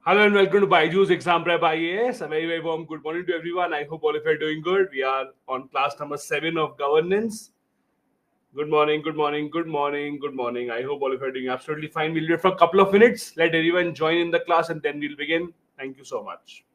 Hello and welcome to Baiju's Exam Prep IAS. A very warm good morning to everyone. I hope all of you are doing good. We are on class number 7 of governance. Good morning, good morning, good morning, good morning. I hope all of you are doing absolutely fine. We'll do it for a couple of minutes. Let everyone join in the class and then we'll begin. Thank you so much.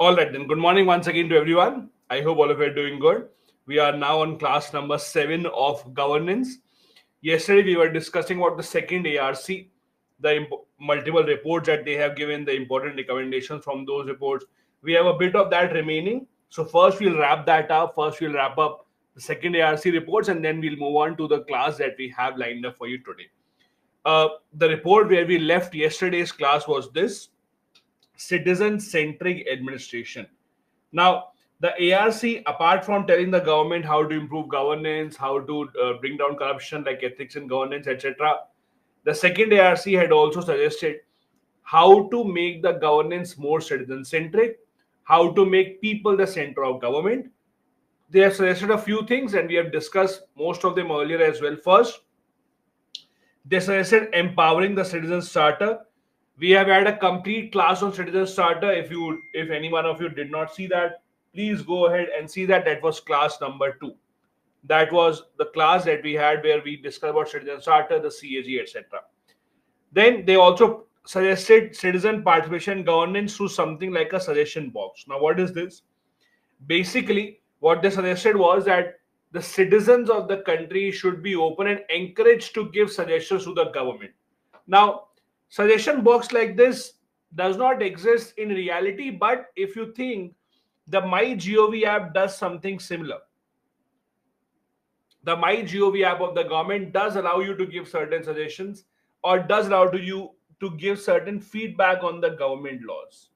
All right, then. Good morning once again to everyone. I hope all of you are doing good. We are now on class number 7 of governance. Yesterday, we were discussing about the second ARC, the multiple reports that they have given, the important recommendations from those reports. We have a bit of that remaining. So, first, we'll wrap that up. First, we'll wrap up the second ARC reports, and then we'll move on to the class that we have lined up for you today. The report where we left yesterday's class was this: citizen-centric administration. Now, the ARC, apart from telling the government how to improve governance, how to bring down corruption like ethics and governance, etc., the second ARC had also suggested how to make the governance more citizen-centric, how to make people the center of government. They have suggested a few things, and we have discussed most of them earlier as well. First, they suggested empowering the citizen starter. We have had a complete class on citizen starter. If any one of you did not see that, please go ahead and see that. That was class number 2. That was the class that we had where we discussed about citizen starter, the CAG, etc. Then they also suggested citizen participation governance through something like a suggestion box. Now, what is this? Basically, what they suggested was that the citizens of the country should be open and encouraged to give suggestions to the government. Now, suggestion box like this does not exist in reality, but if you think, the MyGov app does something similar. The MyGov app of the government does allow you to give certain suggestions, or does allow to you to give certain feedback on the government laws,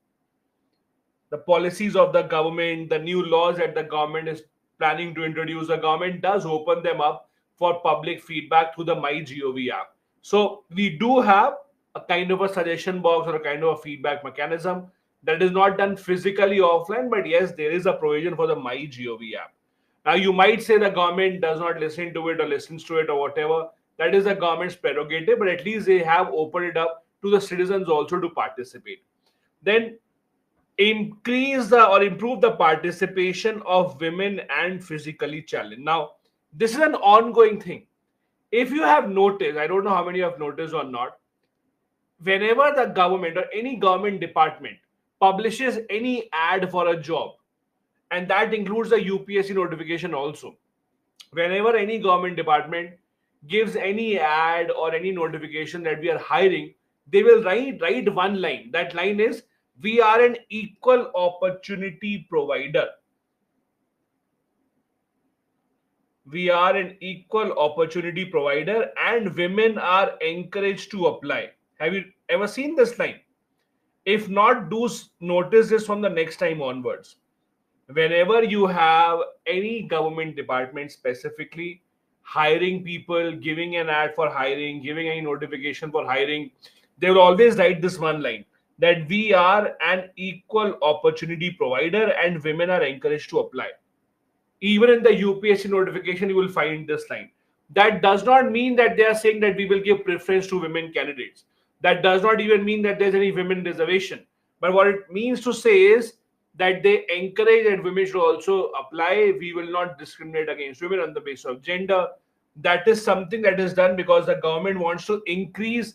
the policies of the government, the new laws that the government is planning to introduce. The government does open them up for public feedback through the MyGov app. So we do have a kind of a suggestion box or a kind of a feedback mechanism that is not done physically offline, but yes, there is a provision for the MyGov app. Now you might say the government does not listen to it or listens to it or whatever. That is the government's prerogative, but at least they have opened it up to the citizens also to participate. Then increase the or improve the participation of women and physically challenged. Now, this is an ongoing thing. If you have noticed, I don't know how many have noticed or not, whenever the government or any government department publishes any ad for a job, and that includes the UPSC notification also, whenever any government department gives any ad or any notification that we are hiring, they will write one line. That line is, we are an equal opportunity provider. We are an equal opportunity provider and women are encouraged to apply. Have you ever seen this line? If not, do notice this from the next time onwards. Whenever you have any government department specifically hiring people, giving an ad for hiring, giving any notification for hiring, they will always write this one line, that we are an equal opportunity provider and women are encouraged to apply. Even in the UPSC notification, you will find this line. That does not mean that they are saying that we will give preference to women candidates. That does not even mean that there's any women reservation. But what it means to say is that they encourage that women should also apply. We will not discriminate against women on the basis of gender. That is something that is done because the government wants to increase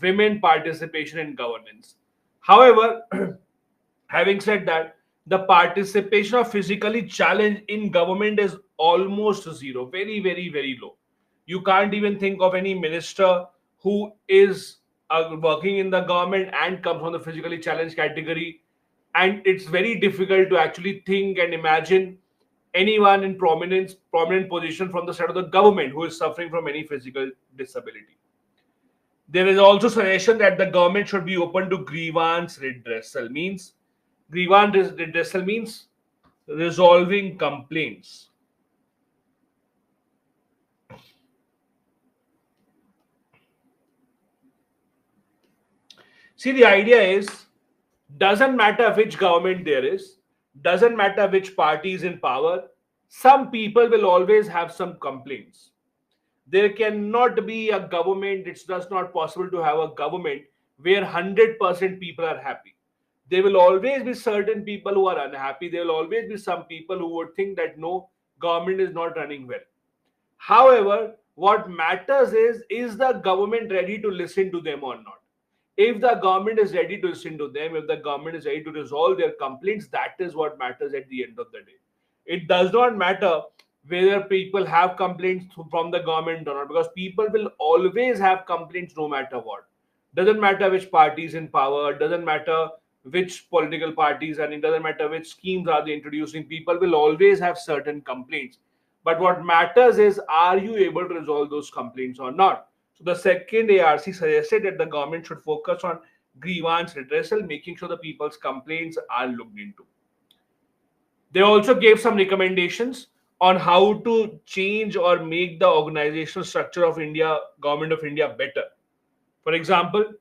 women participation in governance. However, having said that, the participation of physically challenged in government is almost zero, very, very, very low. You can't even think of any minister who is working in the government and comes from the physically challenged category. And it's very difficult to actually think and imagine anyone in prominent position from the side of the government who is suffering from any physical disability. There is also suggestion that the government should be open to grievance redressal. Grievance redressal means resolving complaints. See, the idea is, doesn't matter which government there is, doesn't matter which party is in power, some people will always have some complaints. There cannot be a government, it's just not possible to have a government where 100% people are happy. There will always be certain people who are unhappy. There will always be some people who would think that no, government is not running well. However, what matters is the government ready to listen to them or not? If the government is ready to listen to them, if the government is ready to resolve their complaints, that is what matters at the end of the day. It does not matter whether people have complaints from the government or not, because people will always have complaints no matter what. Doesn't matter which party is in power, doesn't matter which political parties, and it doesn't matter which schemes are they introducing, people will always have certain complaints. But what matters is, are you able to resolve those complaints or not? So the second ARC suggested that the government should focus on grievance redressal, making sure the people's complaints are looked into. They also gave some recommendations on how to change or make the organizational structure of India, government of India, better. For example,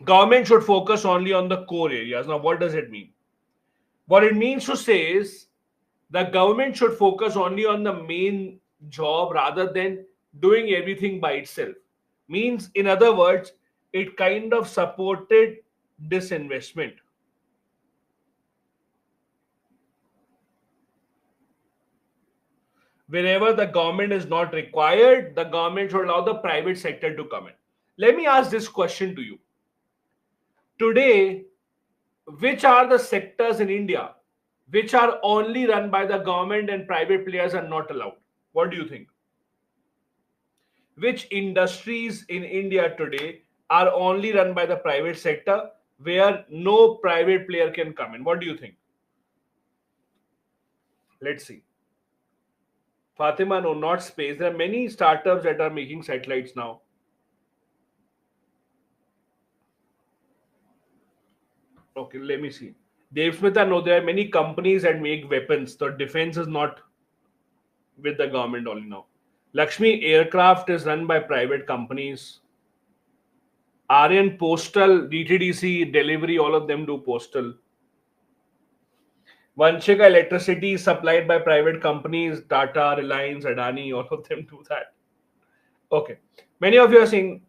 government should focus only on the core areas. Now, what does it mean? What it means to say is, the government should focus only on the main job rather than doing everything by itself. Means, in other words, it kind of supported disinvestment. Wherever the government is not required, the government should allow the private sector to come in. Let me ask this question to you. Today, which are the sectors in India which are only run by the government and private players are not allowed? What do you think? Which industries in India today are only run by the private sector where no private player can come in? What do you think? Let's see. Fatima, no, not space. There are many startups that are making satellites now. Okay, let me see. Dave Smith, I know there are many companies that make weapons. The defense is not with the government only now. Lakshmi Aircraft is run by private companies. Aryan Postal, DTDC, delivery, all of them do postal. Vanchika Electricity is supplied by private companies, Tata, Reliance, Adani, all of them do that. Okay. Many of you are saying,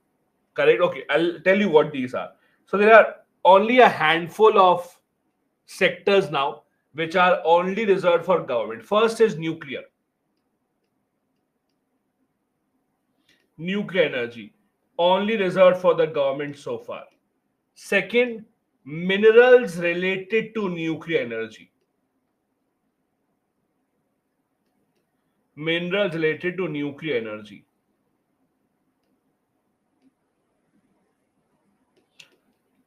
correct? Okay, I'll tell you what these are. So there are only a handful of sectors now which are only reserved for government. First is nuclear. Nuclear energy, only reserved for the government so far. Second, minerals related to nuclear energy. Minerals related to nuclear energy.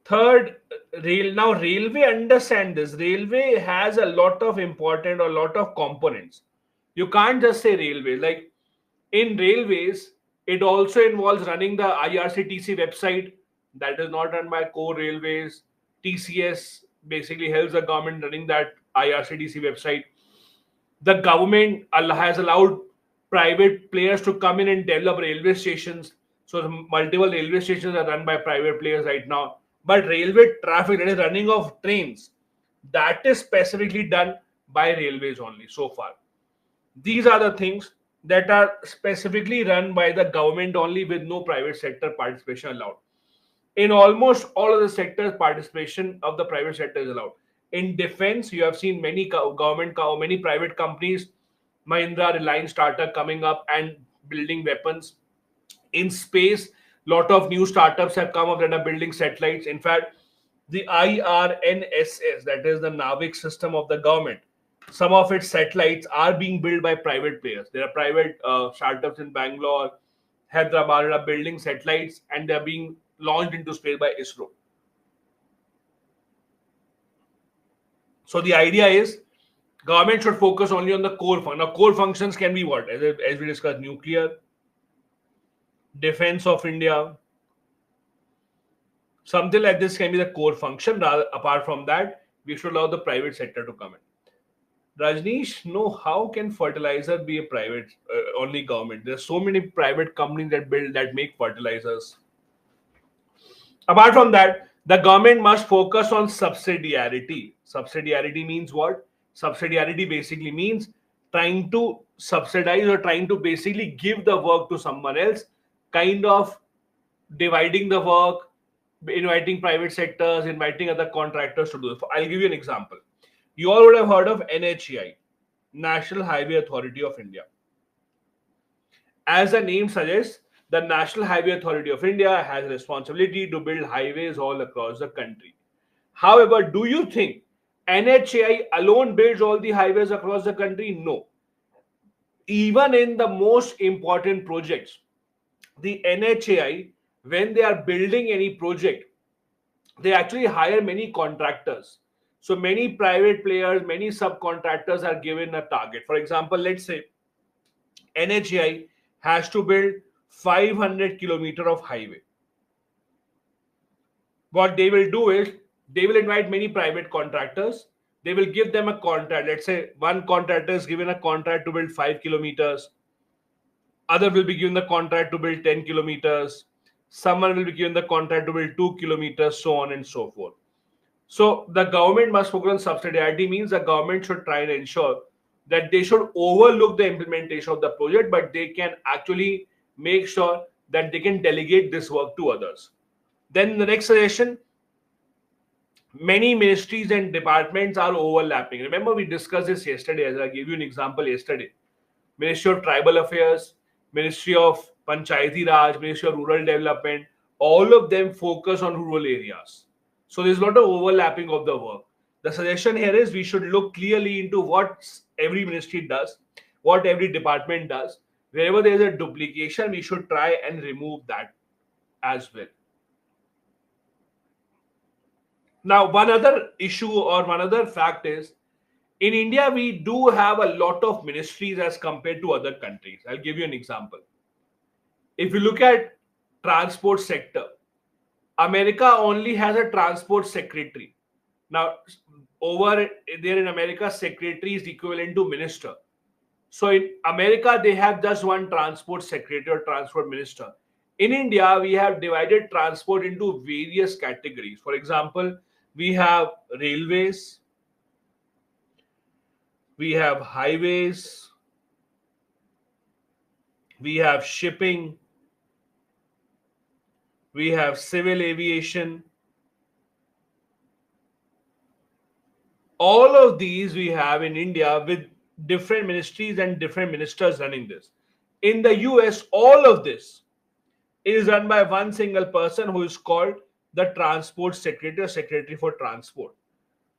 Third, rail. Now, railway, understand this. Railway has a lot of important or lot of components. You can't just say railway. Like in railways, it also involves running the IRCTC website that is not run by core railways. TCS basically helps the government running that IRCTC website. The government has allowed private players to come in and develop railway stations. So multiple railway stations are run by private players right now. But railway traffic that is running of trains, that is specifically done by railways only so far. These are the things that are specifically run by the government only with no private sector participation allowed. In almost all of the sectors, participation of the private sector is allowed. In defense, you have seen many many private companies, Mahindra, Reliance, Tata coming up and building weapons. In space, lot of new startups have come up that are building satellites. In fact, the IRNSS, that is the Navik system of the government, some of its satellites are being built by private players. There are private startups in Bangalore, Hyderabad are building satellites and they're being launched into space by ISRO. So the idea is government should focus only on the core function. Now, core functions can be what? As we discussed, nuclear, defense of India, something like this can be the core function. Rather, apart from that, we should allow the private sector to come in. Rajneesh, no, how can fertilizer be a private only government? There's so many private companies that make fertilizers. Apart from that, the government must focus on subsidiarity. Subsidiarity means what? Subsidiarity basically means trying to subsidize or trying to basically give the work to someone else, kind of dividing the work, inviting private sectors, inviting other contractors to do it. I'll give you an example. You all would have heard of NHAI, National Highway Authority of India. As the name suggests, the National Highway Authority of India has a responsibility to build highways all across the country. However, do you think NHAI alone builds all the highways across the country? No. Even in the most important projects, the NHAI, when they are building any project, they actually hire many contractors. So many private players, many subcontractors are given a target. For example, let's say NHAI has to build 500 kilometer of highway. What they will do is they will invite many private contractors. They will give them a contract. Let's say one contractor is given a contract to build 5 kilometers. Other will be given the contract to build 10 kilometers. Someone will be given the contract to build 2 kilometers, so on and so forth. So the government must focus on subsidiarity, means the government should try and ensure that they should overlook the implementation of the project, but they can actually make sure that they can delegate this work to others. Then the next suggestion, many ministries and departments are overlapping. Remember, we discussed this yesterday, as I gave you an example yesterday. Ministry of Tribal Affairs, Ministry of Panchayati Raj, Ministry of Rural Development, all of them focus on rural areas. So there's a lot of overlapping of the work. The suggestion here is we should look clearly into what every ministry does. what every department does. Wherever there is a duplication, we should try and remove that as well. Now, one other issue or one other fact is, in India, we do have a lot of ministries as compared to other countries. I'll give you an example. If you look at transport sector, America only has a transport secretary. Now, over there in America, secretary is equivalent to minister. So in America, they have just one transport secretary or transport minister. In India, we have divided transport into various categories. For example, we have railways, we have highways, we have shipping, we have civil aviation. All of these we have in India with different ministries and different ministers running this. In the US, all of this is run by one single person who is called the transport secretary or secretary for transport.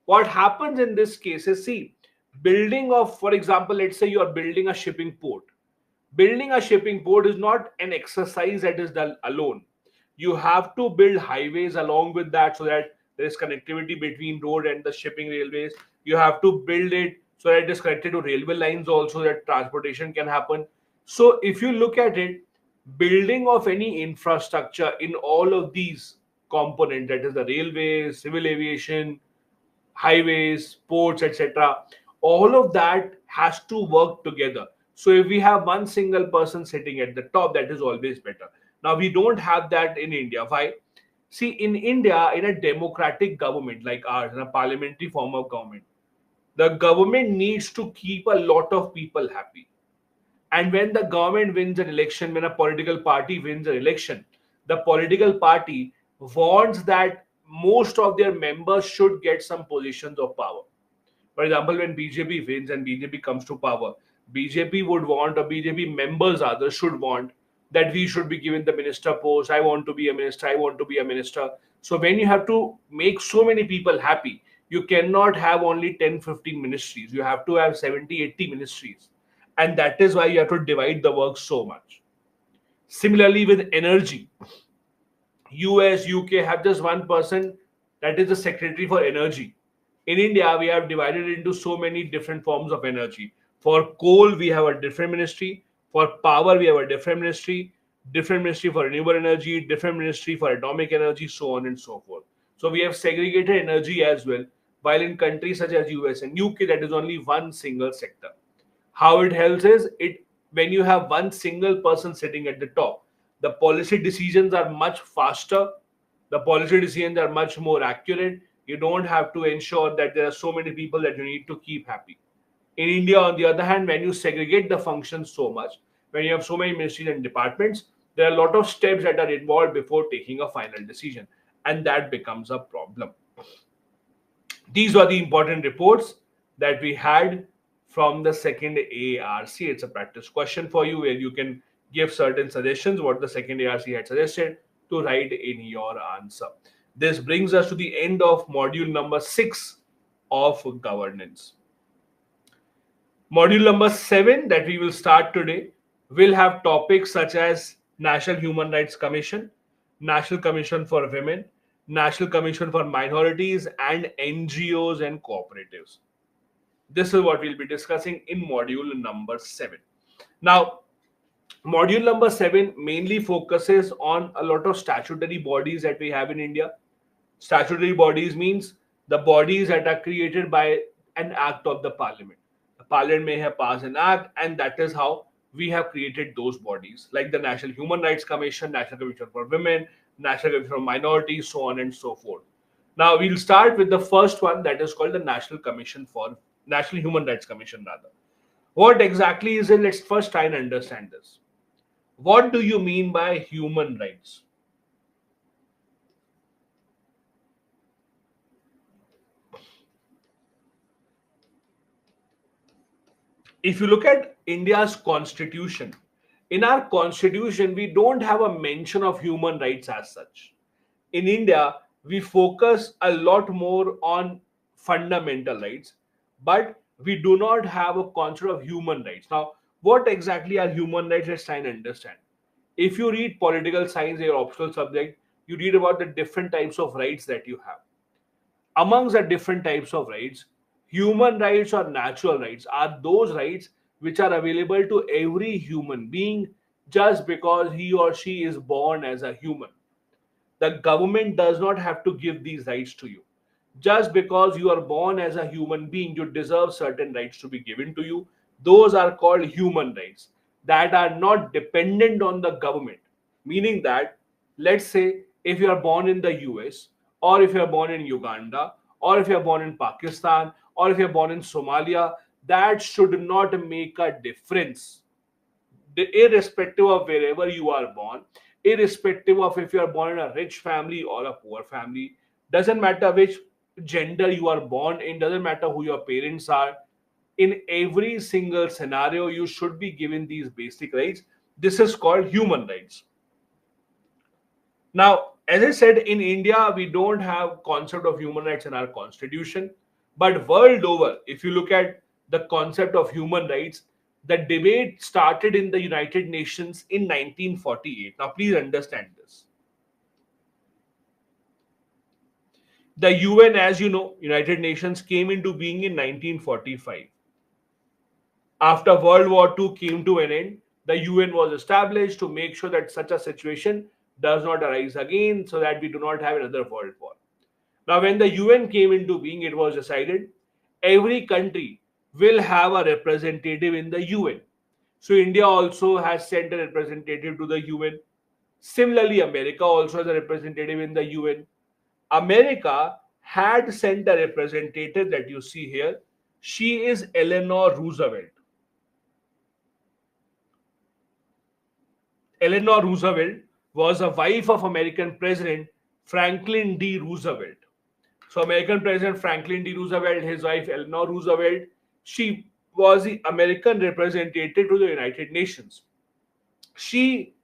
What happens in this case is, see, building of, for example, let's say you are building a shipping port. Building a shipping port is not an exercise that is done alone. You have to build highways along with that so that there is connectivity between road and the shipping railways. You have to build it so that it is connected to railway lines also, that transportation can happen. So if you look at it, building of any infrastructure in all of these components, that is the railways, civil aviation, highways, ports, etc., all of that has to work together. So if we have one single person sitting at the top, that is always better. Now we don't have that in India. Why? See, in India, in a democratic government like ours, in a parliamentary form of government, the government needs to keep a lot of people happy. And when the government wins an election, when a political party wins an election, the political party wants that most of their members should get some positions of power. For example, when BJP wins and BJP comes to power, BJP would want, or BJP members others should want, that we should be given the minister post. I want to be a minister. I want to be a minister. So when you have to make so many people happy, you cannot have only 10, 15 ministries. You have to have 70, 80 ministries. And that is why you have to divide the work so much. Similarly, with energy, US, UK have just one person, that is the secretary for energy. In India, we have divided into so many different forms of energy. For coal, we have a different ministry. For power, we have a different ministry for renewable energy, different ministry for atomic energy, so on and so forth. So we have segregated energy as well. While in countries such as US and UK, that is only one single sector. How it helps is, it when you have one single person sitting at the top, the policy decisions are much faster, the policy decisions are much more accurate. You don't have to ensure that there are so many people that you need to keep happy. In India, on the other hand, when you segregate the functions so much, when you have so many ministries and departments, there are a lot of steps that are involved before taking a final decision, and that becomes a problem. These were the important reports that we had from the second ARC. It's a practice question for you where you can give certain suggestions what the second ARC had suggested to write in your answer. This brings us to the end of module number 6 of governance. Module number 7 that we will start today will have topics such as National Human Rights Commission, National Commission for Women, National Commission for Minorities, and NGOs and cooperatives. This is what we'll be discussing in module number 7. Now, module number 7 mainly focuses on a lot of statutory bodies that we have in India. Statutory bodies means the bodies that are created by an act of the parliament. The parliament may have passed an act, and that is how we have created those bodies, like the National Human Rights Commission, National Commission for Women, National Commission for Minorities, so on and so forth. Now we'll start with the first one, that is called the National Human Rights Commission rather. What exactly is it? Let's first try and understand this. What do you mean by human rights? If you look at India's constitution, in our constitution, we don't have a mention of human rights as such. In India, we focus a lot more on fundamental rights, but we do not have a concept of human rights. Now, what exactly are human rights? Let's try and understand. If you read political science, your optional subject, you read about the different types of rights that you have. Amongst the different types of rights, human rights or natural rights are those rights which are available to every human being just because he or she is born as a human. The government does not have to give these rights to you. Just because you are born as a human being, you deserve certain rights to be given to you. Those are called human rights that are not dependent on the government. Meaning that, let's say, if you are born in the US, or if you are born in Uganda, or if you are born in Pakistan, or if you are born in Somalia, that should not make a difference irrespective of wherever you are born, irrespective of if you are born in a rich family or a poor family, doesn't matter which gender you are born in, doesn't matter who your parents are. In every single scenario, you should be given these basic rights. This is called human rights. Now, as I said, in India, we don't have concept of human rights in our constitution, but world over, if you look at the concept of human rights, the debate started in the United Nations in 1948. Now, please understand this. The UN, as you know, United Nations came into being in 1945. After World War II came to an end, the UN was established to make sure that such a situation does not arise again so that we do not have another world war. Now, when the UN came into being, it was decided every country will have a representative in the UN. So, India also has sent a representative to the UN. Similarly, America also has a representative in the UN. America had sent a representative that you see here. She is Eleanor Roosevelt. Eleanor Roosevelt was a wife of American President Franklin D. Roosevelt. So, American President Franklin D. Roosevelt, his wife Eleanor Roosevelt, she was the American representative to the United Nations. She,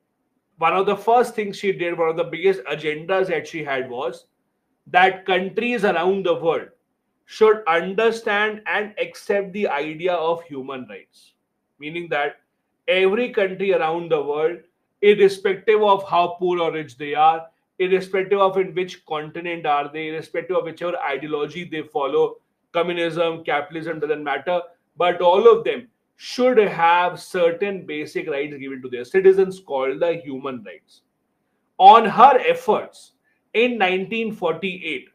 one of the first things she did, one of the biggest agendas that she had was that countries around the world should understand and accept the idea of human rights. Meaning that every country around the world, irrespective of how poor or rich they are, irrespective of in which continent are they, irrespective of whichever ideology they follow, communism, capitalism, doesn't matter, but all of them should have certain basic rights given to their citizens called the human rights. On her efforts, in 1948,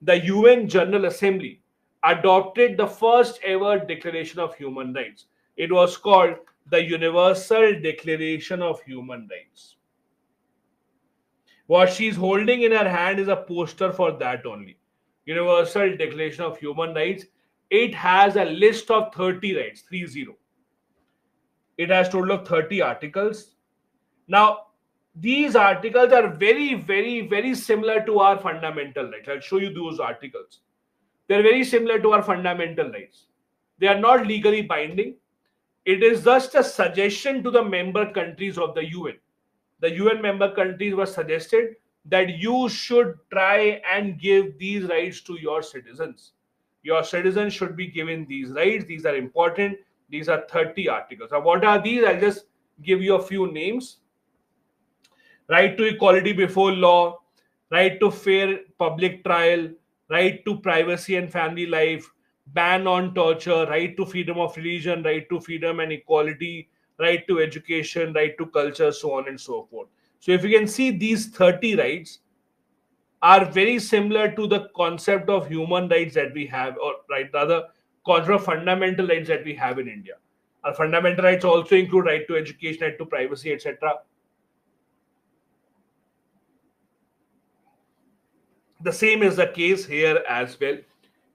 the UN General Assembly adopted the first ever Declaration of Human Rights. It was called the Universal Declaration of Human Rights. What she's holding in her hand is a poster for that only. Universal Declaration of Human Rights. It has a list of 30 rights, 30. It has total of 30 articles. Now, these articles are very, very, very similar to our fundamental rights. I'll show you those articles. They're very similar to our fundamental rights. They are not legally binding. It is just a suggestion to the member countries of the UN. The UN member countries were suggested that you should try and give these rights to your citizens. Your citizens should be given these rights. These are important. These are 30 articles. Now, what are these? I'll just give you a few names. Right to equality before law, right to fair public trial, right to privacy and family life, ban on torture, right to freedom of religion, right to freedom and equality, right to education, right to culture, so on and so forth. So if you can see, these 30 rights are very similar to the concept of human rights that we have, or right, rather, concept of fundamental rights that we have in India. Our fundamental rights also include right to education, right to privacy, etc. The same is the case here as well.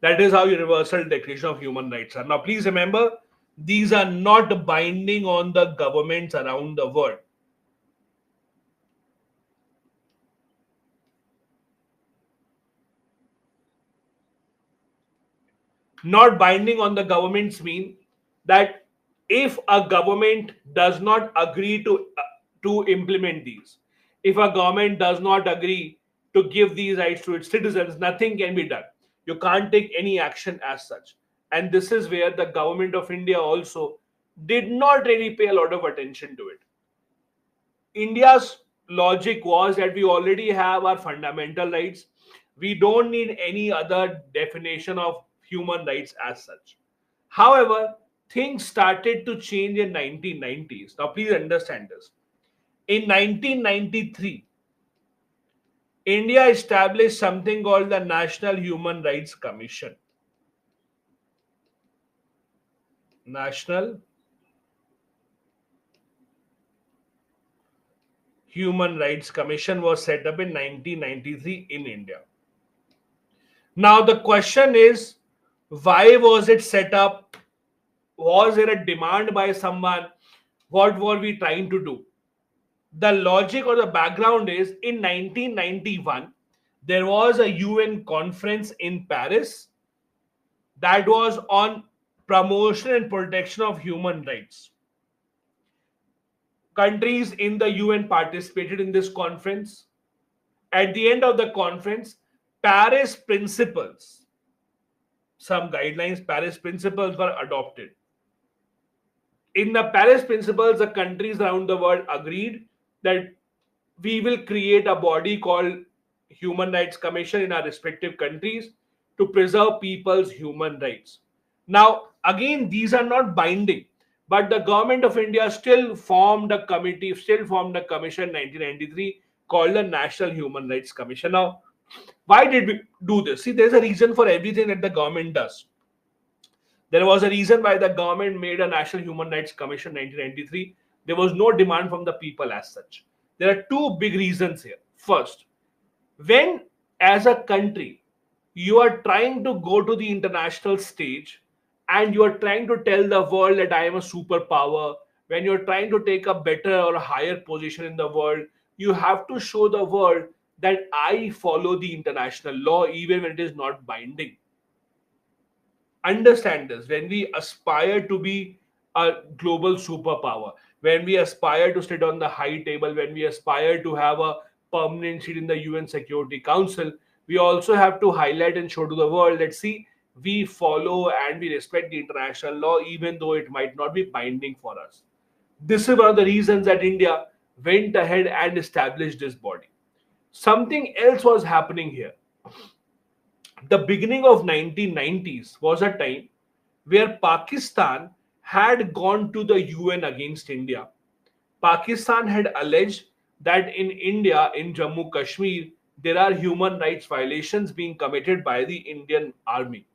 That is how Universal Declaration of Human Rights are. Now, please remember, these are not binding on the governments around the world. Not binding on the governments mean that if a government does not agree to implement these, if a government does not agree to give these rights to its citizens, nothing can be done. You can't take any action as such. And this is where the government of India also did not really pay a lot of attention to it. India's logic was that we already have our fundamental rights. We don't need any other definition of human rights as such. However, things started to change in 1990s. Now, please understand this. In 1993, India established something called the National Human Rights Commission. National Human Rights Commission was set up in 1993 in India. Now, the question is, why was it set up? Was there a demand by someone? What were we trying to do? The logic or the background is in 1991, there was a UN conference in Paris that was on promotion and protection of human rights. Countries in the UN participated in this conference. At the end of the conference, Paris principles, some guidelines, Paris principles were adopted. In the Paris principles, the countries around the world agreed that we will create a body called Human Rights Commission in our respective countries to preserve people's human rights. Now, again, these are not binding, but the government of India still formed a committee, still formed a commission in 1993 called the National Human Rights Commission. Now, why did we do this? See, there's a reason for everything that the government does. There was a reason why the government made a National Human Rights Commission in 1993. There was no demand from the people as such. There are two big reasons here. First, when as a country you are trying to go to the international stage and you are trying to tell the world that I am a superpower, when you're trying to take a better or a higher position in the world, you have to show the world that I follow the international law even when it is not binding. Understand this. When we aspire to be a global superpower, when we aspire to sit on the high table, when we aspire to have a permanent seat in the UN Security Council, we also have to highlight and show to the world that, see, we follow and we respect the international law even though it might not be binding for us. This is one of the reasons that India went ahead and established this body. Something else was happening here. The beginning of 1990s was a time where Pakistan had gone to the UN against India. Pakistan had alleged that in India, in Jammu Kashmir, there are human rights violations being committed by the Indian army.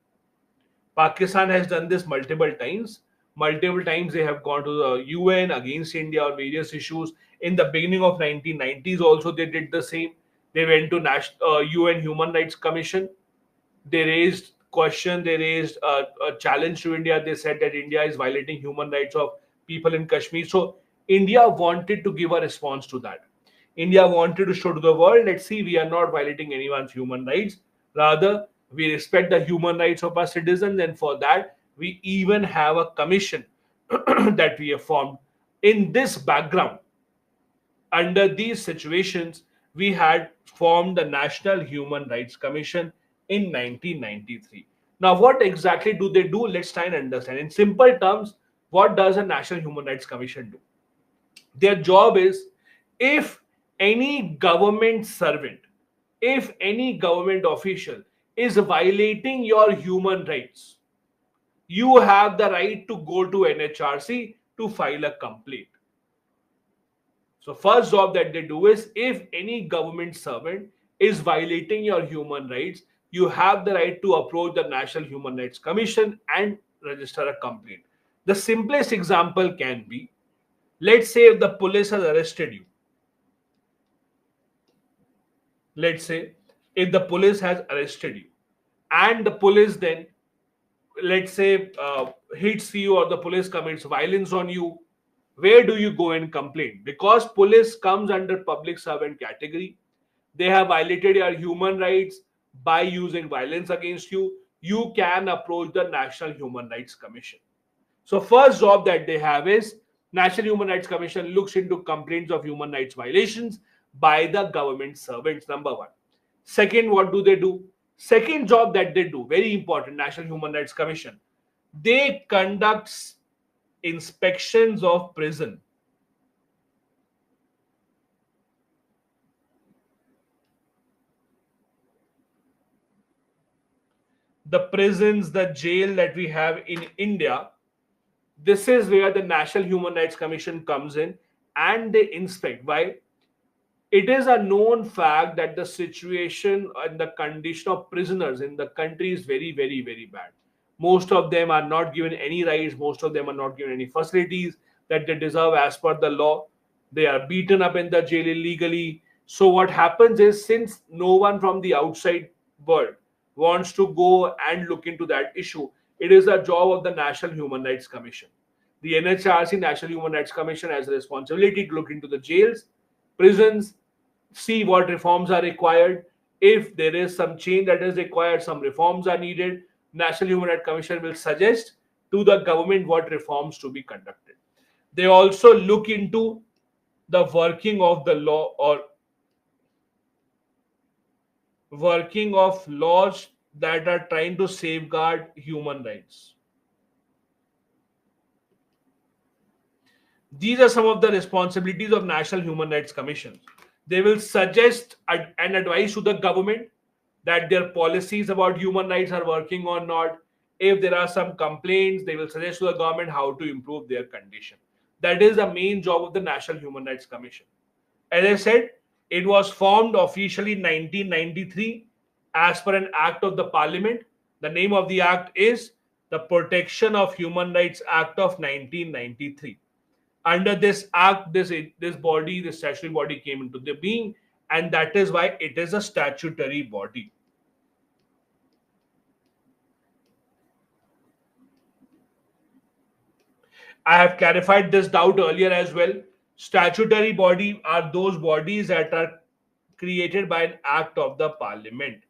Pakistan has done this multiple times. Multiple times they have gone to the UN against India on various issues. In the beginning of 1990s also they did the same. They went to UN Human Rights Commission. They raised question, they raised a challenge to India. They said that India is violating human rights of people in Kashmir. So India wanted to give a response to that. India wanted to show to the world, let's see, we are not violating anyone's human rights. Rather, we respect the human rights of our citizens, and for that, we even have a commission that we have formed. In this background, under these situations, we had formed the National Human Rights Commission in 1993. Now, what exactly do they do? Let's try and understand. In simple terms, what does a National Human Rights Commission do? Their job is, if any government servant, if any government official is violating your human rights, you have the right to go to NHRC to file a complaint. So first job that they do is, if any government servant is violating your human rights, you have the right to approach the National Human Rights Commission and register a complaint. The simplest example can be, let's say if the police has arrested you. Let's say if the police has arrested you and the police then, let's say, hits you, or the police commits violence on you, where do you go and complain? Because police comes under public servant category. They have violated your human rights by using violence against you. You can approach the National Human Rights Commission. So first job that they have is, National Human Rights Commission looks into complaints of human rights violations by the government servants, number one. Second, what do they do? Second job that they do, very important, National Human Rights Commission. They conduct inspections of prison. The prisons, the jail that we have in India, this is where the National Human Rights Commission comes in and they inspect. Why? It is a known fact that the situation and the condition of prisoners in the country is very, very, very bad. Most of them are not given any rights, most of them are not given any facilities that they deserve as per the law. They are beaten up in the jail illegally. So, what happens is, since no one from the outside world wants to go and look into that issue, it is the job of the National Human Rights Commission. The NHRC, National Human Rights Commission, has a responsibility to look into the jails, prisons, see what reforms are required. If there is some change that is required, some reforms are needed, National Human Rights Commission will suggest to the government what reforms to be conducted. They also look into the working of the law or working of laws that are trying to safeguard human rights. These are some of the responsibilities of National Human Rights Commission. They will suggest and advise to the government that their policies about human rights are working or not. If there are some complaints, they will suggest to the government how to improve their condition. That is the main job of the National Human Rights Commission. As I said, it was formed officially in 1993 as per an act of the parliament. The name of the act is the Protection of Human Rights Act of 1993. Under this act, this body, this statutory body came into the being, and that is why it is a statutory body. I have clarified this doubt earlier as well. Statutory body are those bodies that are created by an act of the parliament.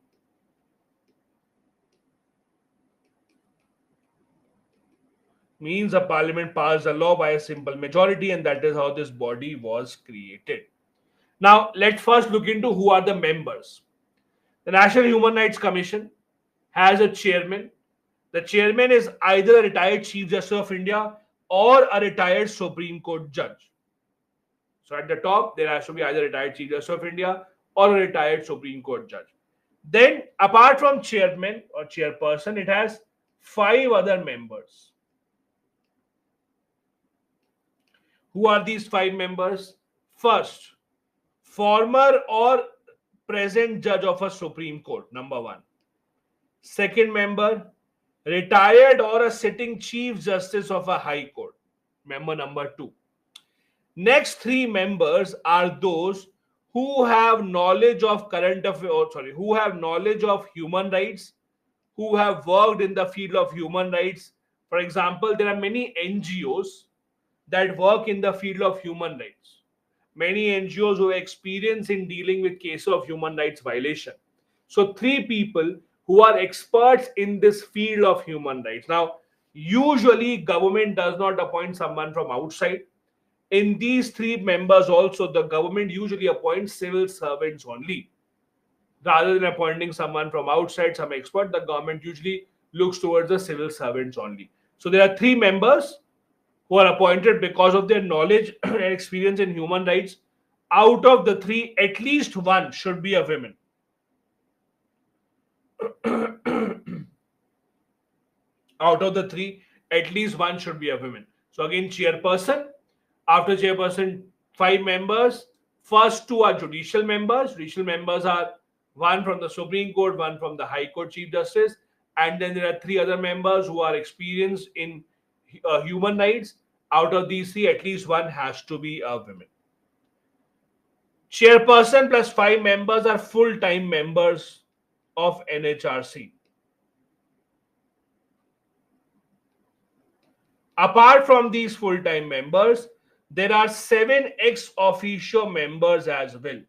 Means the parliament passed a law by a simple majority, and that is how this body was created. Now, let's first look into who are the members. The National Human Rights Commission has a chairman. The chairman is either a retired Chief Justice of India or a retired Supreme Court judge. So at the top, there has to be either a retired Chief Justice of India or a retired Supreme Court judge. Then, apart from chairman or chairperson, it has 5 other members. Who are these 5 members? First, former or present judge of a Supreme Court, number 1. Second member, retired or a sitting Chief Justice of a High Court, member number 2. Next 3 members are those who have knowledge of who have knowledge of human rights, who have worked in the field of human rights. For example, there are many NGOs that work in the field of human rights. Many NGOs who have experience in dealing with cases of human rights violation. So 3 people who are experts in this field of human rights. Now, usually government does not appoint someone from outside. In these 3 members also, the government usually appoints civil servants only. Rather than appointing someone from outside, some expert, the government usually looks towards the civil servants only. So there are 3 members who are appointed because of their knowledge and experience in human rights. Out of the 3, at least 1 should be a woman. Out of the 3, at least 1 should be a woman. So again, chairperson. After chairperson, 5 members. First 2 are judicial members. Judicial members are 1 from the Supreme Court, 1 from the High Court Chief Justice. And then there are 3 other members who are experienced in human rights. Out of these 3, at least 1 has to be a woman. Chairperson plus 5 members are full-time members of NHRC. Apart from these full-time members, there are 7 ex officio members as well.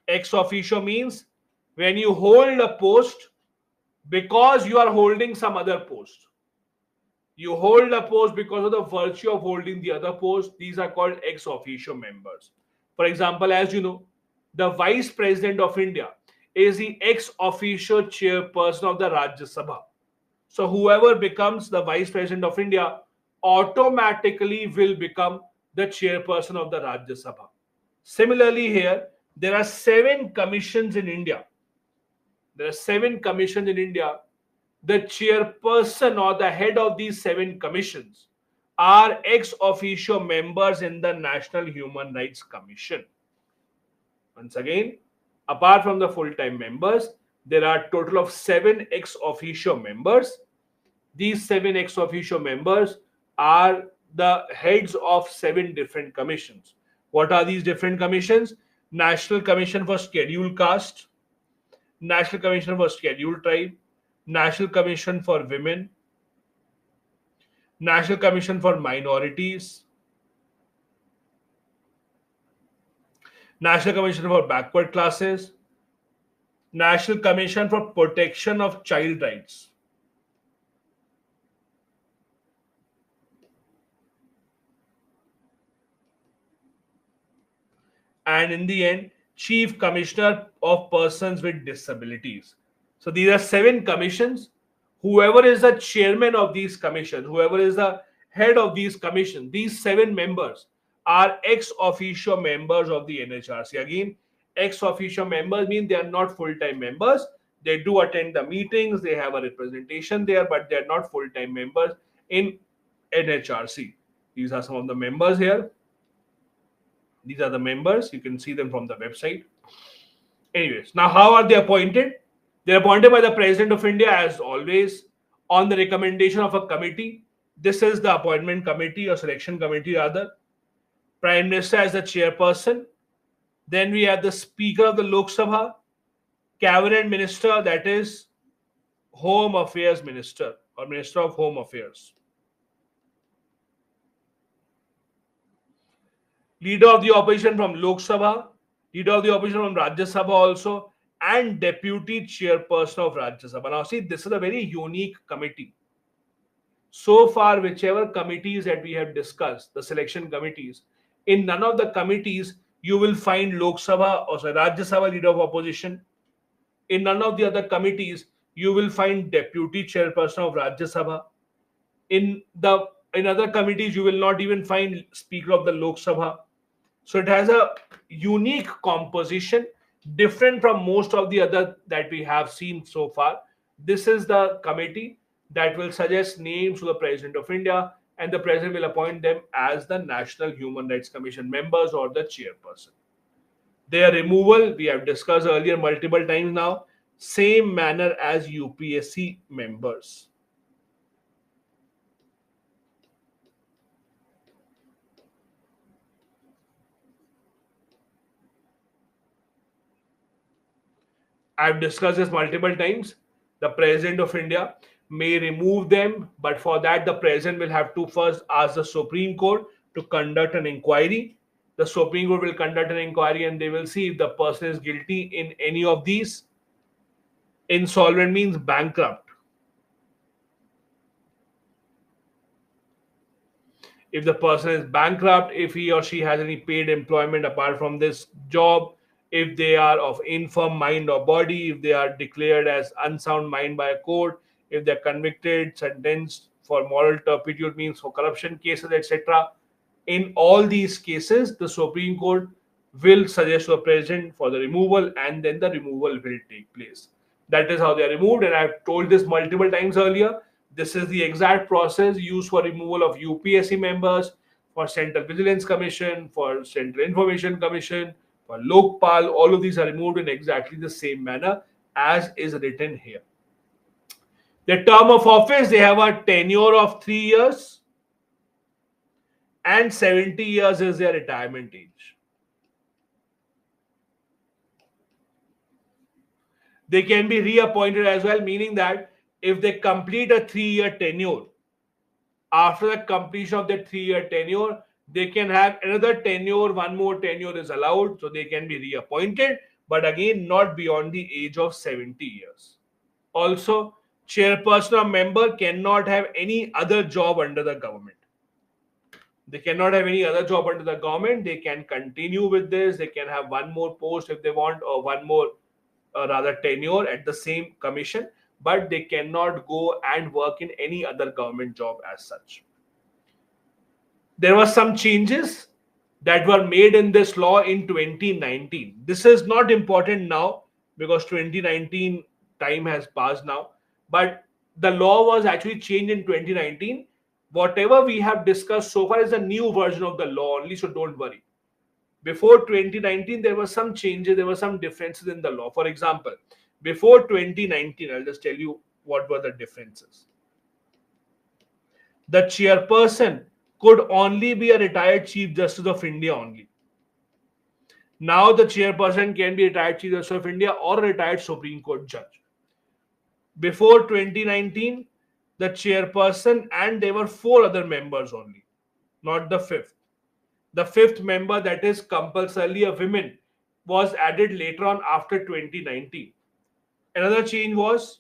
Ex officio means when you hold a post because you are holding some other post. You hold a post because of the virtue of holding the other post. These are called ex officio members. For example, as you know, the Vice President of India is the ex officio chairperson of the Rajya Sabha. So whoever becomes the Vice President of India automatically will become the chairperson of the Rajya Sabha. Similarly, here there are 7 commissions in India. There are 7 commissions in India. The chairperson or the head of these 7 commissions are ex officio members in the National Human Rights Commission. Once again, apart from the full-time members, there are a total of 7 ex officio members. These 7 ex officio members are the heads of 7 different commissions. What are these different commissions? National Commission for Scheduled Caste, National Commission for Scheduled Tribe, National Commission for Women, National Commission for Minorities, National Commission for Backward Classes, National Commission for Protection of Child Rights. And in the end, Chief Commissioner of Persons with Disabilities. So these are 7 commissions. Whoever is the chairman of these commissions, whoever is the head of these commissions, these 7 members are ex officio members of the NHRC. Again, ex officio members mean they are not full-time members. They do attend the meetings, they have a representation there, but they are not full-time members in NHRC. These are some of the members here. These are the members. You can see them from the website. Anyways, now how are they appointed? They're appointed by the President of India, as always, on the recommendation of a committee. This is the appointment committee or selection committee, rather. Prime Minister as the chairperson. Then we have the Speaker of the Lok Sabha, Cabinet Minister, that is Home Affairs Minister or Minister of Home Affairs. Leader of the opposition from Lok Sabha, leader of the opposition from Rajya Sabha also, and deputy chairperson of Rajya Sabha. Now see, this is a very unique committee. So far, whichever committees that we have discussed, the selection committees, in none of the committees you will find Lok Sabha or Rajya Sabha leader of opposition. In none of the other committees you will find deputy chairperson of Rajya Sabha. In other committees you will not even find Speaker of the Lok Sabha. So it has a unique composition, different from most of the other that we have seen so far. This is the committee that will suggest names to the President of India, and the President will appoint them as the National Human Rights Commission members or the chairperson. Their removal, we have discussed earlier multiple times now, same manner as UPSC members. I've discussed this multiple times. The President of India may remove them, but for that, the President will have to first ask the Supreme Court to conduct an inquiry. The Supreme Court will conduct an inquiry and they will see if the person is guilty in any of these. Insolvent means bankrupt. If the person is bankrupt, if he or she has any paid employment apart from this job, if they are of infirm mind or body, if they are declared as unsound mind by a court, if they're convicted, sentenced for moral turpitude, means for corruption cases, etc. In all these cases, the Supreme Court will suggest to the President for the removal, and then the removal will take place. That is how they are removed, and I've told this multiple times earlier. This is the exact process used for removal of UPSC members, for Central Vigilance Commission, for Central Information Commission, for Lokpal. All of these are removed in exactly the same manner as is written here. The term of office, they have a tenure of 3 years, and 70 years is their retirement age. They can be reappointed as well, meaning that if they complete a 3-year tenure, after the completion of that 3-year tenure, they can have another tenure, one more tenure is allowed, so they can be reappointed, but again, not beyond the age of 70 years. Also, chairperson or member cannot have any other job under the government. They cannot have any other job under the government. They can continue with this. They can have one more post if they want, or one more rather tenure at the same commission, but they cannot go and work in any other government job as such. There were some changes that were made in this law in 2019. This is not important now because 2019 time has passed now, but the law was actually changed in 2019. Whatever we have discussed so far is a new version of the law only, so don't worry. Before 2019, there were some changes, there were some differences in the law. For example, before 2019, I'll just tell you what were the differences. The chairperson could only be a retired Chief Justice of India only. Now the chairperson can be retired Chief Justice of India or a retired Supreme Court judge. Before 2019, the chairperson and there were four other members only, not the fifth. The fifth member, that is compulsorily a woman, was added later on after 2019. Another change was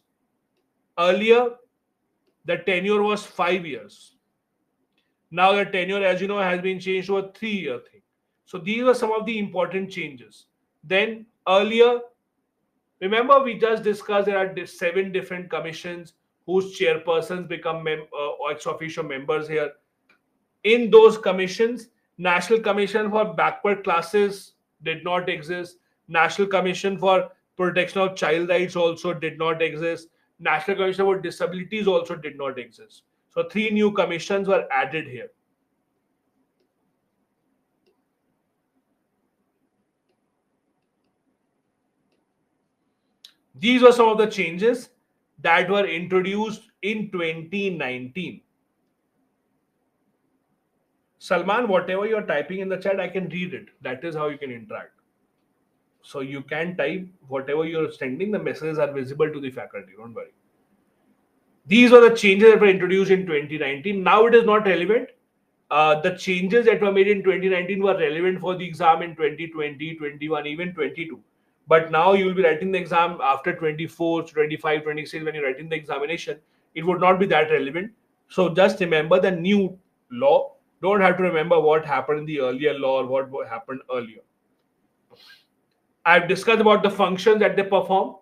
earlier the tenure was 5 years. Now the tenure, as you know, has been changed to a 3-year thing. So these were some of the important changes. Then earlier, remember we just discussed there are 7 different commissions whose chairpersons become ex officio members here. In those commissions, National Commission for Backward Classes did not exist. National Commission for Protection of Child Rights also did not exist. National Commission for Disabilities also did not exist. So 3 new commissions were added here. These were some of the changes that were introduced in 2019. Salman, whatever you're typing in the chat, I can read it. That is how you can interact. So you can type whatever you're sending, the messages are visible to the faculty. Don't worry. These were the changes that were introduced in 2019. Now it is not relevant. The changes that were made in 2019 were relevant for the exam in 2020, 21, even 22. But now you will be writing the exam after 24, 25, 26 when you're writing the examination. It would not be that relevant. So just remember the new law. Don't have to remember what happened in the earlier law or what happened earlier. I've discussed about the functions that they perform.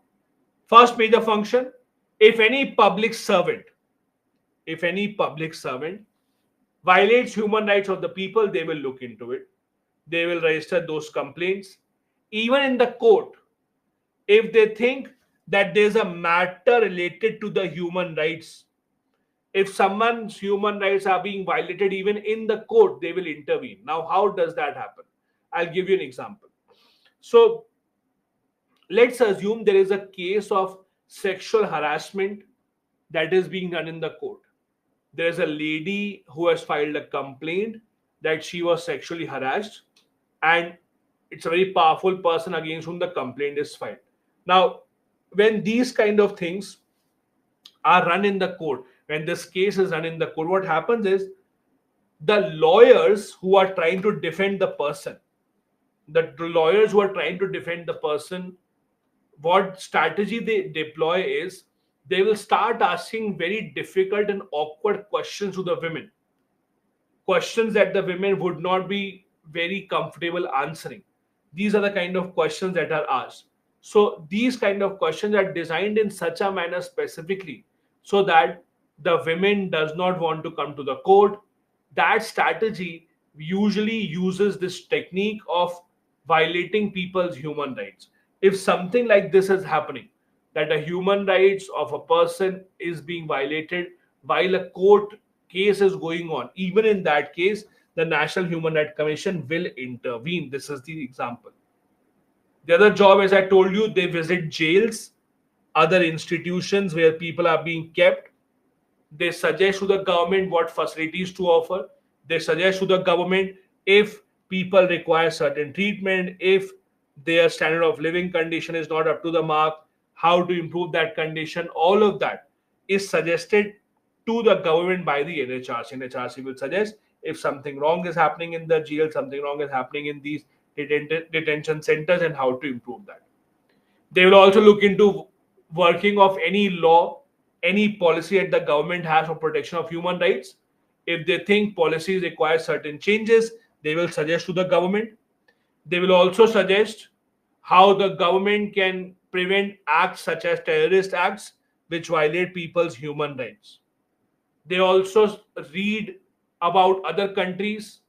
First major function, if any public servant violates human rights of the people, they will look into it. They will register those complaints. Even in the court, if they think that there's a matter related to the human rights, if someone's human rights are being violated even in the court, they will intervene. Now, how does that happen? I'll give you an example. So, let's assume there is a case of sexual harassment that is being done in the court. There is a lady who has filed a complaint that she was sexually harassed, and it's a very powerful person against whom the complaint is filed. Now, when these kind of things are run in the court, when this case is run in the court, what happens is the lawyers who are trying to defend the person, what strategy they deploy is they will start asking very difficult and awkward questions to the women. Questions that the women would not be very comfortable answering. These are the kind of questions that are asked. So these kind of questions are designed in such a manner specifically so that the women does not want to come to the court. That strategy usually uses this technique of violating people's human rights. If something like this is happening, that the human rights of a person is being violated while a court case is going on, even in that case, the National Human Rights Commission will intervene. This is the example. The other job, as I told you, they visit jails, other institutions where people are being kept. They suggest to the government what facilities to offer. They suggest to the government if people require certain treatment, if their standard of living condition is not up to the mark, how to improve that condition. All of that is suggested to the government by the NHRC. NHRC will suggest if something wrong is happening in the jail, something wrong is happening in these detention centers, and how to improve that. They will also look into working of any law, any policy that the government has for protection of human rights. If they think policies require certain changes, they will suggest to the government. They will also suggest how the government can prevent acts such as terrorist acts. which violate people's human rights. They also read about other countries,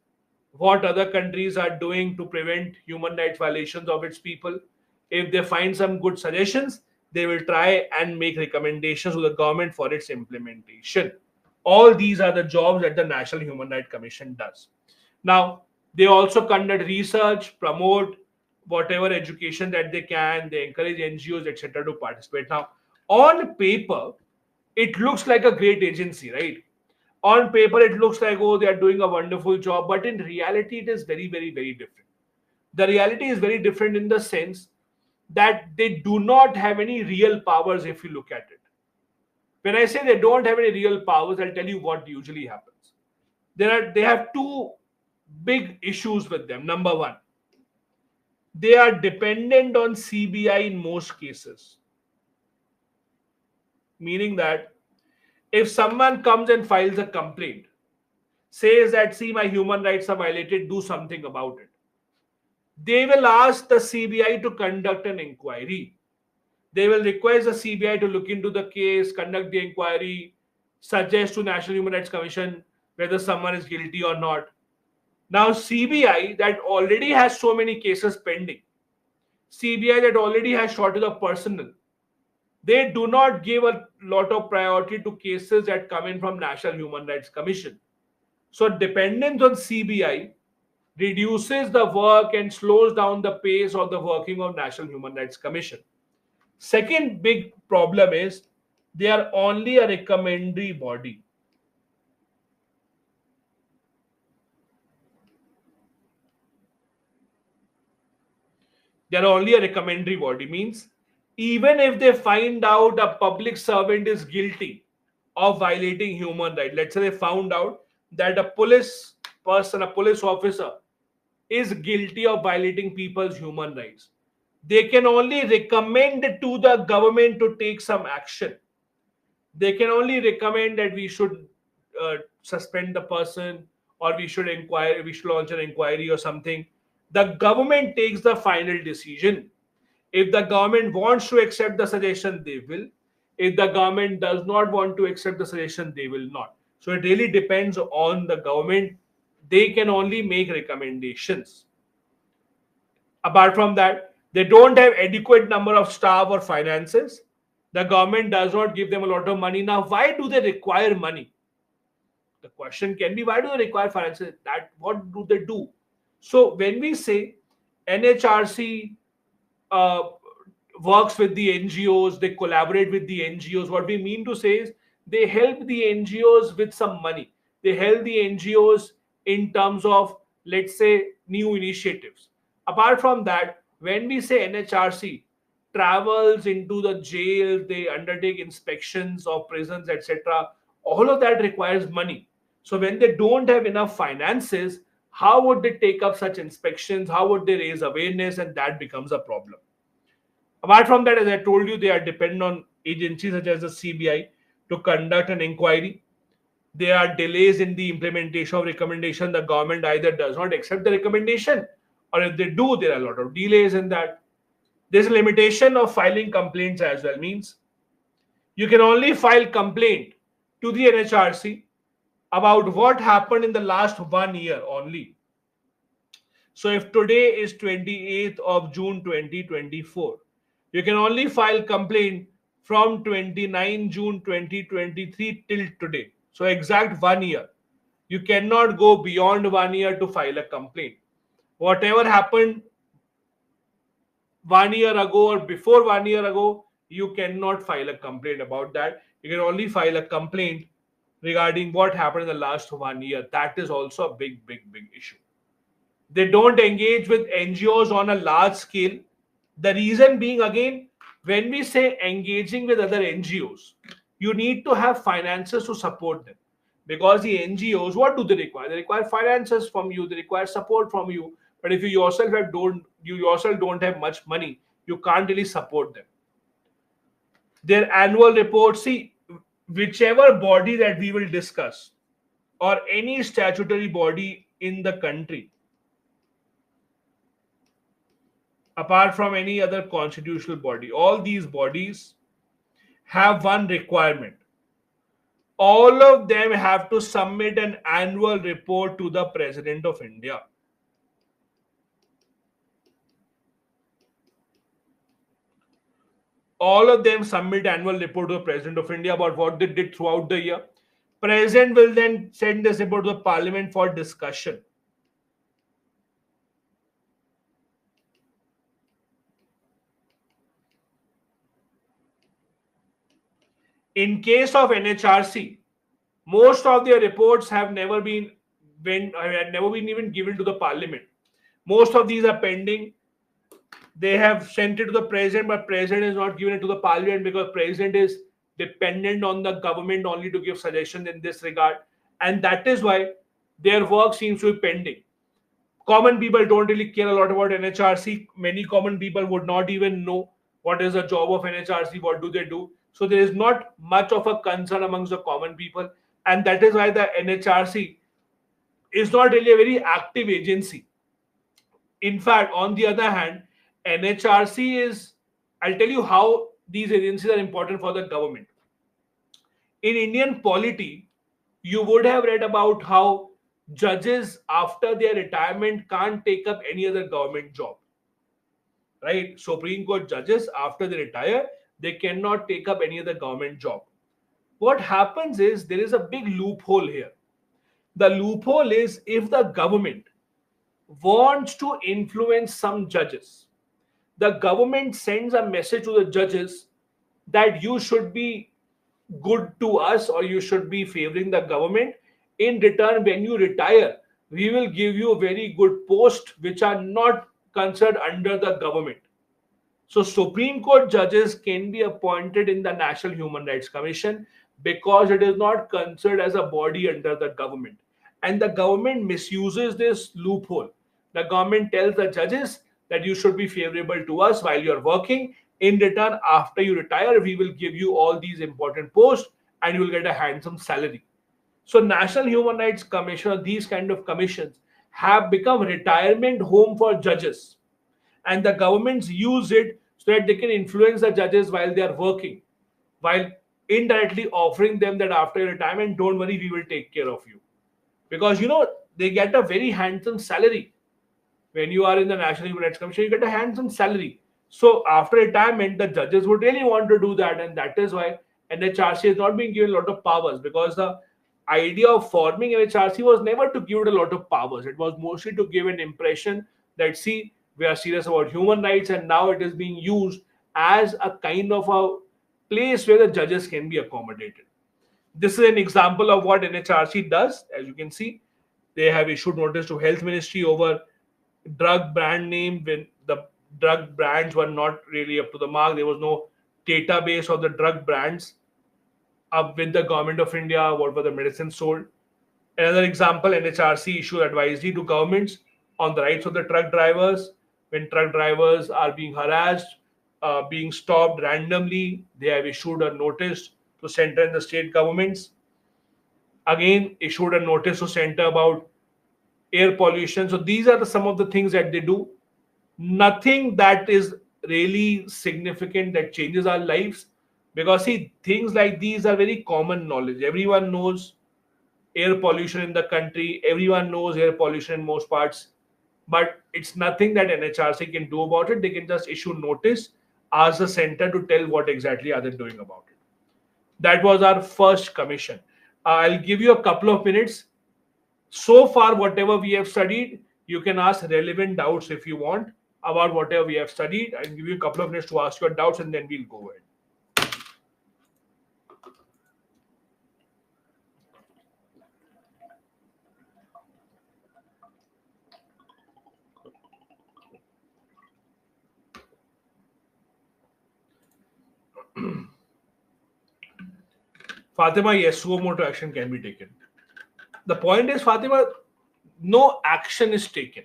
what other countries are doing to prevent human rights violations of its people. If they find some good suggestions, they will try and make recommendations to the government for its implementation. All these are the jobs that the National Human Rights Commission does. Now, they also conduct research, promote whatever education that they can, they encourage NGOs, etc., to participate. Now, on paper, it looks like a great agency, right? On paper it looks like, oh, they are doing a wonderful job, but in reality it is very, very, very different. The reality is very different in the sense that they do not have any real powers. If you look at it, when I say they don't have any real powers, I'll tell you what usually happens. They have two big issues with them. Number one, they are dependent on CBI in most cases, meaning that if someone comes and files a complaint, says that, see, my human rights are violated, do something about it, they will ask the CBI to conduct an inquiry. They will request the CBI to look into the case, conduct the inquiry, suggest to National Human Rights Commission whether someone is guilty or not. Now, CBI that already has so many cases pending, CBI that already has shortage of personnel, they do not give a lot of priority to cases that come in from National Human Rights Commission. So dependence on CBI reduces the work and slows down the pace of the working of National Human Rights Commission. Second big problem is they are only a recommendatory body. They are only a recommendatory body, means even if they find out a public servant is guilty of violating human rights, let's say they found out that a police person, a police officer is guilty of violating people's human rights, they can only recommend to the government to take some action. They can only recommend that we should suspend the person, or we should inquire, we should launch an inquiry or something. The government takes the final decision. If the government wants to accept the suggestion, they will. If the government does not want to accept the suggestion, they will not. So it really depends on the government. They can only make recommendations. Apart from that, they don't have adequate number of staff or finances. The government does not give them a lot of money. Now, why do they require money? The question can be, why do they require finances? That what do they do? So when we say NHRC uh, works with the NGOs, they collaborate with the NGOs, what we mean to say is they help the NGOs with some money. They help the NGOs in terms of, let's say, new initiatives. Apart from that, when we say NHRC travels into the jail, they undertake inspections of prisons, etc., all of that requires money. So when they don't have enough finances, how would they take up such inspections? How would they raise awareness? And that becomes a problem. Apart from that, as I told you, they are dependent on agencies such as the CBI to conduct an inquiry. There are delays in the implementation of recommendation. The government either does not accept the recommendation, or if they do, there are a lot of delays in that. There's a limitation of filing complaints as well, means you can only file complaint to the NHRC about what happened in the last 1 year only. So if today is 28th of June 2024, you can only file complaint from 29 June 2023 till today. So exact 1 year. You cannot go beyond 1 year to file a complaint. Whatever happened 1 year ago or before 1 year ago, you cannot file a complaint about that. You can only file a complaint regarding what happened in the last 1 year. That is also a big, big, big issue. They don't engage with NGOs on a large scale. The reason being, again, when we say engaging with other NGOs, you need to have finances to support them. Because the NGOs, what do they require? They require finances from you, they require support from you. But if you yourself don't have much money, you can't really support them. Their annual report, see, whichever body that we will discuss, or any statutory body in the country, apart from any other constitutional body, all these bodies have one requirement. All of them have to submit an annual report to the President of India. All of them submit annual report to the President of India about what they did throughout the year. President will then send this report to the Parliament for discussion. In case of NHRC, most of their reports have never been had never been even given to the Parliament. Most of these are pending. They have sent it to the President, but President is not giving it to the Parliament because President is dependent on the government only to give suggestions in this regard, and that is why their work seems to be pending. Common people don't really care a lot about NHRC. Many common people would not even know what is the job of NHRC, what do they do. So there is not much of a concern amongst the common people, and that is why the NHRC is not really a very active agency. In fact, on the other hand, NHRC is, I'll tell you how these agencies are important for the government. In Indian polity, you would have read about how judges after their retirement can't take up any other government job. Right? Supreme Court judges, after they retire, they cannot take up any other government job. What happens is there is a big loophole here. The loophole is if the government wants to influence some judges, the government sends a message to the judges that you should be good to us or you should be favoring the government. In return, when you retire, we will give you a very good post which are not considered under the government. So Supreme Court judges can be appointed in the National Human Rights Commission because it is not considered as a body under the government. And the government misuses this loophole. The government tells the judges that you should be favorable to us while you're working. In return, after you retire, we will give you all these important posts and you will get a handsome salary. So National Human Rights Commission or these kind of commissions have become retirement home for judges. And the governments use it so that they can influence the judges while they are working, while indirectly offering them that after your retirement, don't worry, we will take care of you. Because, they get a very handsome salary. When you are in the National Human Rights Commission, you get a handsome salary. So after retirement, the judges would really want to do that. And that is why NHRC is not being given a lot of powers, because the idea of forming NHRC was never to give it a lot of powers. It was mostly to give an impression that, see, we are serious about human rights, and now it is being used as a kind of a place where the judges can be accommodated. This is an example of what NHRC does. As you can see, they have issued notice to Health Ministry over drug brand name when the drug brands were not really up to the mark. There was no database of the drug brands up with the government of India, what were the medicines sold. Another example, NHRC issued advisory to governments on the rights of the truck drivers. When truck drivers are being harassed, being stopped randomly, they have issued a notice to center and the state governments. Again, issued a notice to center about air pollution. So these are some of the things that they do. Nothing that is really significant that changes our lives, because see, things like these are very common knowledge. Everyone knows air pollution in the country. Everyone knows air pollution in most parts. But it's nothing that NHRC can do about it. They can just issue notice, ask the center to tell what exactly are they doing about it. That was our first commission. I'll give you a couple of minutes. So far, whatever we have studied, you can ask relevant doubts if you want about whatever we have studied. I'll give you a couple of minutes to ask your doubts and then we'll go ahead. Fatima, yes, suo motu action can be taken. The point is, Fatima, no action is taken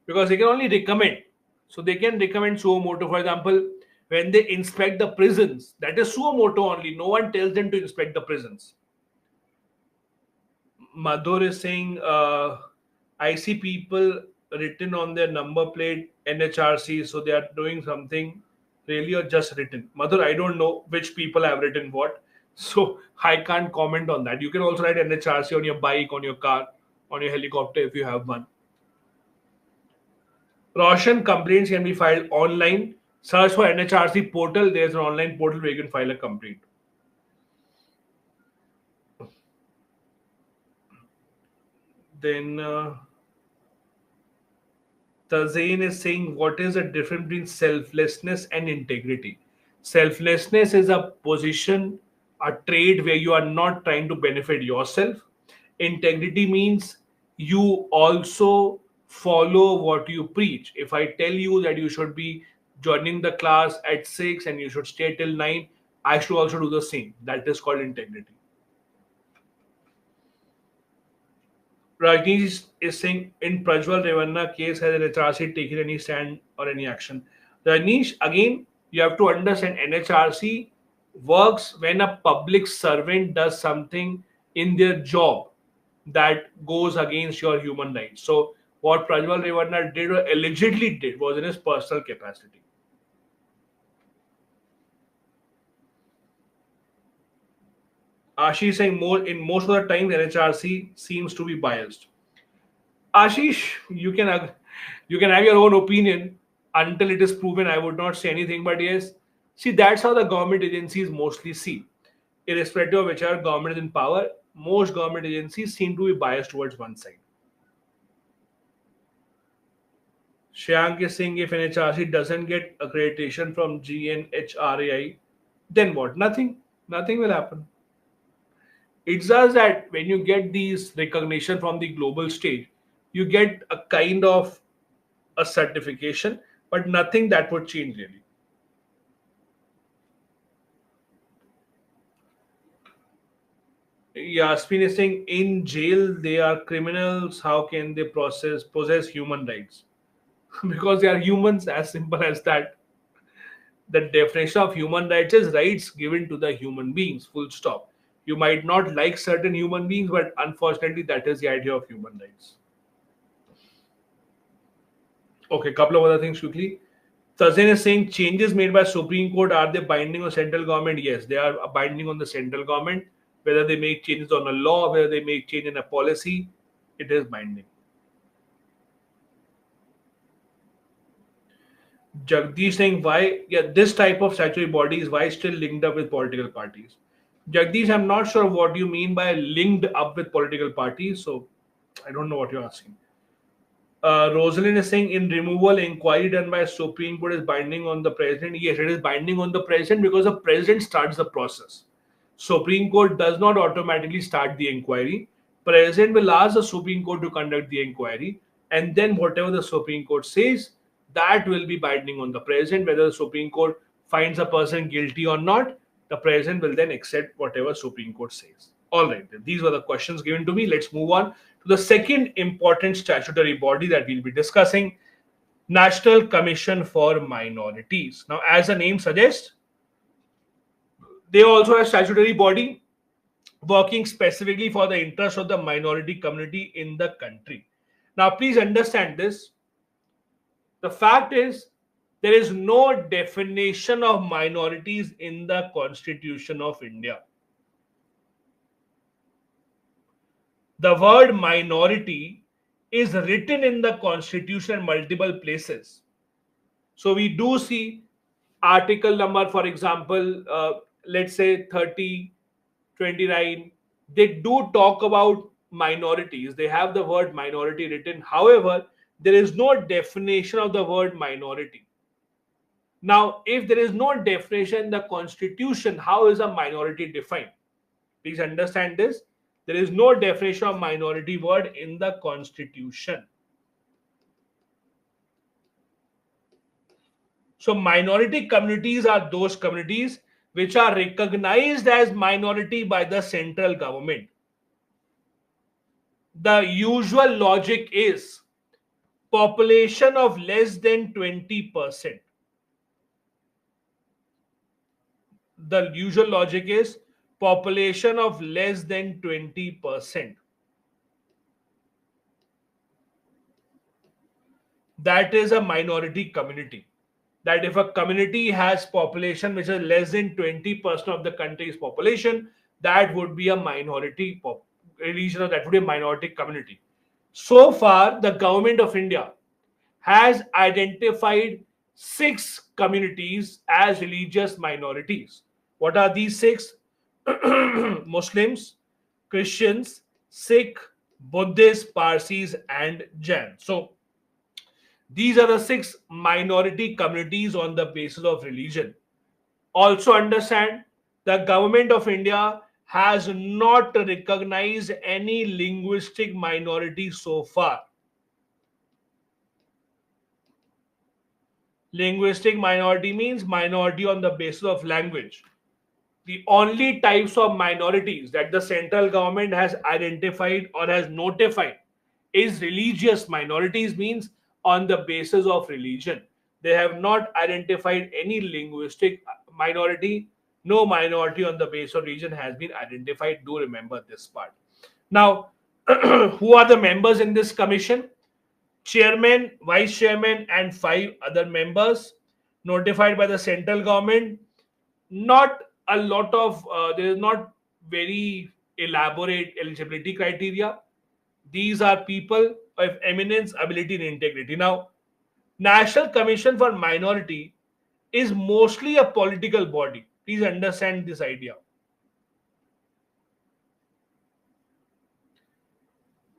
because they can only recommend. So they can recommend suo motu. For example, when they inspect the prisons, that is suo motu only. No one tells them to inspect the prisons. Madhur is saying, I see people written on their number plate NHRC, so they are doing something. really, or just written? Madhur, I don't know which people have written what, so I can't comment on that. You can also write NHRC on your bike, on your car, on your helicopter if you have one. Roshan, complaints can be filed online. Search for NHRC portal. There's an online portal where you can file a complaint. Then Tazain is saying, what is the difference between selflessness and integrity? Selflessness is a position, a trait where you are not trying to benefit yourself. Integrity means you also follow what you preach. If I tell you that you should be joining the class at 6 and you should stay till 9, I should also do the same. That is called integrity. Rajneesh is saying, in Prajwal Revanna case, has NHRC taken any stand or any action? Rajneesh, again, you have to understand NHRC works when a public servant does something in their job that goes against your human rights. So, what Prajwal Revanna did or allegedly did was in his personal capacity. Ashish saying, more in most of the time, NHRC seems to be biased. Ashish, you can have your own opinion until it is proven. I would not say anything, but yes, see that's how the government agencies mostly see, irrespective of whichever government is in power. Most government agencies seem to be biased towards one side. Shank is saying if NHRC doesn't get accreditation from GNHRAI, then what? Nothing. Nothing will happen. It's just that when you get these recognition from the global stage, you get a kind of a certification, but nothing that would change really. Yasmin is saying in jail they are criminals. How can they possess human rights? Because they are humans, as simple as that. The definition of human rights is rights given to the human beings. Full stop. You might not like certain human beings, but unfortunately, that is the idea of human rights. Okay, couple of other things quickly. Tazin is saying changes made by Supreme Court, are they binding on central government? Yes, they are binding on the central government. Whether they make changes on a law, whether they make change in a policy, it is binding. Jagdish saying why, yeah, this type of statutory body is why still linked up with political parties. Jagdish, I'm not sure what you mean by linked up with political parties, so I don't know what you're asking. Rosalind is saying in removal inquiry done by Supreme Court is binding on the president. Yes, it is binding on the president because the president starts the process. Supreme Court does not automatically start the inquiry. President will ask the Supreme Court to conduct the inquiry, and then whatever the Supreme Court says, that will be binding on the president. Whether the Supreme Court finds a person guilty or not, the president will then accept whatever Supreme Court says. All right, these were the questions given to me. Let's move on to the second important statutory body that we'll be discussing, National Commission for Minorities. Now, as the name suggests, they also have statutory body working specifically for the interest of the minority community in the country. Now, please understand this. The fact is, there is no definition of minorities in the Constitution of India. The word minority is written in the Constitution in multiple places. So we do see article number, for example, let's say 30, 29. They do talk about minorities. They have the word minority written. However, there is no definition of the word minority. Now, if there is no definition in the Constitution, how is a minority defined? Please understand this. There is no definition of minority word in the Constitution. So minority communities are those communities which are recognized as minority by the central government. The usual logic is population of less than 20%. The usual logic is population of less than 20%. That is a minority community. that if a community has population which is less than 20% of the country's population, that would be a minority religion, or that would be a minority community. So far, the government of India has identified six communities as religious minorities. What are these six? Muslims, Christians, Sikh, Buddhists, Parsis, and Jain. So these are the six minority communities on the basis of religion. Also understand, the government of India has not recognized any linguistic minority so far. Linguistic minority means minority on the basis of language. The only types of minorities that the central government has identified or has notified is religious minorities, means on the basis of religion. They have not identified any linguistic minority. No minority on the basis of religion has been identified. Do remember this part. Now, who are the members in this commission? Chairman, vice chairman, and five other members notified by the central government. Not a lot of, there is not very elaborate eligibility criteria. These are people of eminence, ability, and integrity. Now, National Commission for Minority is mostly a political body. Please understand this idea.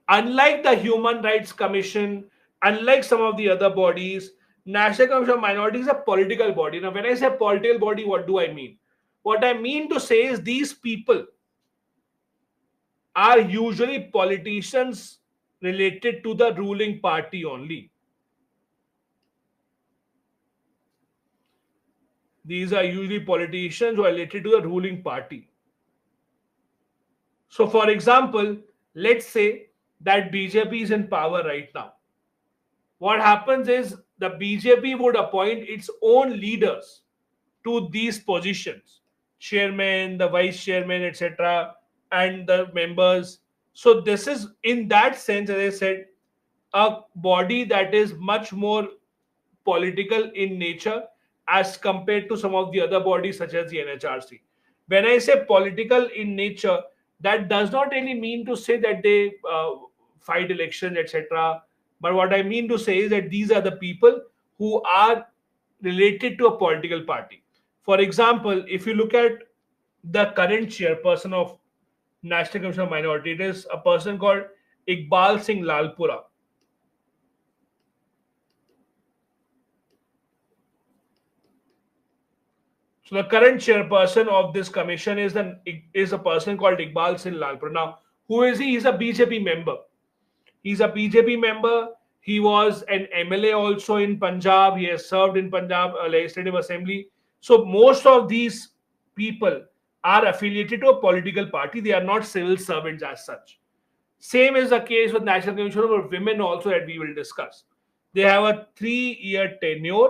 Unlike the Human Rights Commission, unlike some of the other bodies, National Commission of Minorities is a political body. Now, when I say political body, what do I mean? What I mean to say is these people are usually politicians related to the ruling party only. These are usually politicians who are related to the ruling party. So, for example, let's say that BJP is in power right now. What happens is the BJP would appoint its own leaders to these positions, chairman, the vice chairman, etc., and the members. So, this is, in that sense, as I said, a body that is much more political in nature as compared to some of the other bodies such as the NHRC. When I say political in nature, that does not really mean to say that they fight elections, etc. But what I mean to say is that these are the people who are related to a political party. For example, if you look at the current chairperson of National Commission of Minority, it is a person called Iqbal Singh Lalpura. So the current chairperson of this commission is a person called Iqbal Singh Lalpur. Now, who is he? He's a BJP member. He's a BJP member. He was an MLA also in Punjab. He has served in Punjab Legislative Assembly. So most of these people are affiliated to a political party. They are not civil servants as such. Same is the case with National Commission for Women also, that we will discuss. They have a 3-year tenure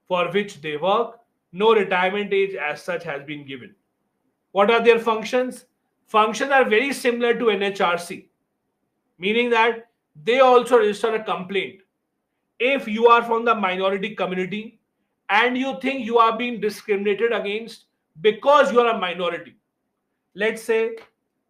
for which they work. No retirement age as such has been given. What are their functions? Functions are very similar to NHRC, meaning that they also register a complaint. If you are from the minority community and you think you are being discriminated against because you are a minority, let's say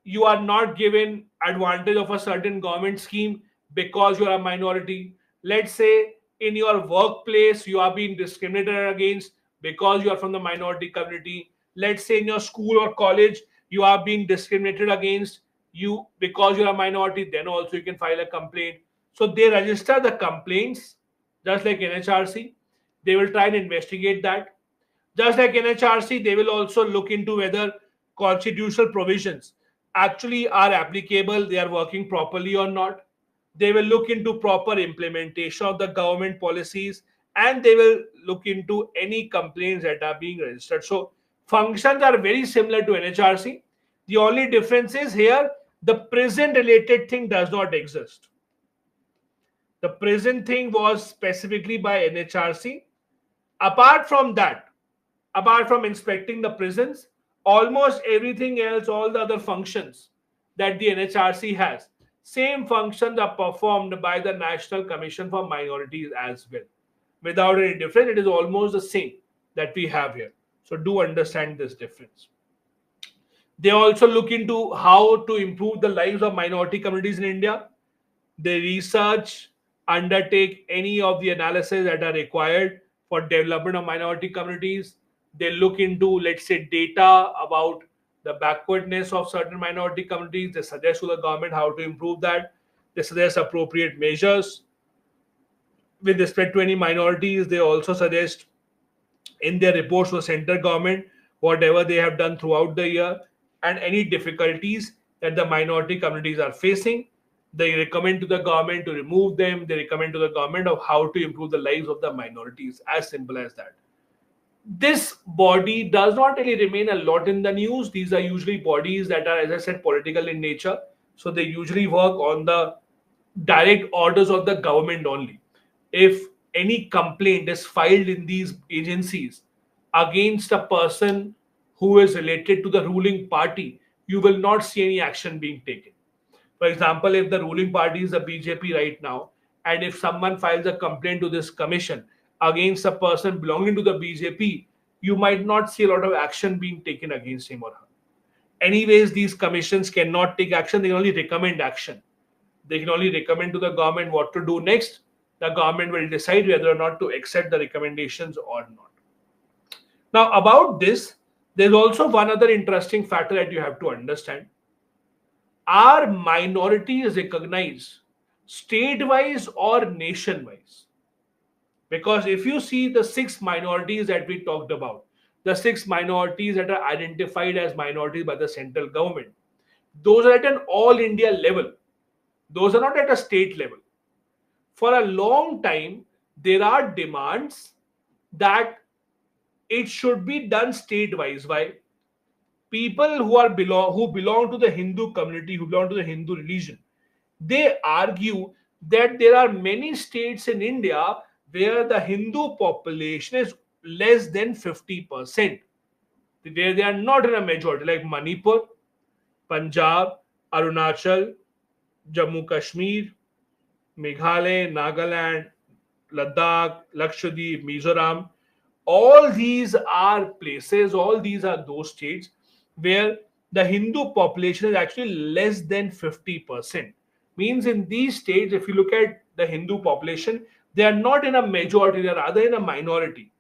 you are not given advantage of a certain government scheme because you are a minority. Let's say in your workplace you are being discriminated against because you are from the minority community. Let's say in your school or college you are being discriminated against you because you are a minority, then also you can file a complaint. So they register the complaints just like NHRC. They will try and investigate that. Just like NHRC, they will also look into whether constitutional provisions actually are applicable, they are working properly or not. They will look into proper implementation of the government policies, and they will look into any complaints that are being registered. So functions are very similar to NHRC. The only difference is here the prison related thing does not exist. The prison thing was specifically by NHRC. Apart from that, apart from inspecting the prisons, almost everything else, all the other functions that the NHRC has, same functions are performed by the National Commission for Minorities as well. without any difference. It is almost the same that we have here. So do understand this difference. They also look into how to improve the lives of minority communities in India. They research, undertake any of the analysis that are required for development of minority communities. They look into, let's say, data about the backwardness of certain minority communities. They suggest to the government how to improve that. They suggest appropriate measures with respect to any minorities. They also suggest in their reports to the central government whatever they have done throughout the year and any difficulties that the minority communities are facing. They recommend to the government to remove them. They recommend to the government of how to improve the lives of the minorities. As simple as that. This body does not really remain a lot in the news. These are usually bodies that are, as I said, political in nature. So they usually work on the direct orders of the government only. If any complaint is filed in these agencies against a person who is related to the ruling party, you will not see any action being taken. For example, if the ruling party is the BJP right now, and if someone files a complaint to this commission against a person belonging to the BJP, you might not see a lot of action being taken against him or her. Anyways, these commissions cannot take action, they can only recommend action. They can only recommend to the government what to do next. The government will decide whether or not to accept the recommendations or not. Now, about this, there's also one other interesting factor that you have to understand. Are minorities recognized state-wise or nation-wise? Because if you see the 6 minorities that we talked about, the 6 minorities that are identified as minorities by the central government, those are at an all India level. Those are not at a state level. For a long time, there are demands that it should be done state-wise. Why? People who belong to the Hindu community, who belong to the Hindu religion, they argue that there are many states in India where the Hindu population is less than 50%, where they are not in a majority, like Manipur, Punjab, Arunachal, Jammu Kashmir, Meghalaya, Nagaland, Ladakh, Lakshadweep, Mizoram. All these are places, all these are those states where the Hindu population is actually less than 50%. Means in these states, if you look at the Hindu population, they are not in a majority, they are rather in a minority.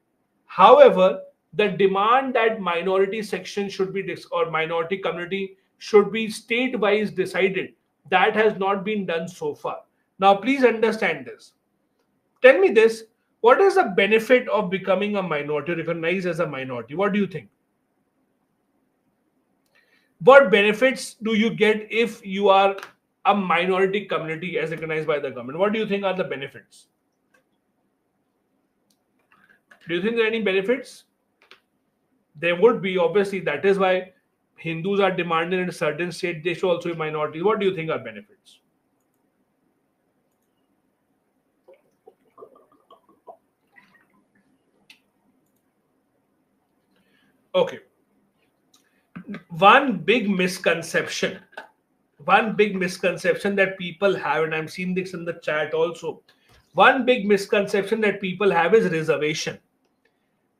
However, the demand that minority section should be or minority community should be state-wise decided, that has not been done so far. Now, please understand this. Tell me this: what is the benefit of becoming a minority, recognized as a minority? What do you think? What benefits do you get if you are a minority community as recognized by the government? What do you think are the benefits? Do you think there are any benefits? There would be, obviously. That is why Hindus are demanding in a certain state they should also be minorities. What do you think are benefits? Okay. One big misconception that people have, and I'm seeing this in the chat also. One big misconception that people have is reservation.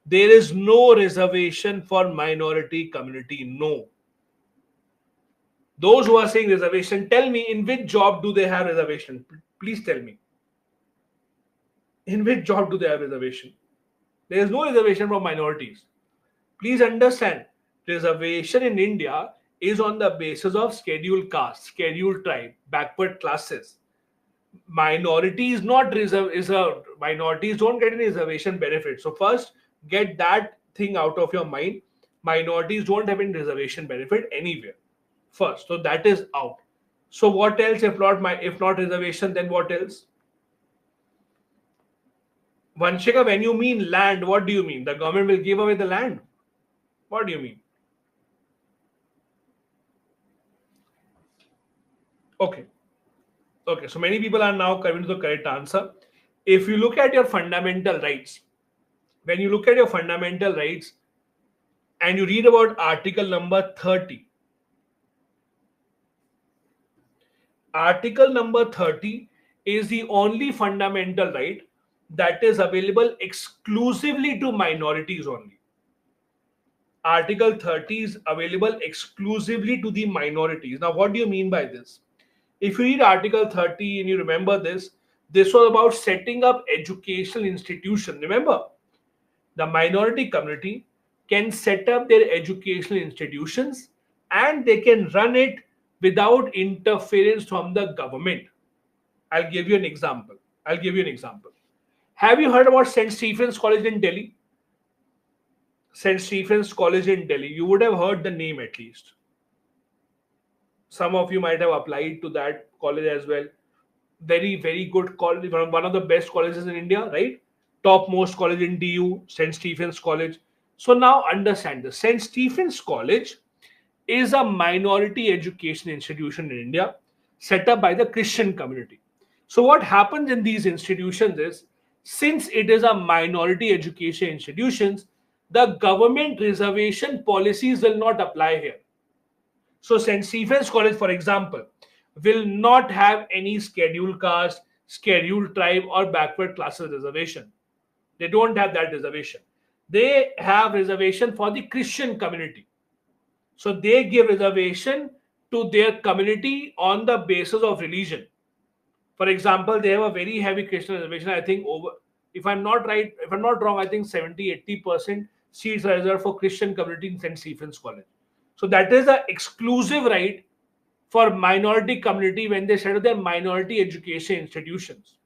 There is no reservation for minority community. No. Those who are saying reservation, tell me in which job do they have reservation? Please tell me. In which job do they have reservation? There is no reservation for minorities. Please understand, reservation in India is on the basis of scheduled caste, scheduled tribe, backward classes. Minorities not reserved. Minorities don't get any reservation benefit. So first, get that thing out of your mind. Minorities don't have any reservation benefit anywhere. First, so that is out. So what else if not reservation? Then what else? Vanshika, when you mean land, what do you mean? The government will give away the land? What do you mean? Okay. Okay, so many people are now coming to the correct answer. If you look at your fundamental rights, when you look at your fundamental rights and you read about article number 30, article number 30 is the only fundamental right that is available exclusively to minorities only. Article 30 is available exclusively to the minorities. Now, what do you mean by this? If you read Article 30 and you remember this was about setting up educational institutions. Remember, the minority community can set up their educational institutions and they can run it without interference from the government. I'll give you an example. Have you heard about St. Stephen's College in Delhi? St. Stephen's College in Delhi. You would have heard the name at least. Some of you might have applied to that college as well. Very, very good college, one of the best colleges in India, right? Topmost college in DU, St. Stephen's College. So now understand this. St. Stephen's College is a minority education institution in India set up by the Christian community. So what happens in these institutions is, since it is a minority education institutions, the government reservation policies will not apply here. So St. Stephen's College, for example, will not have any scheduled caste, scheduled tribe, or backward classes reservation. They don't have that reservation. They have reservation for the Christian community. So they give reservation to their community on the basis of religion. For example, they have a very heavy Christian reservation. I think if I'm not wrong, I think 70-80% seats are reserved for Christian community in St. Stephen's College. So that is an exclusive right for minority community when they set up their minority education institutions.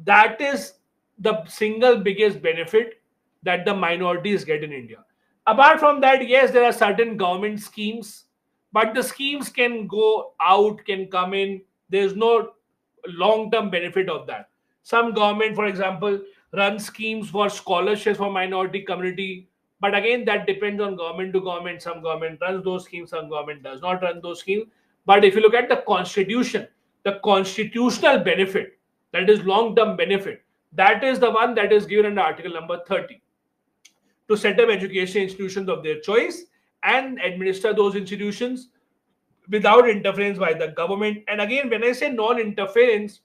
That is the single biggest benefit that the minorities get in India. Apart from that, yes, there are certain government schemes, but the schemes can go out, can come in. There's no long-term benefit of that. Some government, for example, runs schemes for scholarships for minority community. But again, that depends on government to government. Some government runs those schemes, some government does not run those schemes. But if you look at the constitution, the constitutional benefit, that is long-term benefit, that is the one that is given under Article number 30. To set up education institutions of their choice and administer those institutions without interference by the government. And again, when I say non-interference,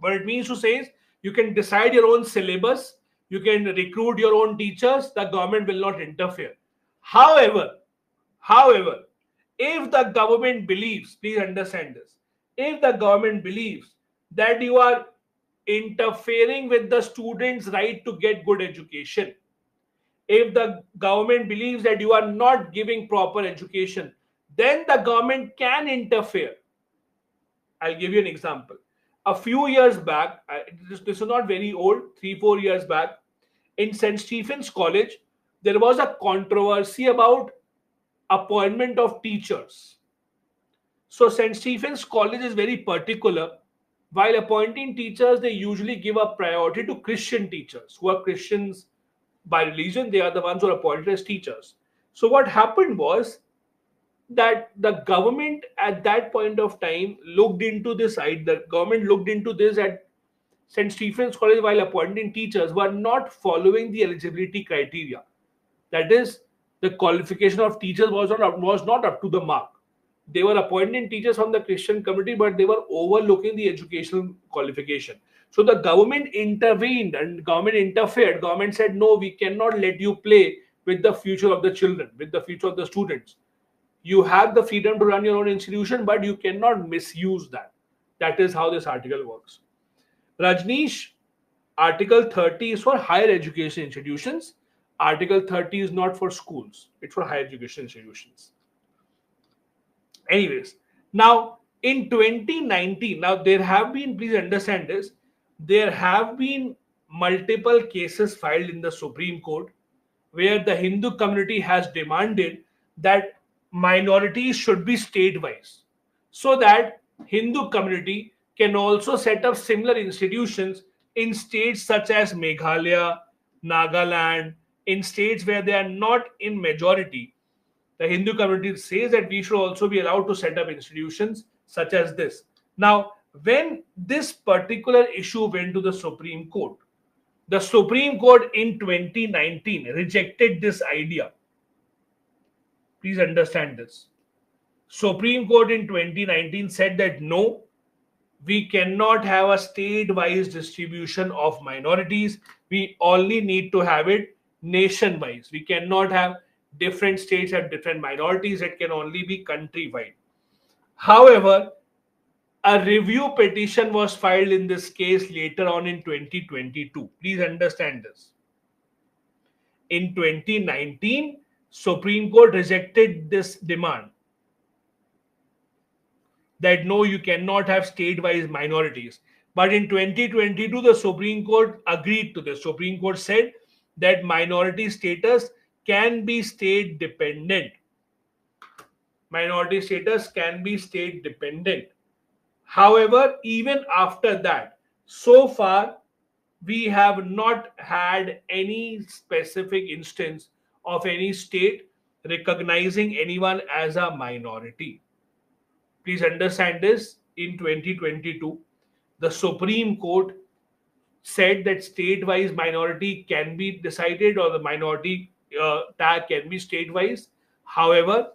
what it means to say is you can decide your own syllabus, you can recruit your own teachers, the government will not interfere. However, if the government believes, please understand this, if the government believes that you are interfering with the students' right to get good education, if the government believes that you are not giving proper education, then the government can interfere. I'll give you an example. A few years back, this is not very old, 3-4 years back, in St. Stephen's College, there was a controversy about appointment of teachers. So St. Stephen's College is very particular. While appointing teachers, they usually give a priority to Christian teachers who are Christians by religion. They are the ones who are appointed as teachers. So what happened was that the government at that point of time looked into this. The government looked into this at St. Stephen's College while appointing teachers were not following the eligibility criteria. That is, the qualification of teachers was not up to the mark. They were appointing teachers from the Christian community, but they were overlooking the educational qualification. So the government intervened and government interfered. Government said, no, we cannot let you play with the future of the children, with the future of the students. You have the freedom to run your own institution, but you cannot misuse that. That is how this article works. Rajneesh, Article 30 is for higher education institutions. Article 30 is not for schools. It's for higher education institutions. Anyways, now in 2019, now there have been, please understand this, there have been multiple cases filed in the Supreme Court where the Hindu community has demanded that minorities should be state-wise so that Hindu community can also set up similar institutions in states such as Meghalaya, Nagaland, in states where they are not in majority. The Hindu community says that we should also be allowed to set up institutions such as this. Now, when this particular issue went to the Supreme Court in 2019 rejected this idea. Please understand this. Supreme Court in 2019 said that no, We cannot have a state-wise distribution of minorities. We only need to have it nation-wise. We cannot have different states have different minorities. It can only be country-wide. However, a review petition was filed in this case later on in 2022. Please understand this. In 2019, Supreme Court rejected this demand that no, you cannot have state-wise minorities. But in 2022, the Supreme Court agreed to this. Supreme Court said that minority status can be state dependent. Minority status can be state dependent. However, even after that, so far, we have not had any specific instance of any state recognizing anyone as a minority. Please understand this. In 2022, the Supreme Court said that state-wise minority can be decided or the minority tag can be state-wise. However,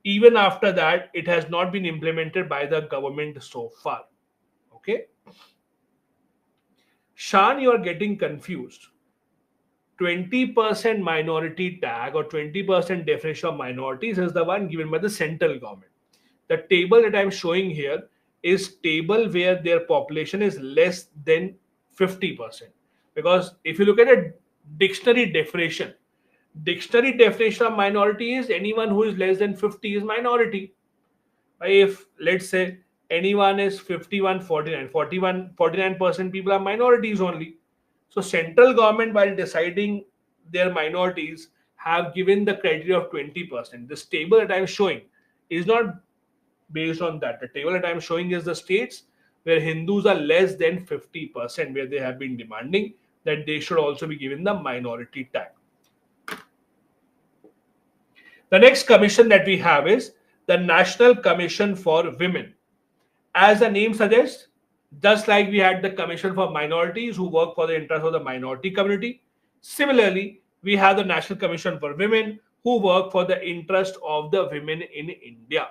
even after that, it has not been implemented by the government so far. Okay. Shan, you are getting confused. 20% minority tag or 20% definition of minorities is the one given by the central government. The table that I'm showing here is table where their population is less than 50%. Because if you look at a dictionary definition of minority is anyone who is less than 50 is minority. If let's say anyone is 51, 49, 41, 49% people are minorities only. So central government, while deciding their minorities, have given the criteria of 20%. This table that I'm showing is not based on that. The table that I'm showing is the states where Hindus are less than 50%, where they have been demanding that they should also be given the minority tag. The next commission that we have is the National Commission for Women. As the name suggests, just like we had the Commission for Minorities who work for the interests of the minority community, similarly, we have the National Commission for Women who work for the interest of the women in India.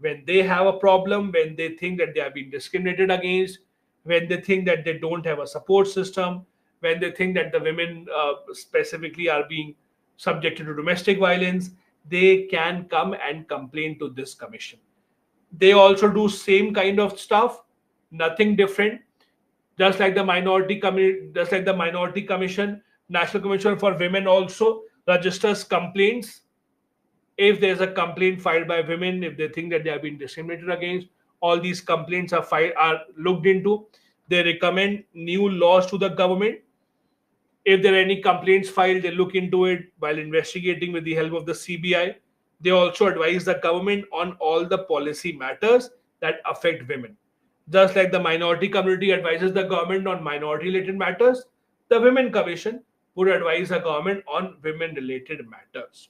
When they have a problem, when they think that they are being discriminated against, when they think that they don't have a support system, when they think that the women specifically are being subjected to domestic violence, they can come and complain to this commission. They also do same kind of stuff, nothing different. Just like the minority commission, National Commission for Women also registers complaints. If there's a complaint filed by women, if they think that they have been discriminated against, all these complaints are looked into. They recommend new laws to the government. If there are any complaints filed, they look into it while investigating with the help of the CBI. They also advise the government on all the policy matters that affect women. Just like the minority community advises the government on minority-related matters, the Women Commission would advise the government on women-related matters.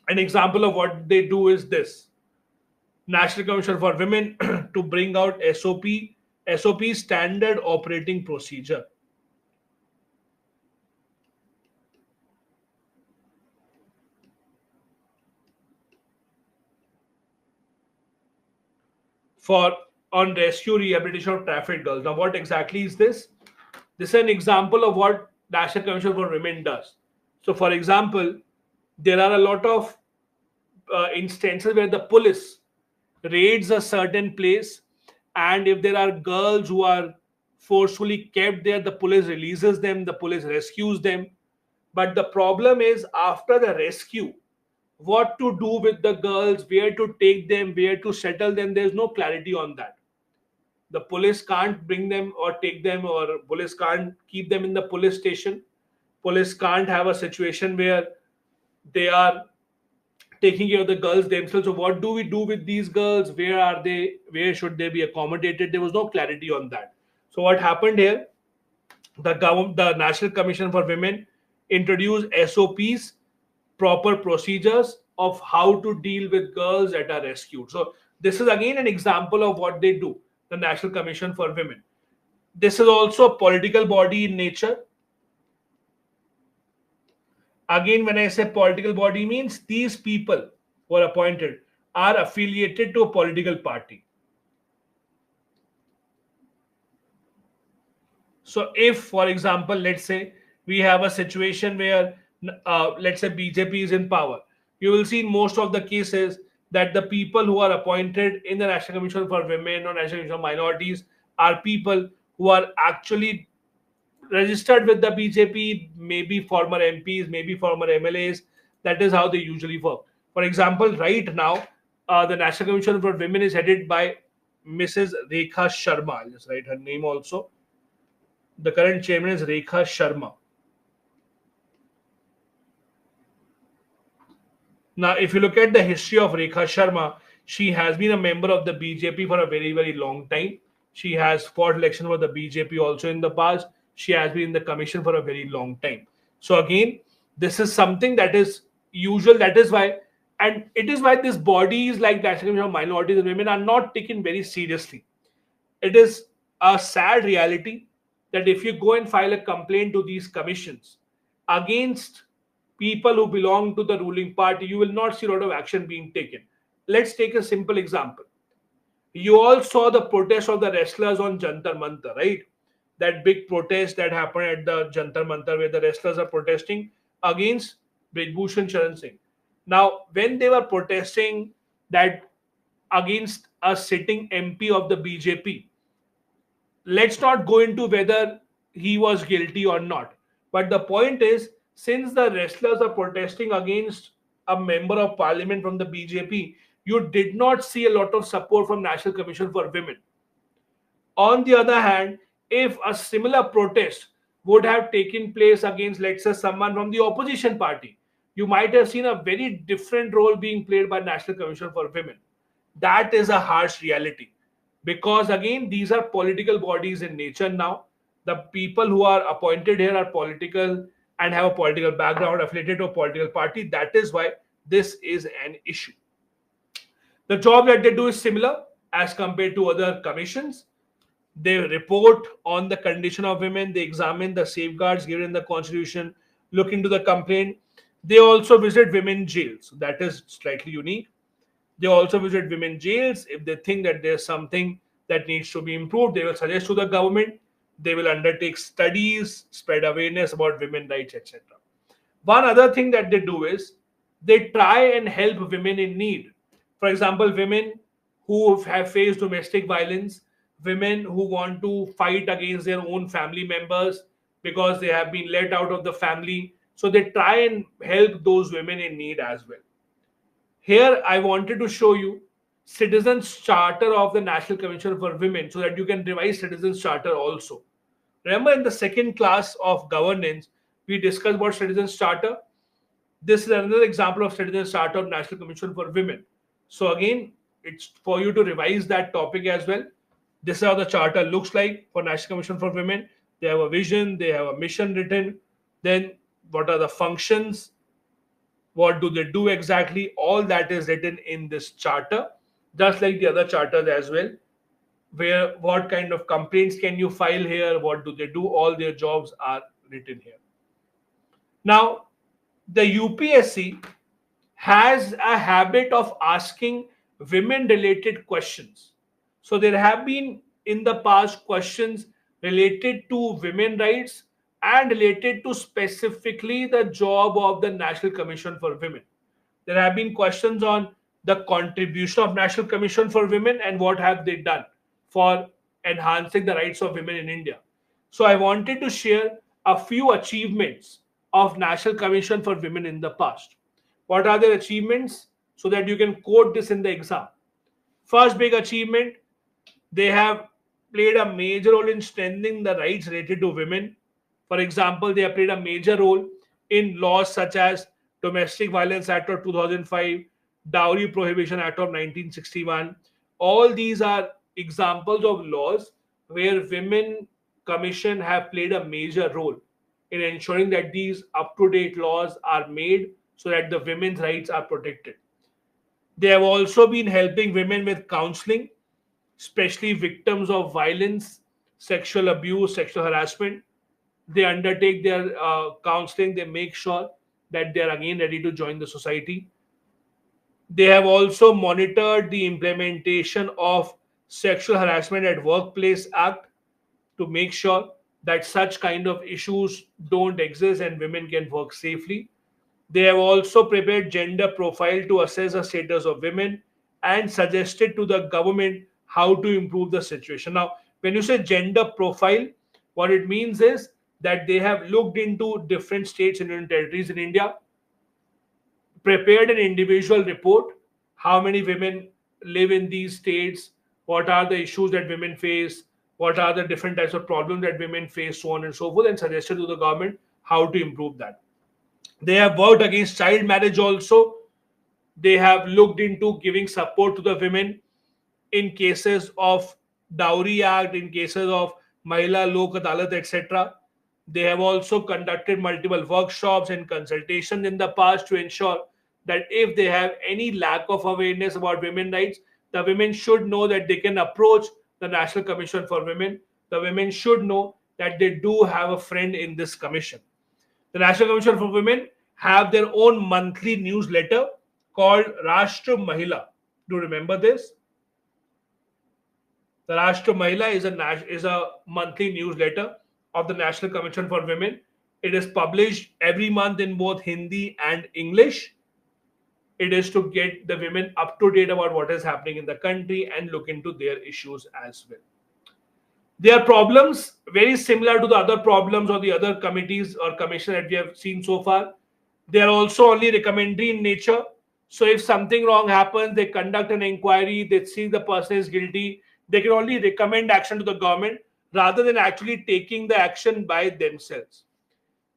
An example of what they do is this. National Commission for Women to bring out SOP standard operating procedure. On rescue rehabilitation of trafficked girls. Now, what exactly is this? This is an example of what National Commission for Women does. So, for example, there are a lot of instances where the police raids a certain place, and if there are girls who are forcefully kept there, the police releases them, the police rescues them. But the problem is, after the rescue, what to do with the girls, where to take them, where to settle them, there's no clarity on that. The police can't bring them or take them, or police can't keep them in the police station. Police can't have a situation where they are taking care of the girls themselves. So what do we do with these girls? Where are they? Where should they be accommodated? There was no clarity on that. So what happened here? The National Commission for Women introduced SOPs, proper procedures of how to deal with girls that are rescued. So this is again an example of what they do, the National Commission for Women. This is also a political body in nature. Again, when I say political body, means these people who are appointed are affiliated to a political party. So if, for example, let's say we have a situation where, let's say BJP is in power, you will see in most of the cases that the people who are appointed in the National Commission for Women or National Commission for Minorities are people who are actually registered with the BJP, maybe former MPs, maybe former MLAs. That is how they usually work. For example, right now, the National Commission for Women is headed by Mrs. Rekha Sharma. I'll just write her name also. The current chairman is Rekha Sharma. Now, if you look at the history of Rekha Sharma, she has been a member of the BJP for a very, very long time. She has fought election for the BJP also in the past. She has been in the commission for a very long time. So again, this is something that is usual. That is why, and it is why these bodies like the National Commission of Minorities and Women are not taken very seriously. It is a sad reality that if you go and file a complaint to these commissions against people who belong to the ruling party, you will not see a lot of action being taken. Let's take a simple example. You all saw the protest of the wrestlers on Jantar Mantar, right? That big protest that happened at the Jantar Mantar where the wrestlers are protesting against Brajbhushan Charan Singh. Now, when they were protesting that against a sitting MP of the BJP, let's not go into whether he was guilty or not. But the point is, since the wrestlers are protesting against a member of parliament from the BJP, you did not see a lot of support from National Commission for Women. On the other hand, if a similar protest would have taken place against, let's say, someone from the opposition party, you might have seen a very different role being played by National Commission for Women. That is a harsh reality because, again, these are political bodies in nature now. The people who are appointed here are political and have a political background affiliated to a political party. That is why this is an issue. The job that they do is similar as compared to other commissions. They report on the condition of women, they examine the safeguards given in the constitution, look into the complaint. They also visit women jails. That is slightly unique. They also visit women jails. If they think that there's something that needs to be improved, they will suggest to the government. They will undertake studies, spread awareness about women rights, etc. One other thing that they do is they try and help women in need. For example, women who have faced domestic violence, women who want to fight against their own family members because they have been let out of the family. So they try and help those women in need as well. Here, I wanted to show you Citizens Charter of the National Commission for Women so that you can revise Citizens Charter also. Remember, in the second class of governance, we discussed about Citizens Charter. This is another example of Citizens Charter of National Commission for Women. So again, it's for you to revise that topic as well. This is how the charter looks like for National Commission for Women. They have a vision, they have a mission written. Then what are the functions? What do they do exactly? All that is written in this charter, just like the other charters as well. Where what kind of complaints can you file here? What do they do? All their jobs are written here. Now, the UPSC has a habit of asking women related questions. So there have been in the past questions related to women rights and related to specifically the job of the National Commission for Women. There have been questions on the contribution of National Commission for Women and what have they done for enhancing the rights of women in India. So I wanted to share a few achievements of National Commission for Women in the past. What are their achievements? So that you can quote this in the exam. First big achievement, they have played a major role in strengthening the rights related to women. For example, they have played a major role in laws such as Domestic Violence Act of 2005, Dowry Prohibition Act of 1961. All these are examples of laws where women commission have played a major role in ensuring that these up-to-date laws are made so that the women's rights are protected. They have also been helping women with counseling, especially victims of violence, sexual abuse, sexual harassment. They undertake their counseling, they make sure that they are again ready to join the society. They have also monitored the implementation of Sexual Harassment at Workplace Act to make sure that such kind of issues don't exist and women can work safely. They have also prepared gender profile to assess the status of women and suggested to the government how to improve the situation. Now, when you say gender profile, what it means is that they have looked into different states and union territories in India, prepared an individual report, how many women live in these states, what are the issues that women face, what are the different types of problems that women face, so on and so forth, and suggested to the government how to improve that. They have worked against child marriage also. They have looked into giving support to the women in cases of Dowry Act, in cases of Mahila Lok Adalat, etc. They have also conducted multiple workshops and consultations in the past to ensure that if they have any lack of awareness about women's rights, the women should know that they can approach the National Commission for Women. The women should know that they do have a friend in this commission. The National Commission for Women have their own monthly newsletter called Rashtra Mahila. Do you remember this? The Rashtra Mahila is a monthly newsletter of the National Commission for Women. It is published every month in both Hindi and English. It is to get the women up to date about what is happening in the country and look into their issues as well. Their problems very similar to the other problems or the other committees or commission that we have seen so far. They are also only recommendatory in nature. So if something wrong happens, they conduct an inquiry, they see the person is guilty, they can only recommend action to the government rather than actually taking the action by themselves.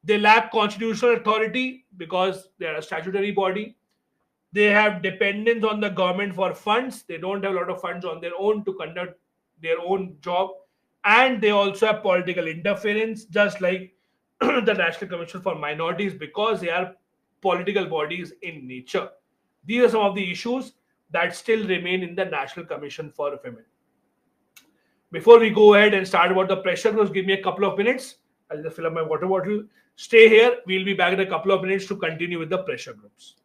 They lack constitutional authority because they are a statutory body. They have dependence on the government for funds. They don't have a lot of funds on their own to conduct their own job. And they also have political interference, just like the National Commission for Minorities, because they are political bodies in nature. These are some of the issues that still remain in the National Commission for Women. Before we go ahead and start about the pressure groups, give me a couple of minutes. I'll just fill up my water bottle. Stay here. We'll be back in a couple of minutes to continue with the pressure groups.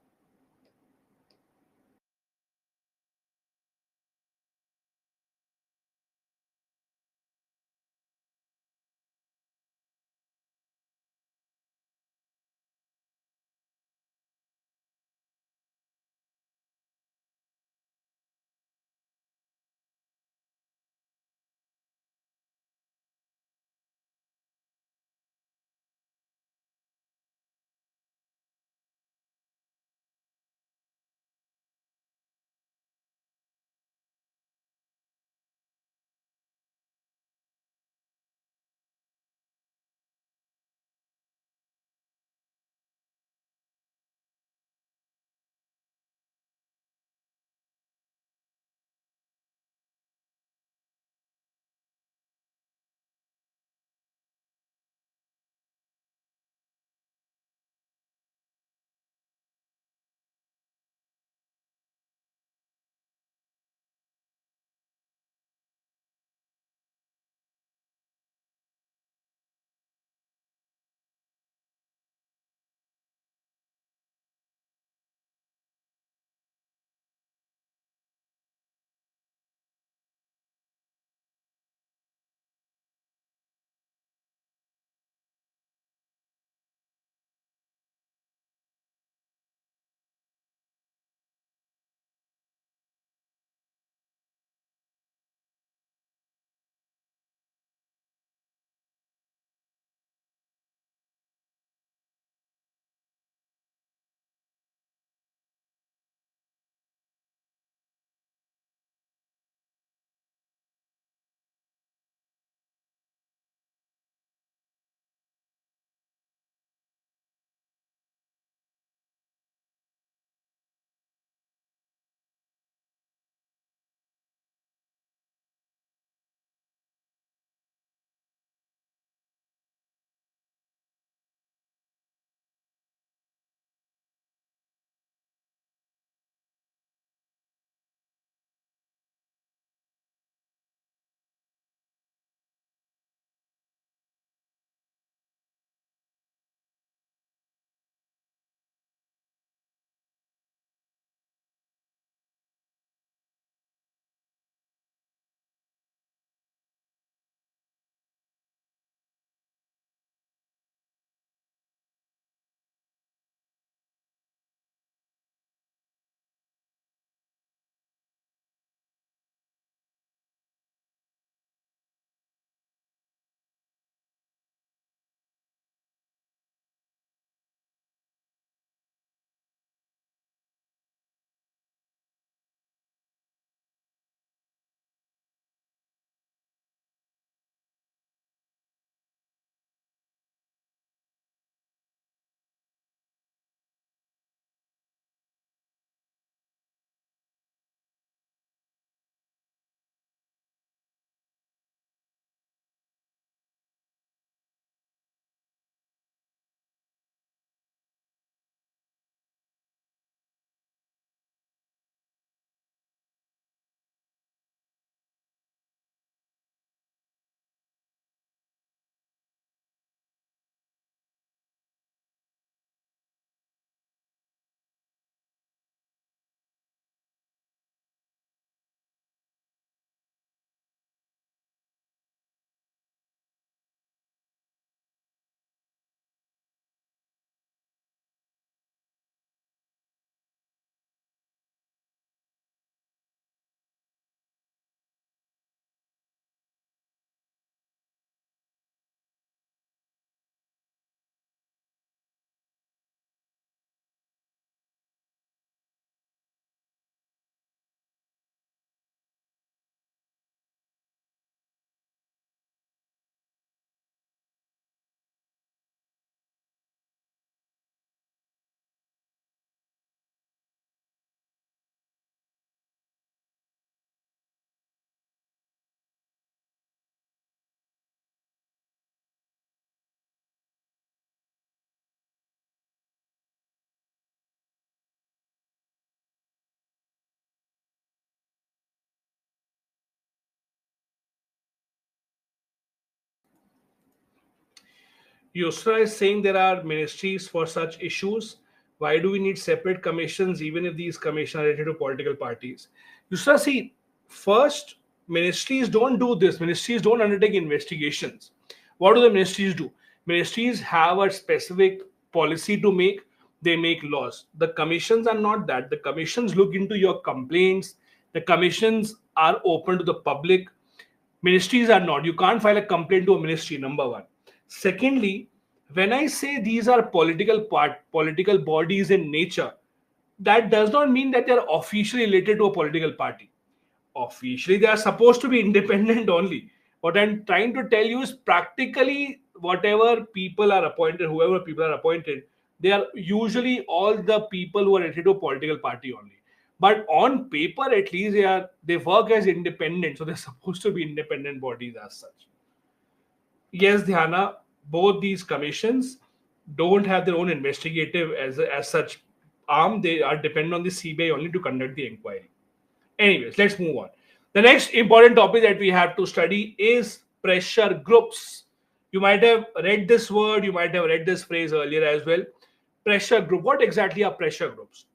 Yusra is saying there are ministries for such issues. Why do we need separate commissions even if these commissions are related to political parties? Yusra, see, first, ministries don't do this. Ministries don't undertake investigations. What do the ministries do? Ministries have a specific policy to make, they make laws. The commissions are not that. The commissions look into your complaints, the commissions are open to the public. Ministries are not. You can't file a complaint to a ministry, number one. Secondly, when I say these are political bodies in nature, that does not mean that they are officially related to a political party. Officially they are supposed to be independent only. What I'm trying to tell you is practically whatever people are appointed, whoever people are appointed, they are usually all the people who are related to a political party only. But on paper, at least they work as independent, so they're supposed to be independent bodies as such. Yes, Dhyana, both these commissions don't have their own investigative as such arm. They are dependent on the CBI only to conduct the inquiry. Anyways, let's move on. The next important topic that we have to study is pressure groups. You might have read this word, you might have read this phrase earlier as well. Pressure group. What exactly are pressure groups?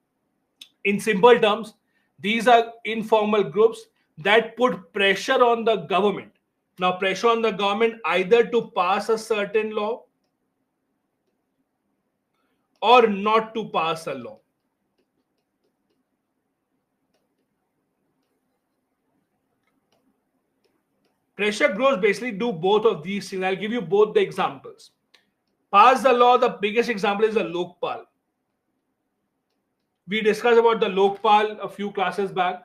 In simple terms, these are informal groups that put pressure on the government. Now, pressure on the government either to pass a certain law or not to pass a law. Pressure groups basically do both of these things. I'll give you both the examples. Pass the law, the biggest example is the Lokpal. We discussed about the Lokpal a few classes back.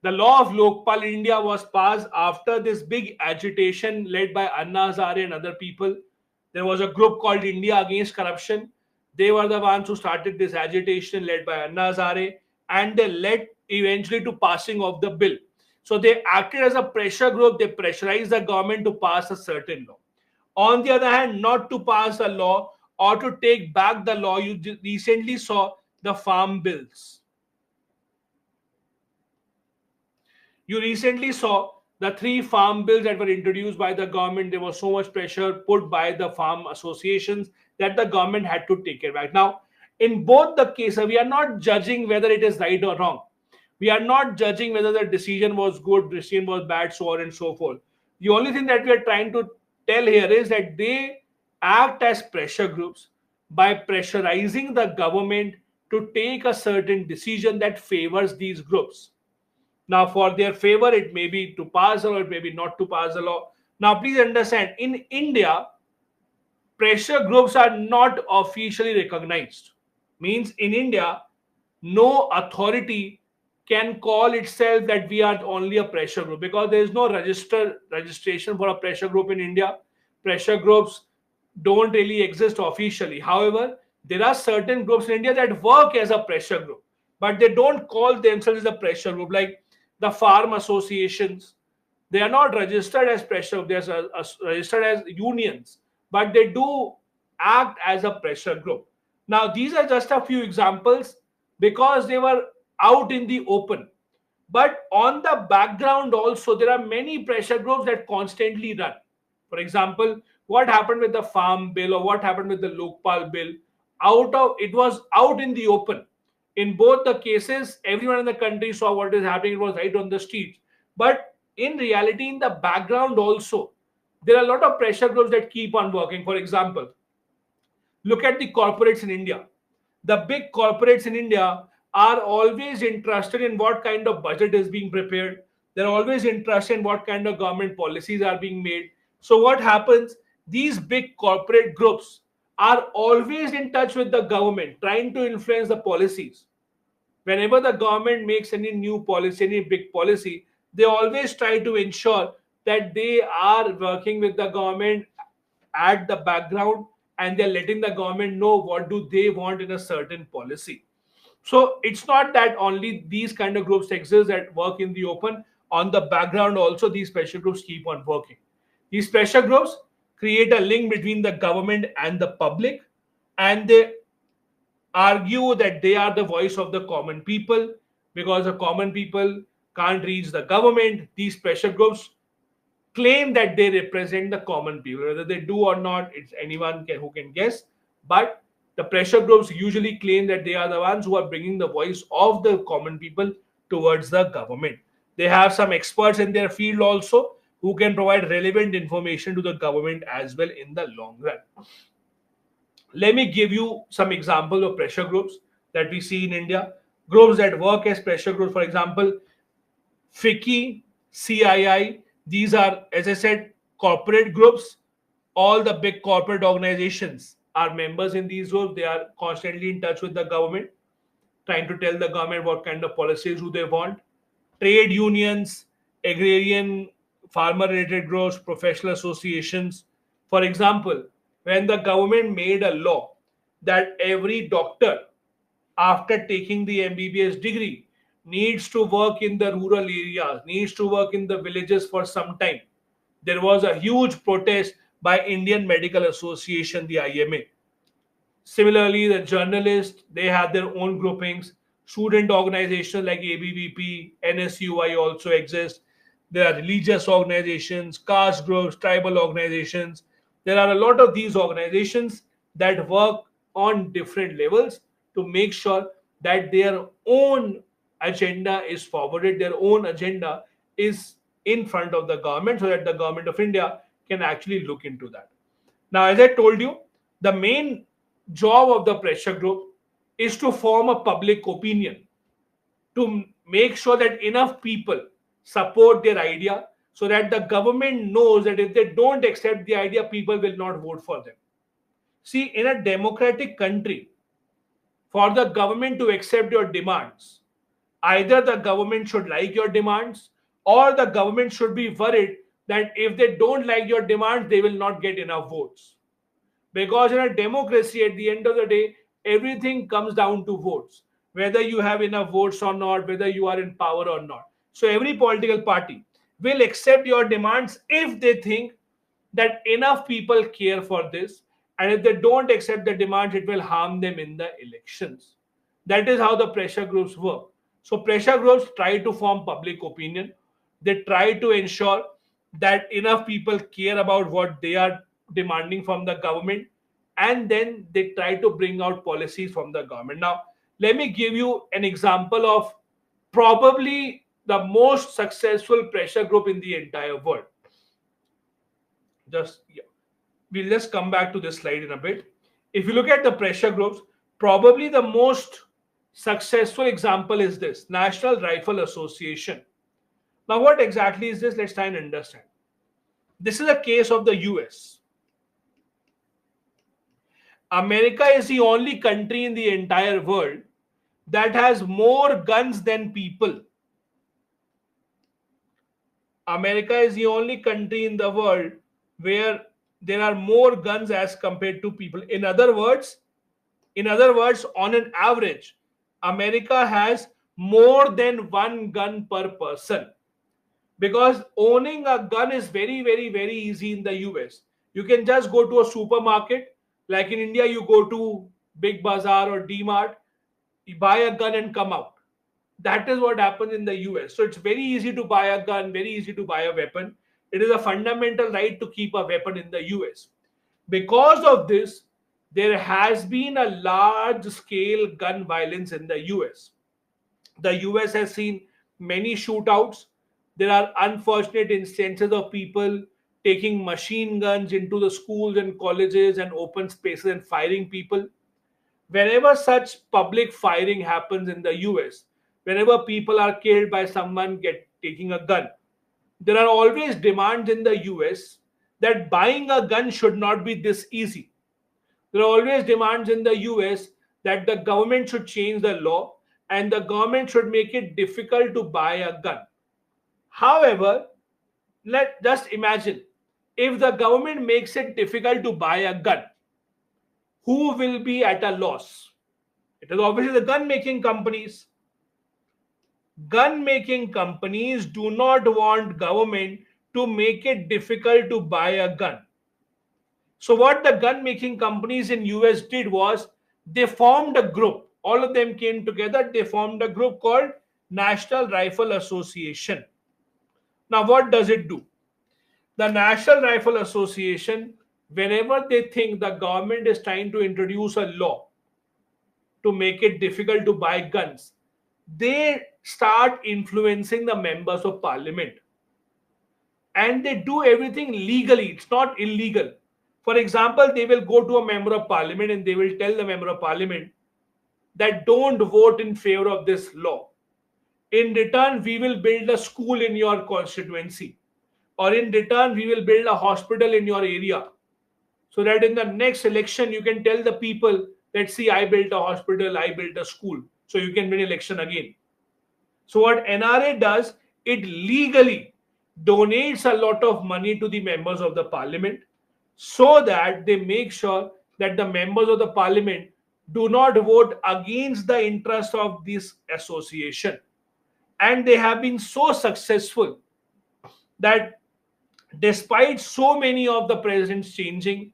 The law of Lokpal in India was passed after this big agitation led by Anna Hazare and other people. There was a group called India Against Corruption. They were the ones who started this agitation led by Anna Hazare, and they led eventually to passing of the bill. So they acted as a pressure group. They pressurized the government to pass a certain law. On the other hand, not to pass a law or to take back the law. You recently saw the farm bills. You recently saw the three farm bills that were introduced by the government. There was so much pressure put by the farm associations that the government had to take it back. Now, in both the cases, we are not judging whether it is right or wrong. We are not judging whether the decision was good, decision was bad, so on and so forth. The only thing that we are trying to tell here is that they act as pressure groups by pressurizing the government to take a certain decision that favors these groups. Now, for their favor, it may be to pass a law, it may be not to pass a law. Now, please understand, in India, pressure groups are not officially recognized. Means in India, no authority can call itself that we are only a pressure group because there is no registration for a pressure group in India. Pressure groups don't really exist officially. However, there are certain groups in India that work as a pressure group, but they don't call themselves as a pressure group, like the farm associations. They are not registered as pressure, they are registered as unions, but they do act as a pressure group. Now, these are just a few examples because they were out in the open. But on the background also, there are many pressure groups that constantly run. For example, what happened with the farm bill or what happened with the Lokpal bill? It was out in the open. In both the cases, everyone in the country saw what is happening. It was right on the streets. But in reality, in the background also, there are a lot of pressure groups that keep on working. For example, look at the corporates in India. The big corporates in India are always interested in what kind of budget is being prepared. They're always interested in what kind of government policies are being made. So what happens? These big corporate groups are always in touch with the government, trying to influence the policies. Whenever the government makes any new policy, any big policy, they always try to ensure that they are working with the government at the background, and they're letting the government know what do they want in a certain policy. So it's not that only these kind of groups exist that work in the open. On the background also, these special groups keep on working. These special groups create a link between the government and the public, and they argue that they are the voice of the common people. Because the common people can't reach the government, these pressure groups claim that they represent the common people. Whether they do or not, it's anyone who can guess. But the pressure groups usually claim that they are the ones who are bringing the voice of the common people towards the government. They have some experts in their field also who can provide relevant information to the government as well in the long run. Let me give you some examples of pressure groups that we see in India. Groups that work as pressure groups, for example, FICCI, CII, these are, as I said, corporate groups. All the big corporate organizations are members in these groups. They are constantly in touch with the government, trying to tell the government what kind of policies do they want. Trade unions, agrarian, farmer related groups, professional associations. For example, when the government made a law that every doctor, after taking the MBBS degree, needs to work in the rural areas, needs to work in the villages for some time, there was a huge protest by Indian Medical Association, the IMA. Similarly, the journalists, they have their own groupings. Student organizations like ABVP, NSUI also exist. There are religious organizations, caste groups, tribal organizations. There are a lot of these organizations that work on different levels to make sure that their own agenda is forwarded, their own agenda is in front of the government so that the government of India can actually look into that. Now, as I told you, the main job of the pressure group is to form a public opinion, to make sure that enough people support their idea so that the government knows that if they don't accept the idea, people will not vote for them. See, in a democratic country, for the government to accept your demands, either the government should like your demands or the government should be worried that if they don't like your demands, they will not get enough votes. Because in a democracy, at the end of the day, everything comes down to votes. Whether you have enough votes or not, whether you are in power or not. So every political party will accept your demands if they think that enough people care for this. And if they don't accept the demands, it will harm them in the elections. That is how the pressure groups work. So pressure groups try to form public opinion. They try to ensure that enough people care about what they are demanding from the government, and then they try to bring out policies from the government. Now, let me give you an example of probably the most successful pressure group in the entire world. Just yeah. We'll just come back to this slide in a bit. If you look at the pressure groups, probably the most successful example is this National Rifle Association. Now, what exactly is this? Let's try and understand. This is a case of the US. America is the only country in the entire world that has more guns than people. America is the only country in the world where there are more guns as compared to people. In other words, on an average, America has more than one gun per person. Because owning a gun is very, very, very easy in the US. You can just go to a supermarket. Like in India, you go to Big Bazaar or D-Mart, you buy a gun and come out. That is what happens in the US. So it's very easy to buy a gun, very easy to buy a weapon. It is a fundamental right to keep a weapon in the US. Because of this, there has been a large scale gun violence in the US. The US has seen many shootouts. There are unfortunate instances of people taking machine guns into the schools and colleges and open spaces and firing people. Whenever such public firing happens in the US, whenever people are killed by someone taking a gun, there are always demands in the US that buying a gun should not be this easy. There are always demands in the US that the government should change the law and the government should make it difficult to buy a gun. However, let just imagine if the government makes it difficult to buy a gun, who will be at a loss? It is obviously the gun making companies. Gun making companies do not want government to make it difficult to buy a gun. So what the gun making companies in US did was they formed a group. All of them came together. They formed a group called National Rifle Association. Now what does it do? The National Rifle Association, whenever they think the government is trying to introduce a law to make it difficult to buy guns, they start influencing the members of parliament, and they do everything legally. It's not illegal. For example, they will go to a member of parliament and they will tell the member of parliament that don't vote in favor of this law. In return, we will build a school in your constituency, or in return, we will build a hospital in your area, so that in the next election you can tell the people that, see, I built a hospital, I built a school, so you can win election again. So what NRA does, it legally donates a lot of money to the members of the parliament, so that they make sure that the members of the parliament do not vote against the interest of this association. And they have been so successful that despite so many of the presidents changing,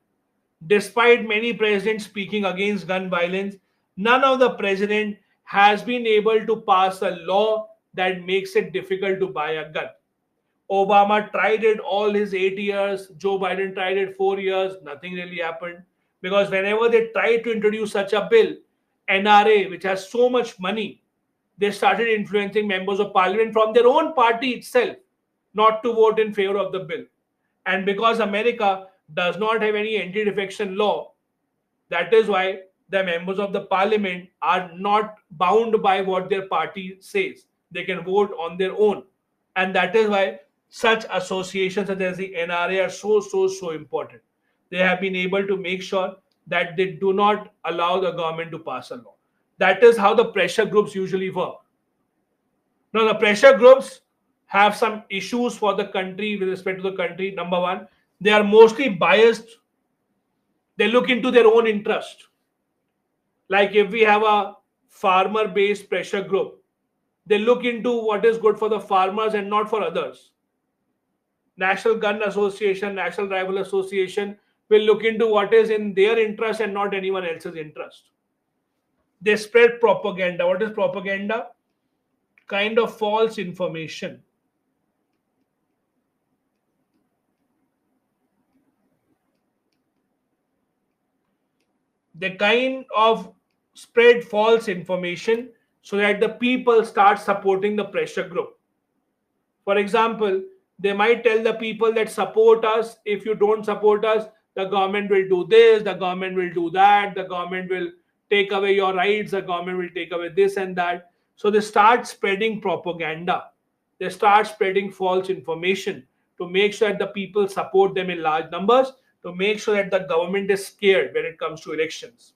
despite many presidents speaking against gun violence, none of the president has been able to pass a law that makes it difficult to buy a gun. Obama tried it all his 8 years. Joe Biden tried it 4 years. Nothing really happened. Because whenever they tried to introduce such a bill, NRA, which has so much money, they started influencing members of parliament from their own party itself not to vote in favor of the bill. And because America does not have any anti-defection law, that is why the members of the parliament are not bound by what their party says. They can vote on their own. And that is why such associations such as the NRA are so important. They have been able to make sure that they do not allow the government to pass a law. That is how the pressure groups usually work. Now, the pressure groups have some issues for the country with respect to the country. Number one, they are mostly biased. They look into their own interest. Like if we have a farmer-based pressure group, they look into what is good for the farmers and not for others. National Gun Association, National Rifle Association will look into what is in their interest and not anyone else's interest. They spread propaganda. What is propaganda? Kind of false information. They kind of spread false information so that the people start supporting the pressure group. For example, they might tell the people that support us. If you don't support us, the government will do this, the government will do that, the government will take away your rights, the government will take away this and that. So they start spreading propaganda. They start spreading false information to make sure that the people support them in large numbers, to make sure that the government is scared when it comes to elections.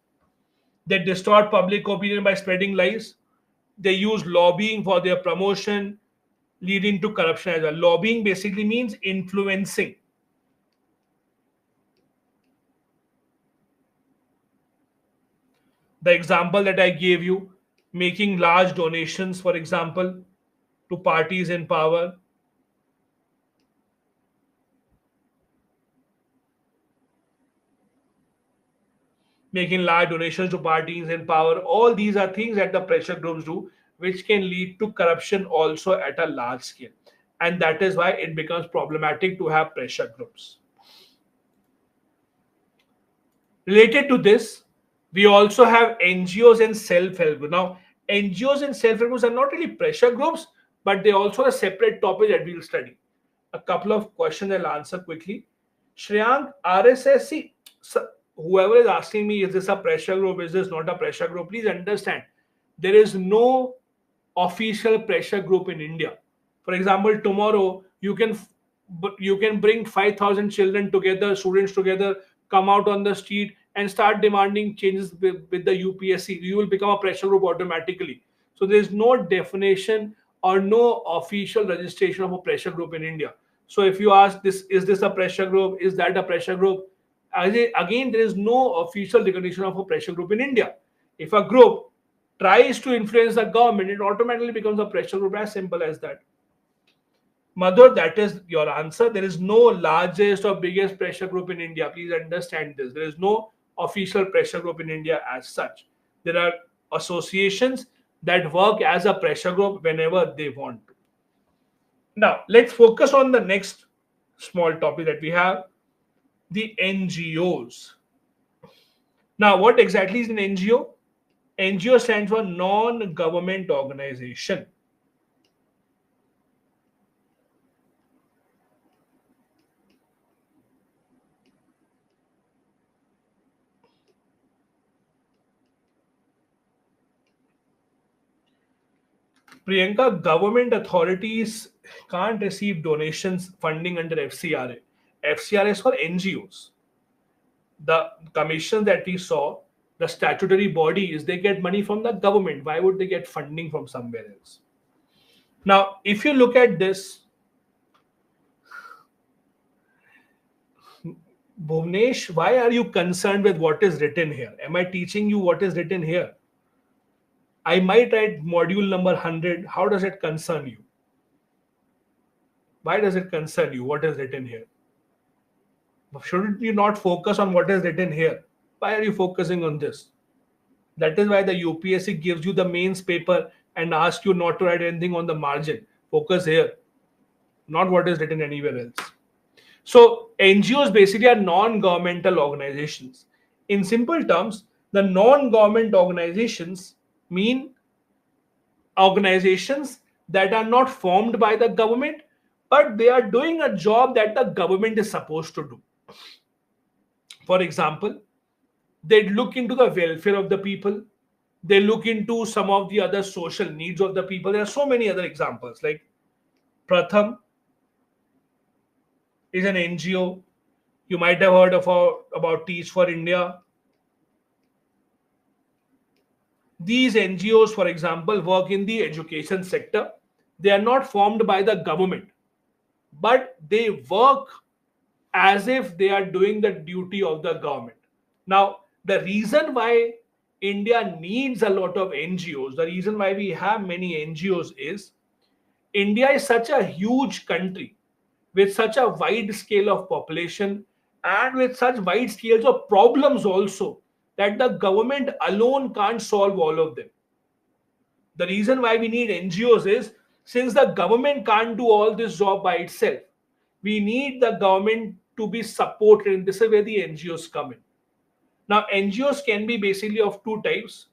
They distort public opinion by spreading lies. They use lobbying for their promotion, leading to corruption as well. Lobbying basically means influencing. The example that I gave you, making large donations, for example, to parties in power. Making large donations to parties in power. All these are things that the pressure groups do, which can lead to corruption also at a large scale. And that is why it becomes problematic to have pressure groups. Related to this, we also have NGOs and self-help groups. Now, NGOs and self-help groups are not really pressure groups, but they also are a separate topic that we'll study. A couple of questions I'll answer quickly. Shreyank, RSS, whoever is asking me, is this a pressure group? Is this not a pressure group? Please understand, there is no official pressure group in India. For example, tomorrow you can bring 5,000 children together, students together, come out on the street and start demanding changes with the UPSC. You will become a pressure group automatically. So there is no definition or no official registration of a pressure group in India. So if you ask this, is this a pressure group? Is that a pressure group? Again, there is no official recognition of a pressure group in India. If a group tries to influence the government, it automatically becomes a pressure group, as simple as that. Madhur, that is your answer. There is no largest or biggest pressure group in India. Please understand this. There is no official pressure group in India as such. There are associations that work as a pressure group whenever they want to. Now, let's focus on the next small topic that we have, the NGOs. Now, what exactly is an NGO? NGO stands for non-government organization. Priyanka, government authorities can't receive donations funding under FCRA. FCRA is for NGOs. The commission that we saw, the statutory bodies, they get money from the government. Why would they get funding from somewhere else? Now, if you look at this, Bhuvnesh, why are you concerned with what is written here? Am I teaching you what is written here? I might write module number 100. How does it concern you? Why does it concern you? What is written here? Shouldn't you not focus on what is written here? Why are you focusing on this? That is why the UPSC gives you the mains paper and asks you not to write anything on the margin. Focus here, not what is written anywhere else. So NGOs basically are non-governmental organizations. In simple terms, the non-government organizations mean organizations that are not formed by the government, but they are doing a job that the government is supposed to do. For example, they look into the welfare of the people. They look into some of the other social needs of the people. There are so many other examples. Like Pratham is an NGO. You might have heard of about Teach for India. These NGOs, for example, work in the education sector. They are not formed by the government, but they work as if they are doing the duty of the government. Now, the reason why India needs a lot of NGOs, the reason why we have many NGOs is India is such a huge country with such a wide scale of population and with such wide scales of problems also that the government alone can't solve all of them. The reason why we need NGOs is since the government can't do all this job by itself, we need the government to be supported, and this is where the NGOs come in. Now, NGOs can be basically of two types: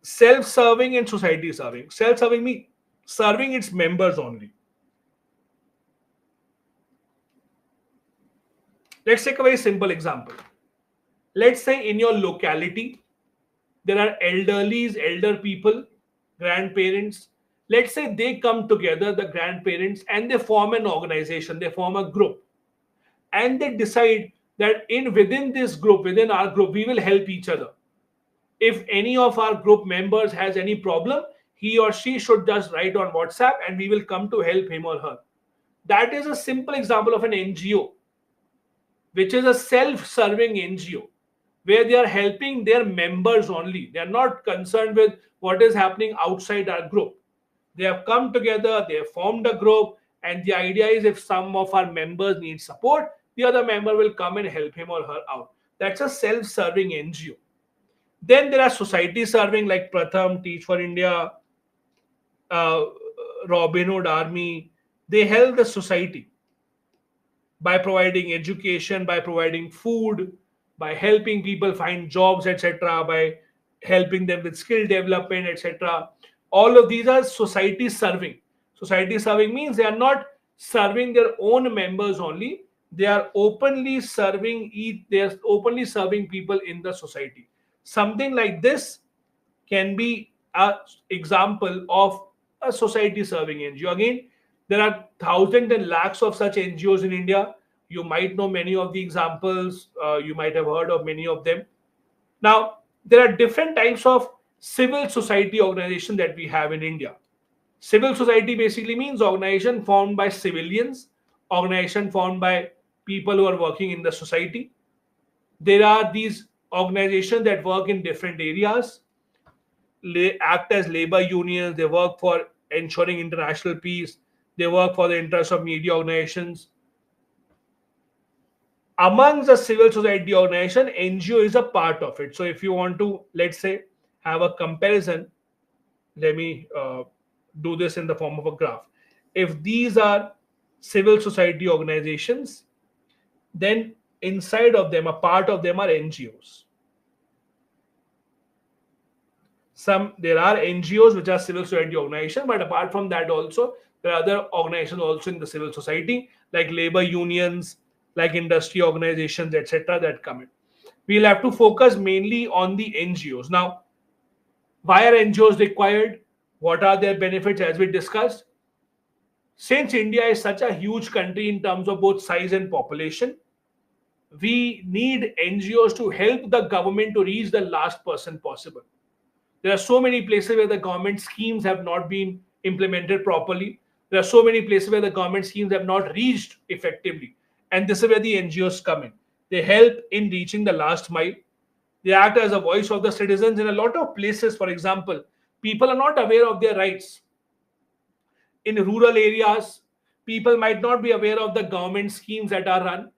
self-serving and society serving. Self-serving means serving its members only. Let's take a very simple example. Let's say in your locality, there are elder people, grandparents. Let's say they come together, the grandparents, and they form an organization, they form a group, and they decide that within this group, within our group, we will help each other. If any of our group members has any problem, he or she should just write on WhatsApp and we will come to help him or her. That is a simple example of an NGO, which is a self-serving NGO, where they are helping their members only. They are not concerned with what is happening outside our group. They have come together, they have formed a group, and the idea is if some of our members need support, the other member will come and help him or her out. That's a self-serving NGO. Then there are society serving like Pratham, Teach for India, uh, Robin Hood Army. They help the society by providing education, by providing food, by helping people find jobs, etc., by helping them with skill development, etc. All of these are society serving. Society serving means they are not serving their own members only. They are openly serving they are openly serving people in the society. Something like this can be an example of a society serving NGO. Again, there are thousands and lakhs of such NGOs in India. You might know many of the examples, you might have heard of many of them. Now, there are different types of civil society organization that we have in India. Civil society basically means organization formed by civilians, organization formed by people who are working in the society. There are these organizations that work in different areas, act as labor unions, they work for ensuring international peace, they work for the interests of media organizations. Among the civil society organization, NGO is a part of it. So if you want to, let's say, have a comparison, let me do this in the form of a graph. If these are civil society organizations. Then inside of them, a part of them are NGOs. There are NGOs which are civil society organizations, but apart from that also there are other organizations also in the civil society, like labor unions, like industry organizations, etc. that come in. We'll have to focus mainly on the NGOs. Now, why are NGOs required? What are their benefits? As we discussed, since India is such a huge country in terms of both size and population, we need NGOs to help the government to reach the last person possible. There are so many places where the government schemes have not been implemented properly. There are so many places where the government schemes have not reached effectively. And this is where the NGOs come in. They help in reaching the last mile. They act as a voice of the citizens in a lot of places. For example, people are not aware of their rights. In rural areas, people might not be aware of the government schemes that are run.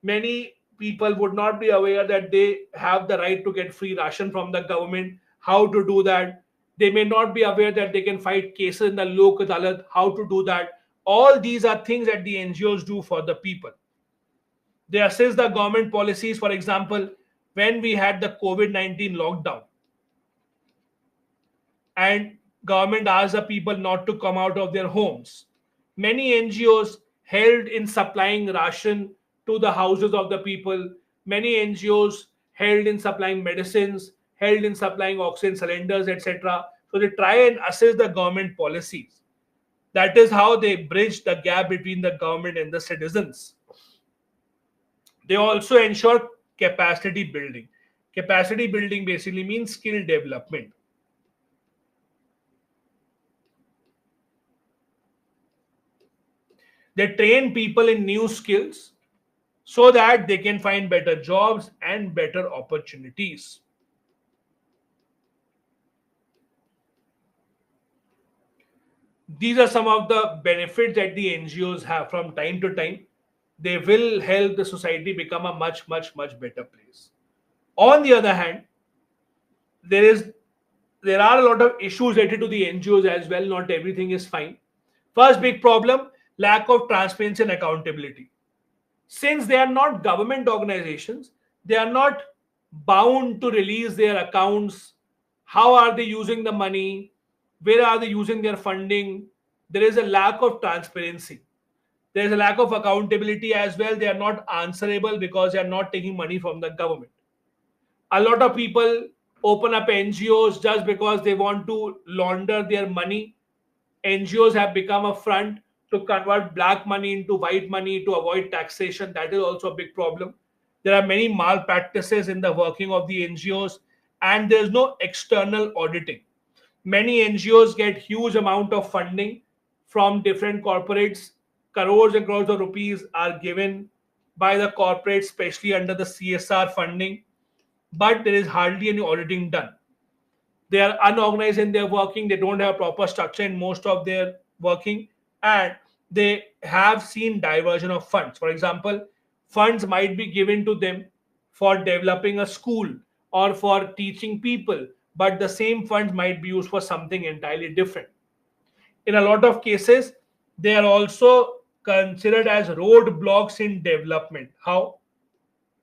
Many people would not be aware that they have the right to get free ration from the government, how to do that. They may not be aware that they can fight cases in the Lok Adalat, how to do that. All these are things that the NGOs do for the people. They assist the government policies. For example, when we had the COVID-19 lockdown and government asked the people not to come out of their homes, many NGOs helped in supplying ration to the houses of the people. Many NGOs held in supplying medicines, held in supplying oxygen cylinders, etc. So they try and assist the government policies. That is how they bridge the gap between the government and the citizens. They also ensure capacity building. Capacity building basically means skill development. They train people in new skills so that they can find better jobs and better opportunities. These are some of the benefits that the NGOs have from time to time. They will help the society become a much, much, much better place. On the other hand, there is there are a lot of issues related to the NGOs as well. Not everything is fine. First big problem, lack of transparency and accountability. Since they are not government organizations, they are not bound to release their accounts. How are they using the money? Where are they using their funding? There is a lack of transparency. There is a lack of accountability as well. They are not answerable because they are not taking money from the government. A lot of people open up NGOs just because they want to launder their money. NGOs have become a front to convert black money into white money to avoid taxation. That is also a big problem. There are many malpractices in the working of the NGOs, and there is no external auditing. Many NGOs get huge amount of funding from different corporates. Crores and crores of rupees are given by the corporates, especially under the CSR funding, but there is hardly any auditing done. They are unorganized in their working. They don't have proper structure in most of their working, and they have seen diversion of funds. For example, funds might be given to them for developing a school or for teaching people, but the same funds might be used for something entirely different. In a lot of cases, they are also considered as roadblocks in development. How?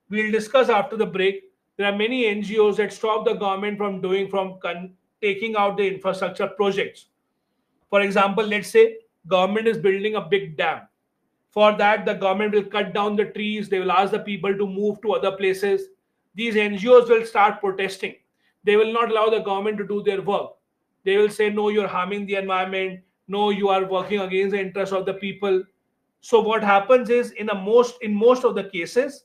We'll discuss after the break. There are many NGOs that stop the government from taking out the infrastructure projects. For example, let's say government is building a big dam. For that, the government will cut down the trees. They will ask the people to move to other places. These NGOs will start protesting. They will not allow the government to do their work. They will say, no, you're harming the environment. No, you are working against the interests of the people. So what happens is, in most of the cases,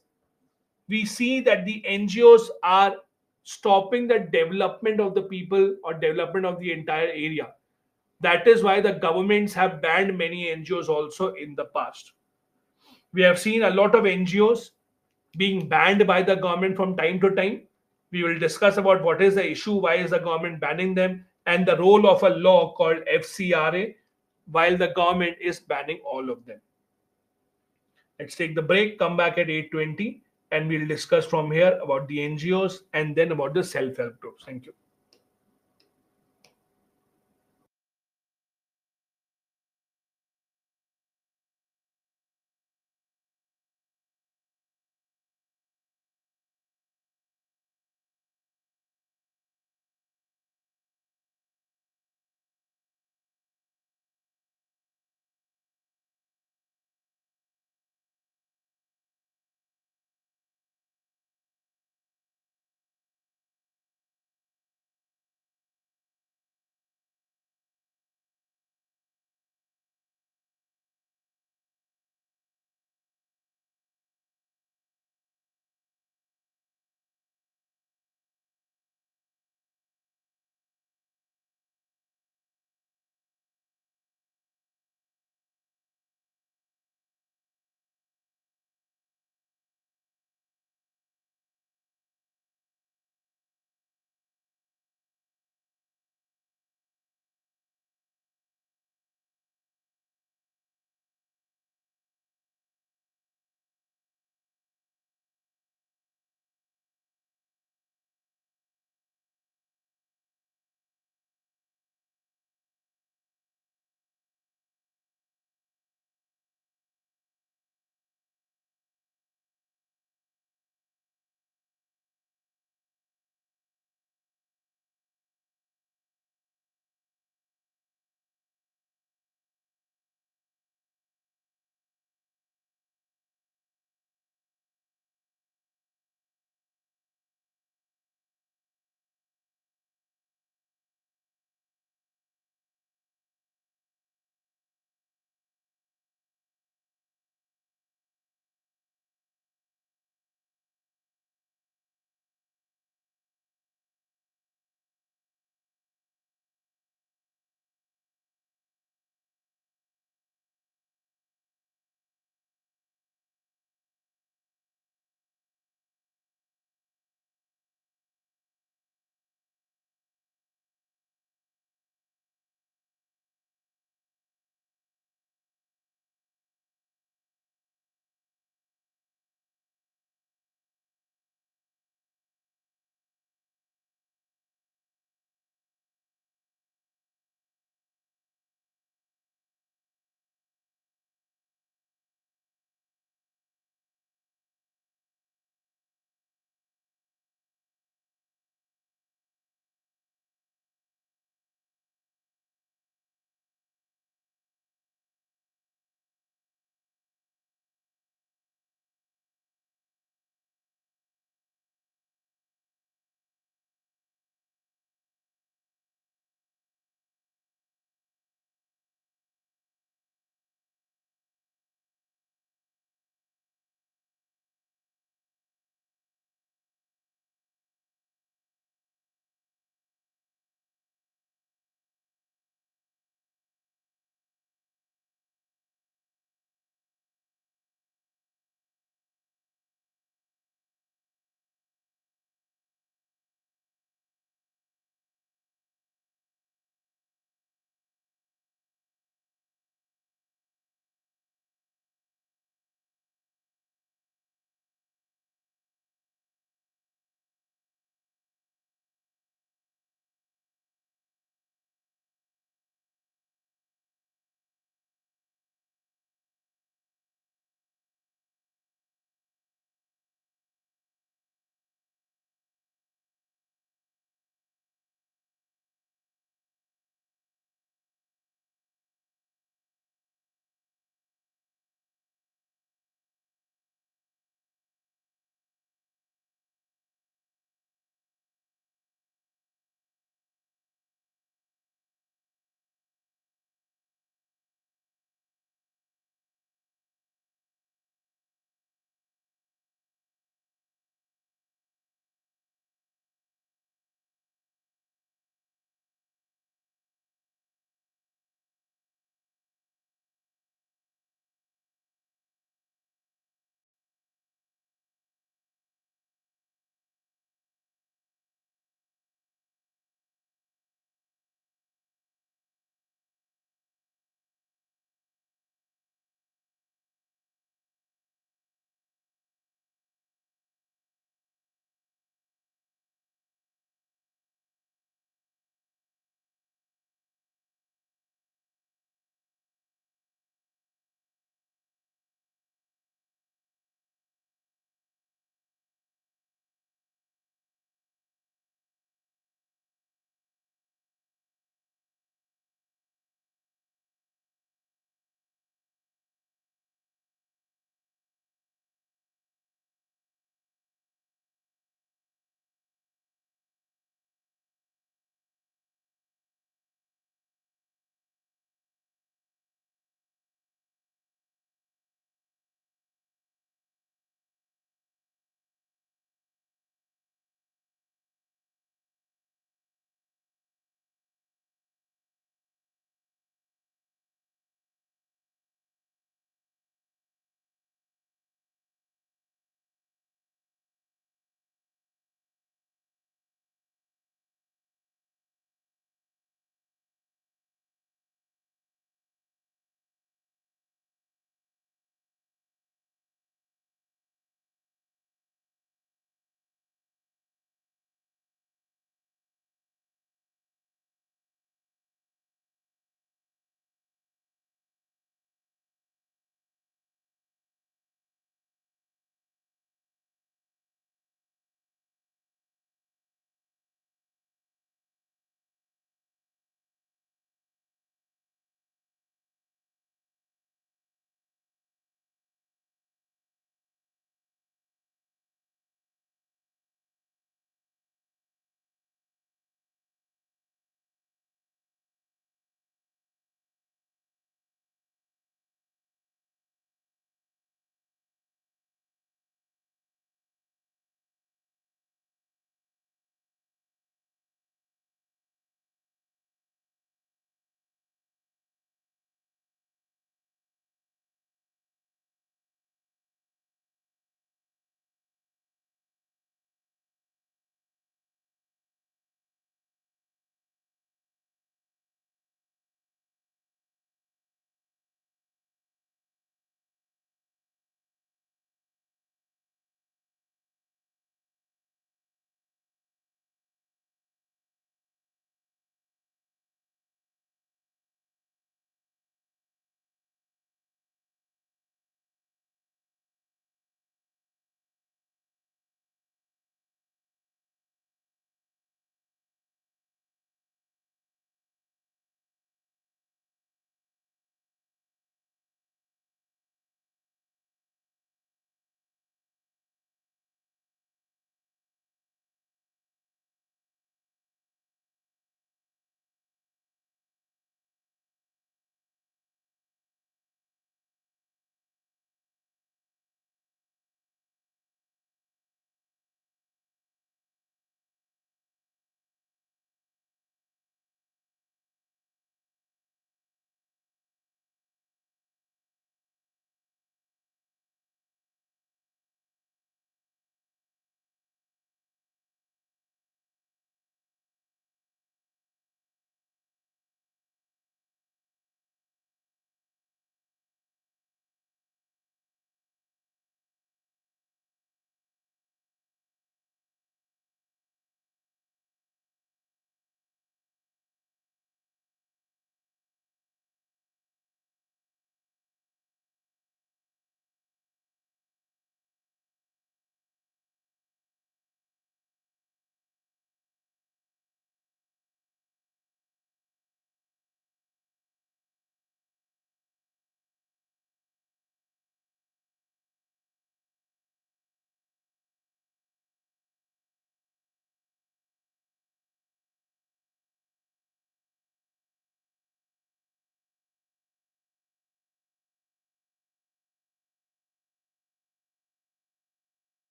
we see that the NGOs are stopping the development of the people or development of the entire area. That is why the governments have banned many NGOs also in the past. We have seen a lot of NGOs being banned by the government from time to time. We will discuss about what is the issue, why is the government banning them, and the role of a law called FCRA while the government is banning all of them. Let's take the break, come back at 8:20, and we'll discuss from here about the NGOs and then about the self-help groups. Thank you.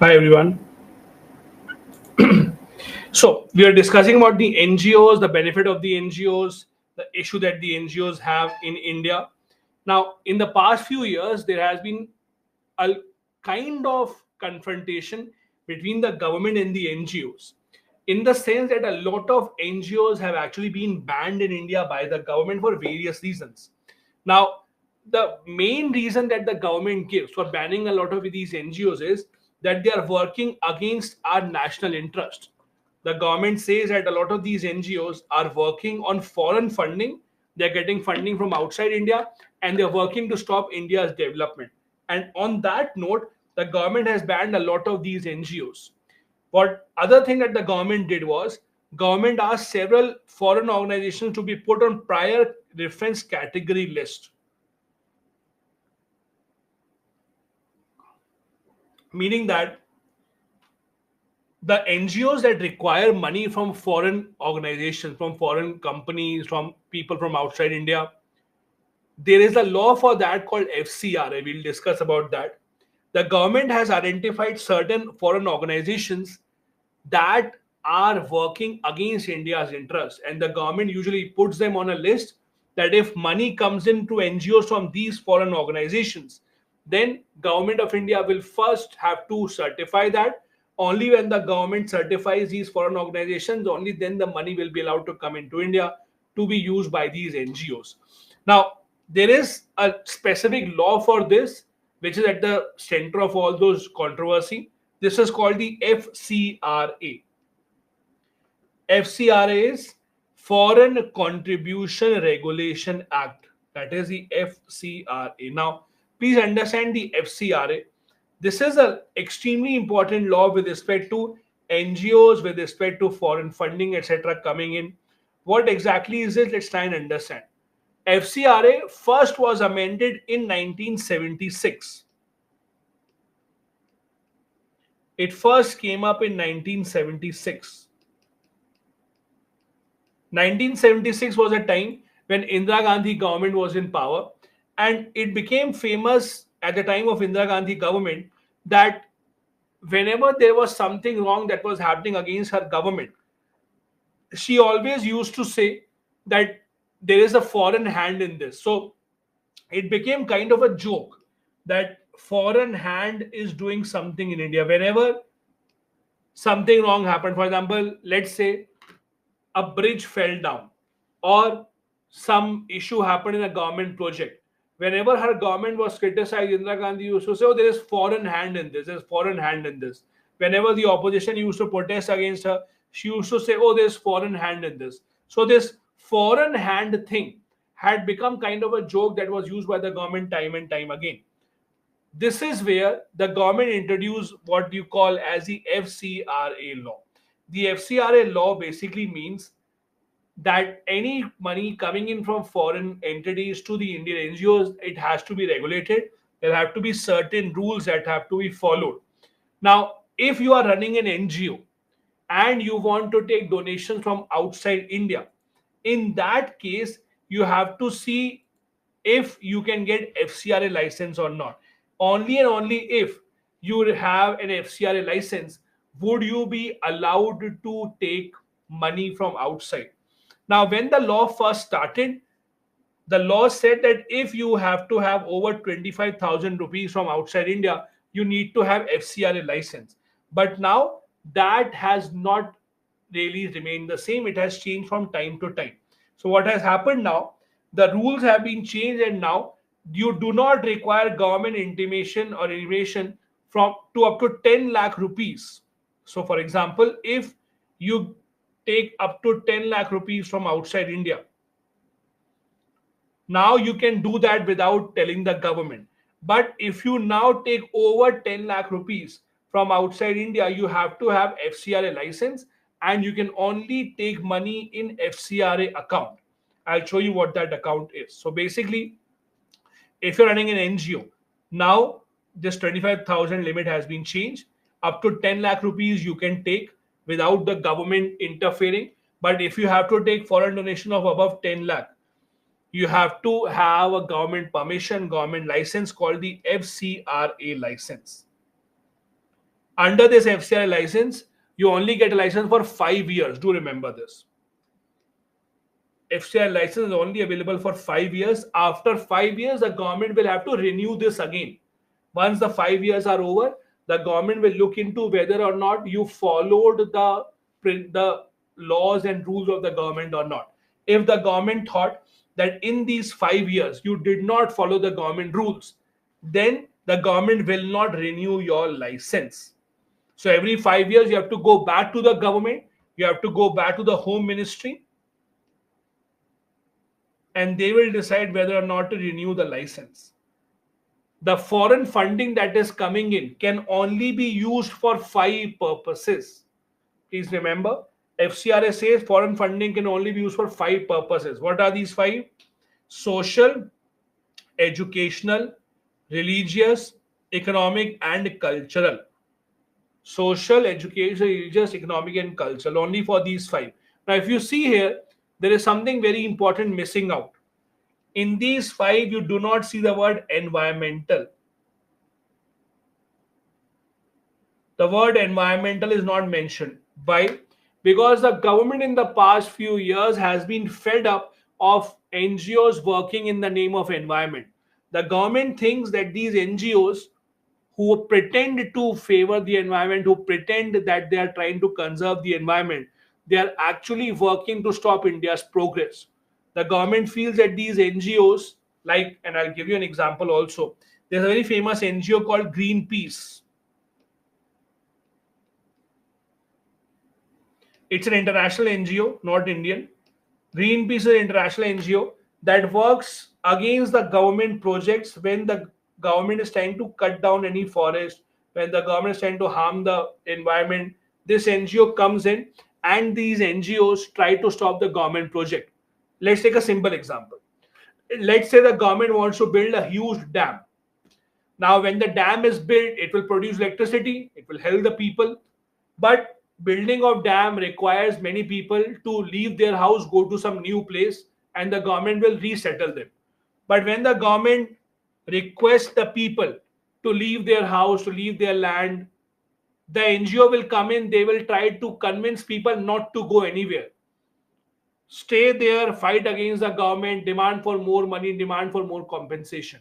Hi everyone. So we are discussing about the NGOs, the benefit of the NGOs, the issue that the NGOs have in India. Now, in the past few years, there has been a kind of confrontation between the government and the NGOs, in the sense that a lot of NGOs have actually been banned in India by the government for various reasons. Now, the main reason that the government gives for banning a lot of these NGOs is that they are working against our national interest. The government says that a lot of these NGOs are working on foreign funding. They're getting funding from outside India and they're working to stop India's development. And on that note, the government has banned a lot of these NGOs. What other thing that the government did was government asked several foreign organizations to be put on prior reference category list, meaning that the NGOs that require money from foreign organizations, from foreign companies, from people from outside India, there is a law for that called FCRA. We'll discuss about that. The government has identified certain foreign organizations that are working against India's interests, and the government usually puts them on a list that if money comes into NGOs from these foreign organizations, then government of India will first have to certify that. Only when the government certifies these foreign organizations, only then the money will be allowed to come into India to be used by these NGOs. Now, there is a specific law for this, which is at the center of all those controversy. This is called the FCRA. FCRA is Foreign Contribution Regulation Act. That is the FCRA. Now, please understand the FCRA. This is an extremely important law with respect to NGOs, with respect to foreign funding, etc. coming in. What exactly is it? Let's try and understand. FCRA first was amended in 1976. It first came up in 1976. 1976 was a time when Indira Gandhi government was in power, and it became famous at the time of Indira Gandhi government that whenever there was something wrong that was happening against her government, she always used to say that there is a foreign hand in this. So it became kind of a joke that foreign hand is doing something in India. Whenever something wrong happened, for example, let's say a bridge fell down or some issue happened in a government project, whenever her government was criticized, Indira Gandhi used to say, oh, there is foreign hand in this, there's foreign hand in this. Whenever the opposition used to protest against her, she used to say, oh, there's foreign hand in this. So this foreign hand thing had become kind of a joke that was used by the government time and time again. This is where the government introduced what you call as the FCRA law. The FCRA law basically means that any money coming in from foreign entities to the Indian NGOs, it has to be regulated. There have to be certain rules that have to be followed. Now, if you are running an NGO and you want to take donations from outside India, in that case, you have to see if you can get FCRA license or not. Only and only if you have an FCRA license would you be allowed to take money from outside. Now, when the law first started, the law said that if you have to have over 25,000 rupees from outside India, you need to have FCRA license. But now that has not really remained the same. It has changed from time to time. So what has happened now? The rules have been changed, and now you do not require government intimation or intimation from to up to 10 lakh rupees. So, for example, if you take up to 10 lakh rupees from outside India, now you can do that without telling the government. But if you now take over 10 lakh rupees from outside India, you have to have FCRA license and you can only take money in FCRA account. I'll show you what that account is. So basically, if you're running an NGO, now this 25,000 limit has been changed. Up to 10 lakh rupees you can take without the government interfering. But if you have to take foreign donation of above 10 lakh, you have to have a government permission, government license called the FCRA license. Under this FCRA license, you only get a license for 5 years. Do remember this. FCRA license is only available for 5 years. After 5 years, the government will have to renew this again. Once the 5 years are over, the government will look into whether or not you followed the laws and rules of the government or not. If the government thought that in these 5 years you did not follow the government rules, then the government will not renew your license. So every 5 years, you have to go back to the government, you have to go back to the home ministry, and they will decide whether or not to renew the license. The foreign funding that is coming in can only be used for 5 purposes. Please remember, FCRA says foreign funding can only be used for 5 purposes. What are these 5? Social, educational, religious, economic, and cultural. Social, education, religious, economic, and cultural. Only for these 5. Now, if you see here, there is something very important missing out. In these 5, you do not see the word environmental. The word environmental is not mentioned. Why? Because the government in the past few years has been fed up of NGOs working in the name of environment. The government thinks that these NGOs who pretend to favor the environment, who pretend that they are trying to conserve the environment, they are actually working to stop India's progress. The government feels that these NGOs, like, and I'll give you an example also. There's a very famous NGO called Greenpeace. It's an international NGO, not Indian. Greenpeace is an international NGO that works against the government projects when the government is trying to cut down any forest, when the government is trying to harm the environment. This NGO comes in and these NGOs try to stop the government project. Let's take a simple example. Let's say the government wants to build a huge dam. Now, when the dam is built, it will produce electricity, it will help the people. But building of dam requires many people to leave their house, go to some new place, and the government will resettle them. But when the government requests the people to leave their house, to leave their land, the NGO will come in, they will try to convince people not to go anywhere. Stay there, fight against the government, demand for more money, demand for more compensation.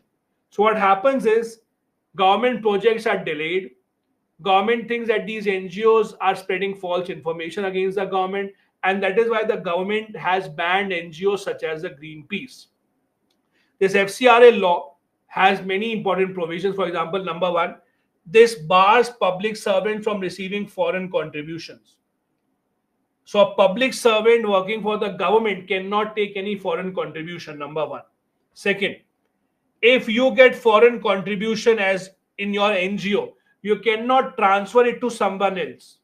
So what happens is government projects are delayed. Government thinks that these NGOs are spreading false information against the government, and that is why the government has banned NGOs such as the Greenpeace. This FCRA law has many important provisions. For example, number 1, this bars public servants from receiving foreign contributions. So a public servant working for the government cannot take any foreign contribution, number 1. Second, if you get foreign contribution as in your NGO, you cannot transfer it to someone else.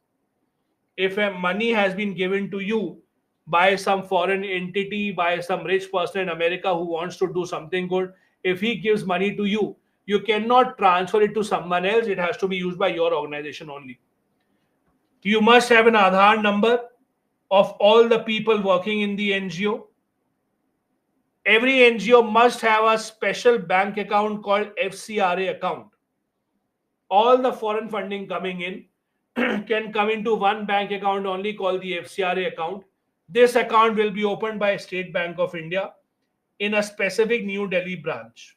If money has been given to you by some foreign entity, by some rich person in America who wants to do something good, if he gives money to you, you cannot transfer it to someone else. It has to be used by your organization only. You must have an Aadhaar number of all the people working in the NGO. Every NGO must have a special bank account called FCRA account. All the foreign funding coming in can come into one bank account only called the FCRA account. This account will be opened by State Bank of India in a specific New Delhi branch.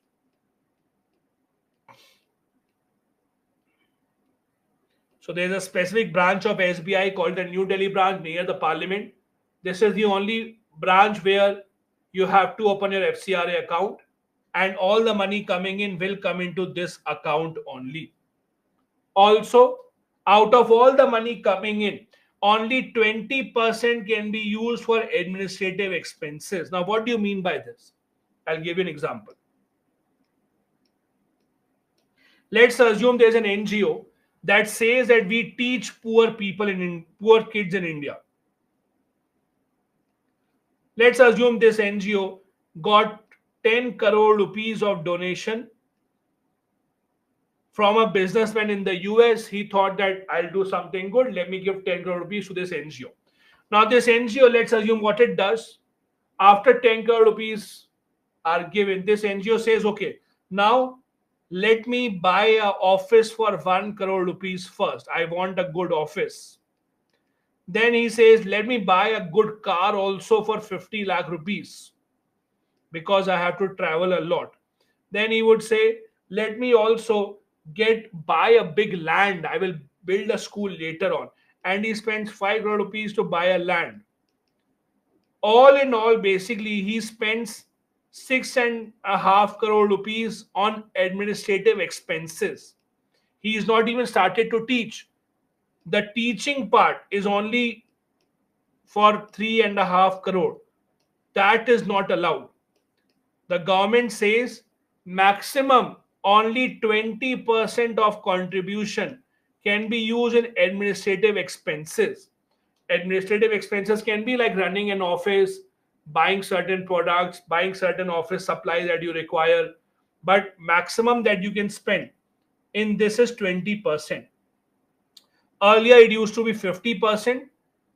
So there is a specific branch of SBI called the New Delhi branch near the Parliament. This is the only branch where you have to open your FCRA account, and all the money coming in will come into this account only. Also, out of all the money coming in, only 20% can be used for administrative expenses. Now, what do you mean by this? I'll give you an example. Let's assume there's an NGO that says that we teach poor people poor kids in India. Let's assume this NGO got 10 crore rupees of donation from a businessman in the US. He thought that I'll do something good. Let me give 10 crore rupees to this NGO. Now, this NGO, let's assume what it does. After 10 crore rupees are given, this NGO says, okay, now let me buy a office for 1 crore rupees first. I want a good office. Then he says, let me buy a good car also for 50 lakh rupees because I have to travel a lot. Then he would say, let me also buy a big land. I will build a school later on. And he spends 5 crore rupees to buy a land. All in all, basically, he spends 6.5 crore rupees on administrative expenses. He is not even started to teach. The teaching part is only for 3.5 crore. That is not allowed. The government says maximum only 20% of contribution can be used in administrative expenses. Administrative expenses can be like running an office, buying certain products, buying certain office supplies that you require, but maximum that you can spend in this is 20%. Earlier it used to be 50%,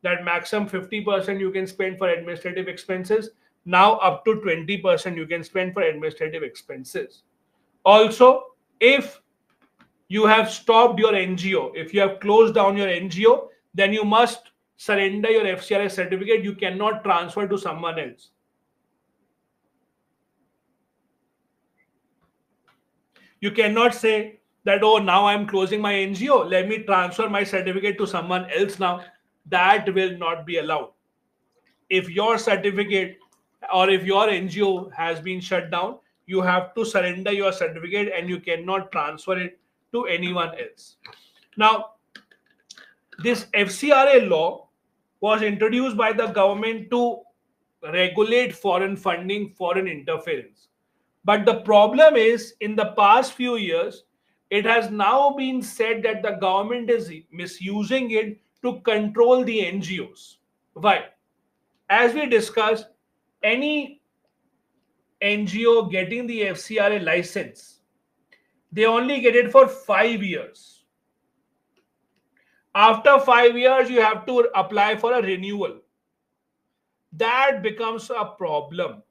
that maximum 50% you can spend for administrative expenses. Now up to 20% you can spend for administrative expenses. Also, if you have stopped your NGO, if you have closed down your NGO, then you must surrender your FCRA certificate. You cannot transfer to someone else. You cannot say that, oh, now I'm closing my NGO, let me transfer my certificate to someone else now. That will not be allowed. If your certificate or if your NGO has been shut down, you have to surrender your certificate and you cannot transfer it to anyone else. Now, this FCRA law was introduced by the government to regulate foreign funding, foreign interference. But the problem is, in the past few years, it has now been said that the government is misusing it to control the NGOs. Why? As we discussed, any NGO getting the FCRA license, they only get it for 5 years. After 5 years, you have to apply for a renewal. That becomes a problem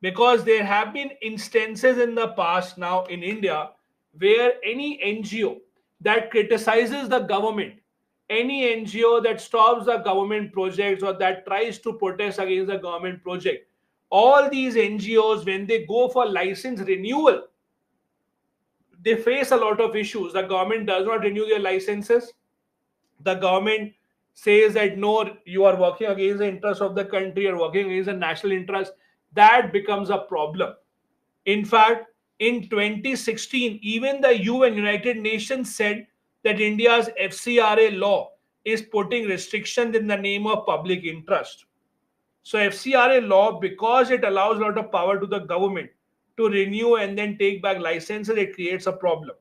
because there have been instances in the past now in India where any NGO that criticizes the government, any NGO that stops the government projects or that tries to protest against the government project, all these NGOs, when they go for license renewal, they face a lot of issues. The government does not renew their licenses. The government says that no, you are working against the interest of the country, you're working against the national interest. That becomes a problem. In fact, in 2016, even the UN, United Nations, said that India's FCRA law is putting restrictions in the name of public interest. So FCRA law, because it allows a lot of power to the government to renew and then take back licenses, it creates a problem.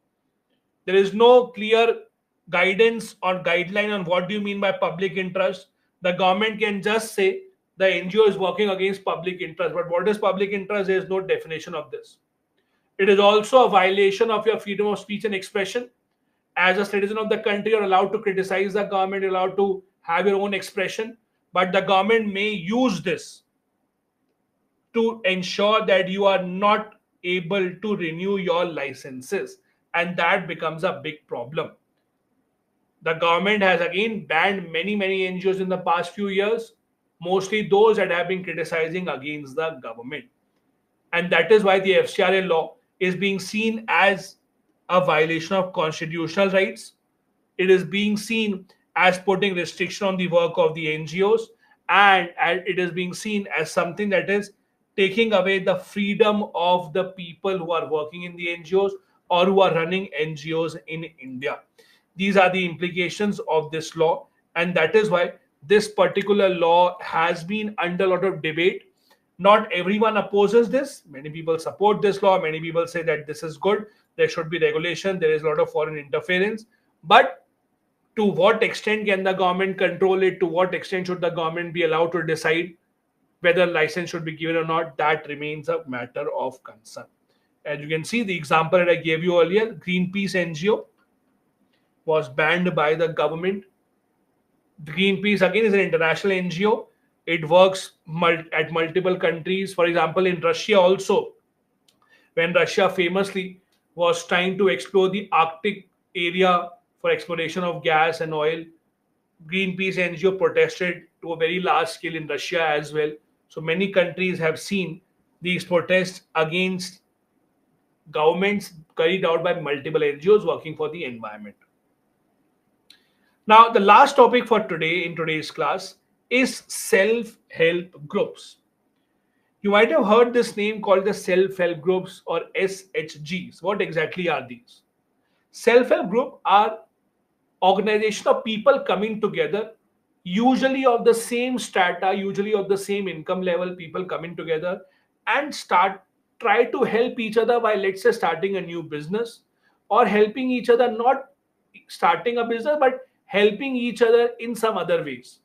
There is no clear guidance or guideline on what do you mean by public interest. The government can just say the NGO is working against public interest, but what is public interest? There is no definition of this. It is also a violation of your freedom of speech and expression. As a citizen of the country, you're allowed to criticize the government, you're allowed to have your own expression, but the government may use this to ensure that you are not able to renew your licenses, and that becomes a big problem. The government has again banned many NGOs in the past few years, mostly those that have been criticizing against the government. And that is why the FCRA law is being seen as a violation of constitutional rights. It is being seen as putting restriction on the work of the NGOs, and it is being seen as something that is taking away the freedom of the people who are working in the NGOs or who are running NGOs in India. These are the implications of this law, and that is why this particular law has been under a lot of debate. Not everyone opposes this. Many people support this law. Many people say that this is good. There should be regulation. There is a lot of foreign interference. But to what extent can the government control it? To what extent should the government be allowed to decide whether license should be given or not? That remains a matter of concern. As you can see, the example that I gave you earlier, Greenpeace NGO was banned by the government. Greenpeace again is an international NGO. It works at multiple countries. For example, in Russia also, when Russia famously was trying to explore the Arctic area for exploration of gas and oil. Greenpeace NGO protested to a very large scale in Russia as well. So many countries have seen these protests against governments carried out by multiple NGOs working for the environment. Now, the last topic for today in today's class is self help groups. You might have heard this name called the self help groups or SHGs. What exactly are these? Self help group are organization of people coming together, usually of the same strata, usually of the same income level, people coming together and try to help each other by, let's say, starting a new business, or helping each other, not starting a business but helping each other in some other ways.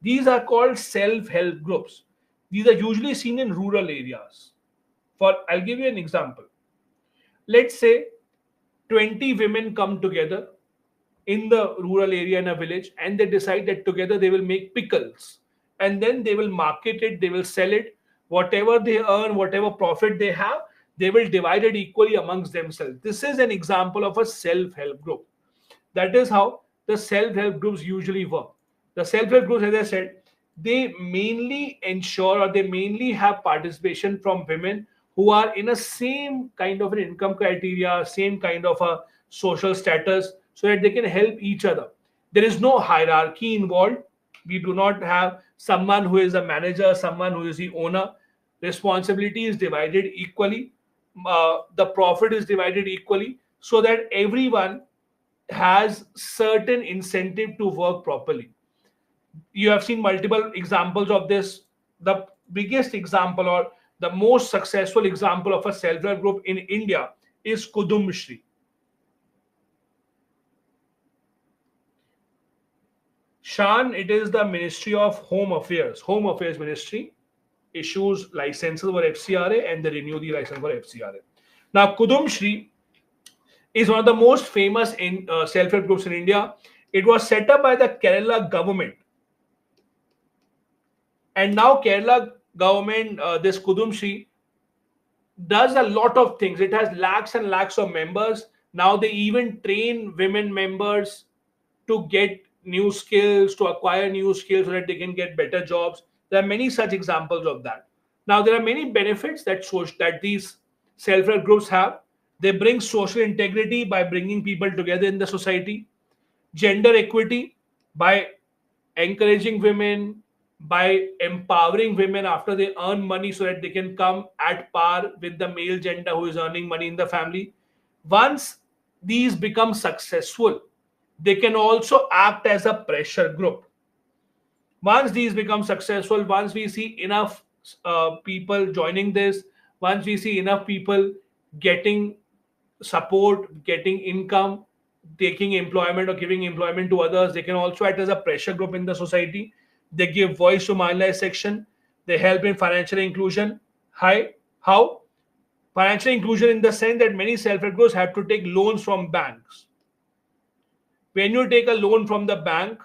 These are called self-help groups. These are usually seen in rural areas. For I'll give you an example. Let's say 20 women come together in the rural area in a village, and they decide that together they will make pickles, and then they will market it, they will sell it. Whatever they earn, whatever profit they have, they will divide it equally amongst themselves. This is an example of a self-help group. That is how the self-help groups usually work. The self-help groups, as I said, they mainly ensure, or they mainly have participation from women who are in a same kind of an income criteria, same kind of a social status, so that they can help each other. There is no hierarchy involved. We do not have someone who is a manager, someone who is the owner. Responsibility is divided equally. The profit is divided equally, so that everyone has certain incentive to work properly. You have seen multiple examples of this. The biggest example, or the most successful example of a self-help group in India is Kudumshri. Shan, it is the Ministry of Home Affairs. Home Affairs Ministry issues licenses for FCRA and they renew the license for FCRA. Now, Kudumshri is one of the most famous in self-help groups in India. It was set up by the Kerala government. And now Kerala government, this Kudumshri, does a lot of things. It has lakhs and lakhs of members. Now they even train women members to get new skills, to acquire new skills so that they can get better jobs. There are many such examples of that. Now there are many benefits that these self-help groups have. They bring social integrity by bringing people together in the society, gender equity by encouraging women, by empowering women after they earn money so that they can come at par with the male gender who is earning money in the family. Once these become successful, they can also act as a pressure group. Once these become successful, once we see enough people joining this, once we see enough people getting support, getting income, taking employment or giving employment to others, they can also act as a pressure group in the society. They give voice to marginalized section. They help in financial inclusion. How? Financial inclusion in the sense that many self-help groups have to take loans from banks. When you take a loan from the bank,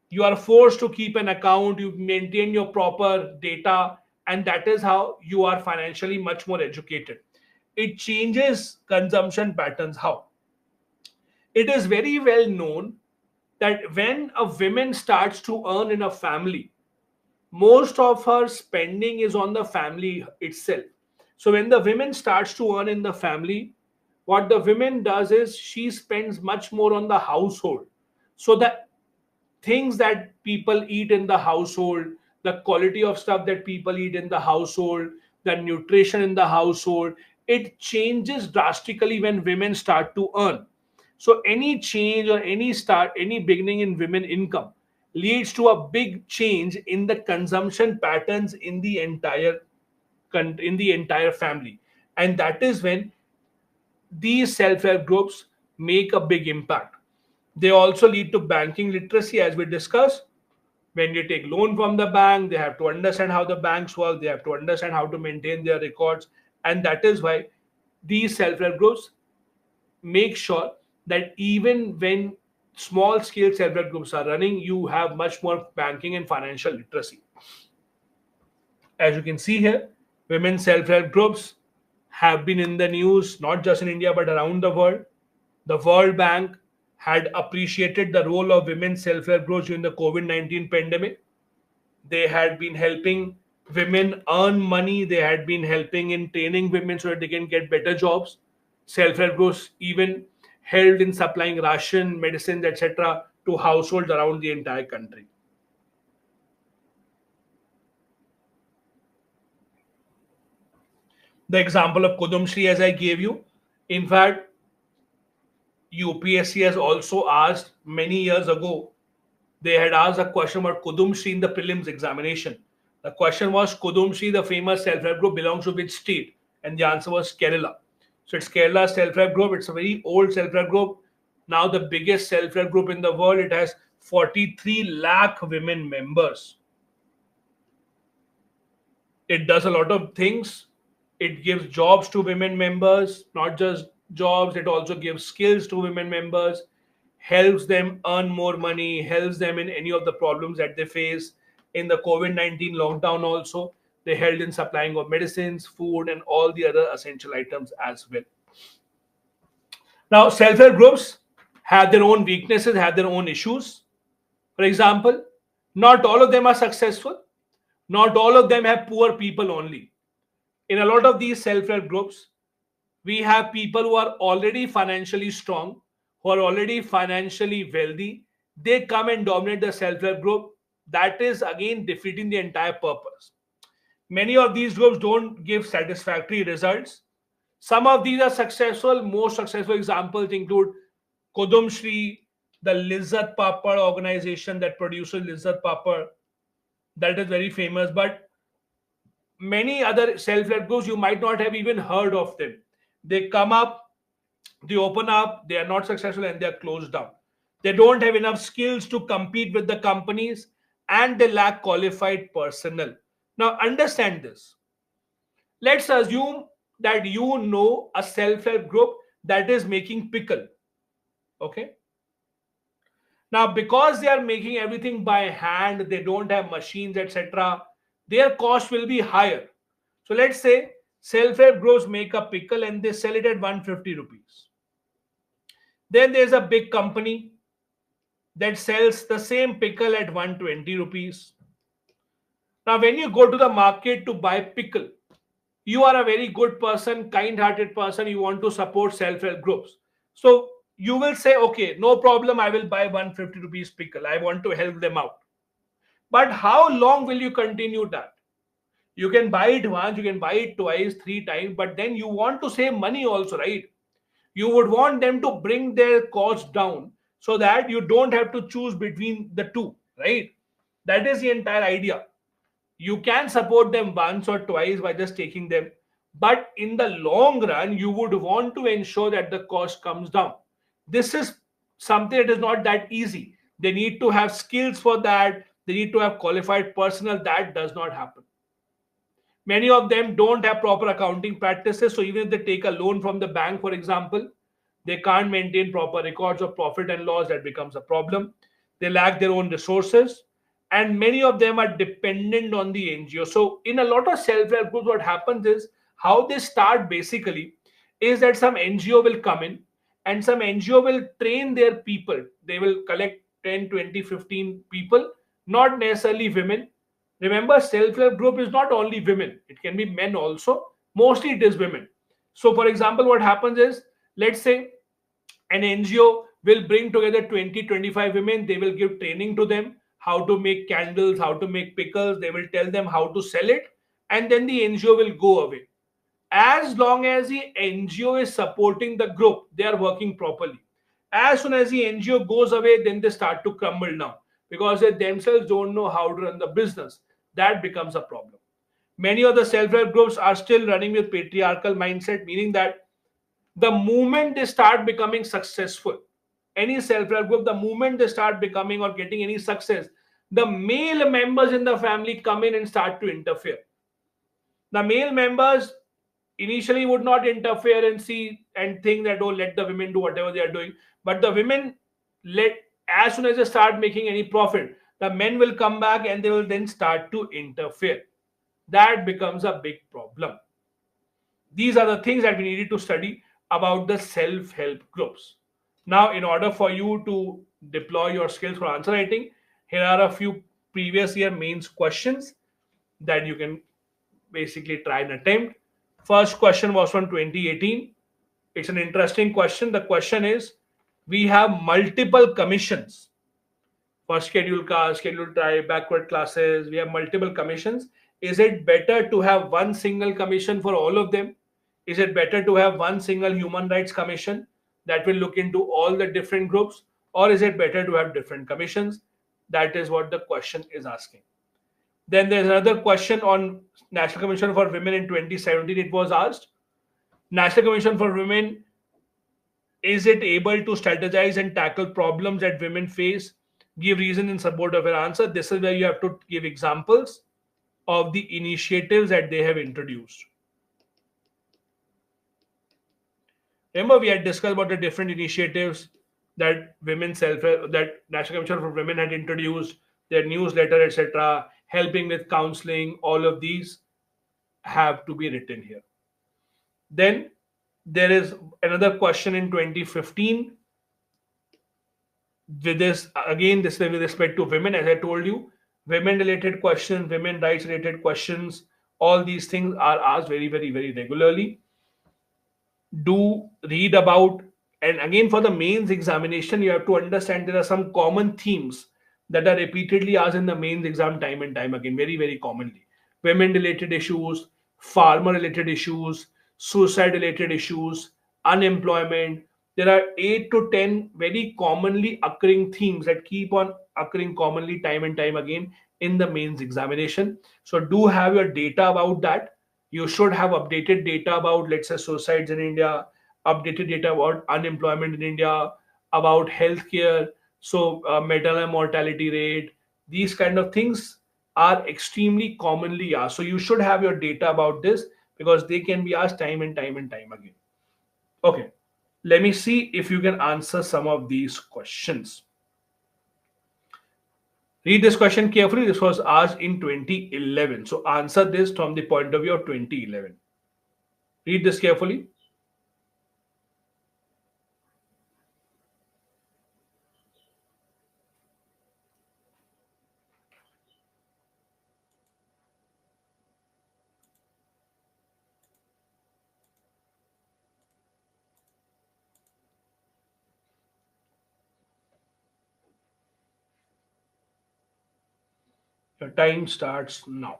you are forced to keep an account, you maintain your proper data, and that is how you are financially much more educated. It changes consumption patterns. How? It is very well known that when a woman starts to earn in a family, most of her spending is on the family itself. So when the women starts to earn in the family, what the women does is she spends much more on the household. So the things that people eat in the household, the quality of stuff that people eat in the household, the nutrition in the household, it changes drastically when women start to earn. So any change or any beginning in women income leads to a big change in the consumption patterns in the entire family, and that is when these self-help groups make a big impact. They also lead to banking literacy, as we discussed. When you take loan from the bank, they have to understand how the banks work, they have to understand how to maintain their records, and that is why these self-help groups make sure that even when small scale self-help groups are running, you have much more banking and financial literacy. As you can see here, women self-help groups have been in the news, not just in India, but around the world. The World Bank had appreciated the role of women's self-help groups during the COVID-19 pandemic. They had been helping women earn money. They had been helping in training women so that they can get better jobs. Self-help groups even helped in supplying ration, medicines, etc. to households around the entire country. The example of Kudumshri, as I gave you, in fact, UPSC has also asked many years ago, they had asked a question about Kudumshri in the prelims examination. The question was Kudumshri, the famous self-help group, belongs to which state? And the answer was Kerala. So it's Kerala self-help group. It's a very old self-help group. Now the biggest self-help group in the world. It has 43 lakh women members. It does a lot of things. It gives jobs to women members, not just jobs, it also gives skills to women members, helps them earn more money, helps them in any of the problems that they face. In the COVID-19 lockdown also, they helped in supplying of medicines, food, and all the other essential items as well. Now, self-help groups have their own weaknesses, have their own issues. For example, not all of them are successful. Not all of them have poor people only. In a lot of these self-help groups, we have people who are already financially strong, who are already financially wealthy. They come and dominate the self-help group. That is again defeating the entire purpose. Many of these groups don't give satisfactory results. Some of these are successful. Most successful examples include Kodum Shri, the Lizzat Papad organization that produces Lizzat Papad. That is very famous. But many other self-help groups, you might not have even heard of them. They come up, they open up, they are not successful, and they are closed down. They don't have enough skills to compete with the companies, and they lack qualified personnel. Now understand this. Let's assume that you know a self-help group that is making pickle. Okay. Now, because they are making everything by hand, they don't have machines, etc., their cost will be higher. So let's say self-help groups make a pickle and they sell it at 150 rupees. Then there's a big company that sells the same pickle at 120 rupees. Now, when you go to the market to buy pickle, you are a very good person, kind-hearted person, you want to support self-help groups. So you will say, okay, no problem, I will buy 150 rupees pickle. I want to help them out. But how long will you continue that? You can buy it once, you can buy it twice, three times, but then you want to save money also, right? You would want them to bring their costs down so that you don't have to choose between the two, right? That is the entire idea. You can support them once or twice by just taking them, but in the long run you would want to ensure that the cost comes down. This is something that is not that easy. They need to have skills for that, they need to have qualified personnel. That does not happen. Many of them don't have proper accounting practices. So even if they take a loan from the bank, for example, they can't maintain proper records of profit and loss. That becomes a problem. They lack their own resources. And many of them are dependent on the NGO. So in a lot of self-help groups, what happens is how they start basically is that some NGO will come in and some NGO will train their people. They will collect 10, 20, 15 people, not necessarily women. Remember, self-help group is not only women, it can be men also. Mostly it is women. So, for example, what happens is, let's say an NGO will bring together 20, 25 women, they will give training to them how to make candles, how to make pickles, they will tell them how to sell it, and then the NGO will go away. As long as the NGO is supporting the group, they are working properly. As soon as the NGO goes away, then they start to crumble down because they themselves don't know how to run the business. That becomes a problem. Many of the self-help groups are still running with patriarchal mindset, meaning that the moment they start becoming successful, any self-help group, the moment they start becoming or getting any success, the male members in the family come in and start to interfere. The male members initially would not interfere and see and think that, oh, let the women do whatever they are doing. But the women, let as soon as they start making any profit, the men will come back and they will then start to interfere. That becomes a big problem. These are the things that we needed to study about the self-help groups. Now, in order for you to deploy your skills for answer writing, here are a few previous year mains questions that you can basically try and attempt. First question was from 2018. It's an interesting question. The question is, we have multiple commissions for scheduled cars, scheduled type, backward classes. We have multiple commissions. Is it better to have one single commission for all of them? Is it better to have one single human rights commission that will look into all the different groups? Or is it better to have different commissions? That is what the question is asking. Then there's another question on National Commission for Women in 2017. It was asked, National Commission for Women, is it able to strategize and tackle problems that women face? Give reason in support of an answer. This is where you have to give examples of the initiatives that they have introduced. Remember, we had discussed about the different initiatives that women self that National Commission for Women had introduced, their newsletter, etc., helping with counseling. All of these have to be written here. Then there is another question in 2015. With this, again, this is with respect to women, as I told you, women related questions, women rights related questions, all these things are asked very, very, very regularly. Do read about, and again, for the mains examination, you have to understand there are some common themes that are repeatedly asked in the mains exam time and time again, very, very commonly. Women related issues, farmer related issues, suicide related issues, unemployment. There are 8 to 10 very commonly occurring themes that keep on occurring commonly time and time again in the mains examination. So do have your data about that. You should have updated data about, let's say, suicides in India, updated data about unemployment in India, about healthcare, so maternal mortality rate. These kind of things are extremely commonly asked. So you should have your data about this because they can be asked time and time and time again. Okay, let me see if you can answer some of these questions. Read this question carefully. This was asked in 2011. So answer this from the point of view of 2011. Read this carefully. Your time starts now.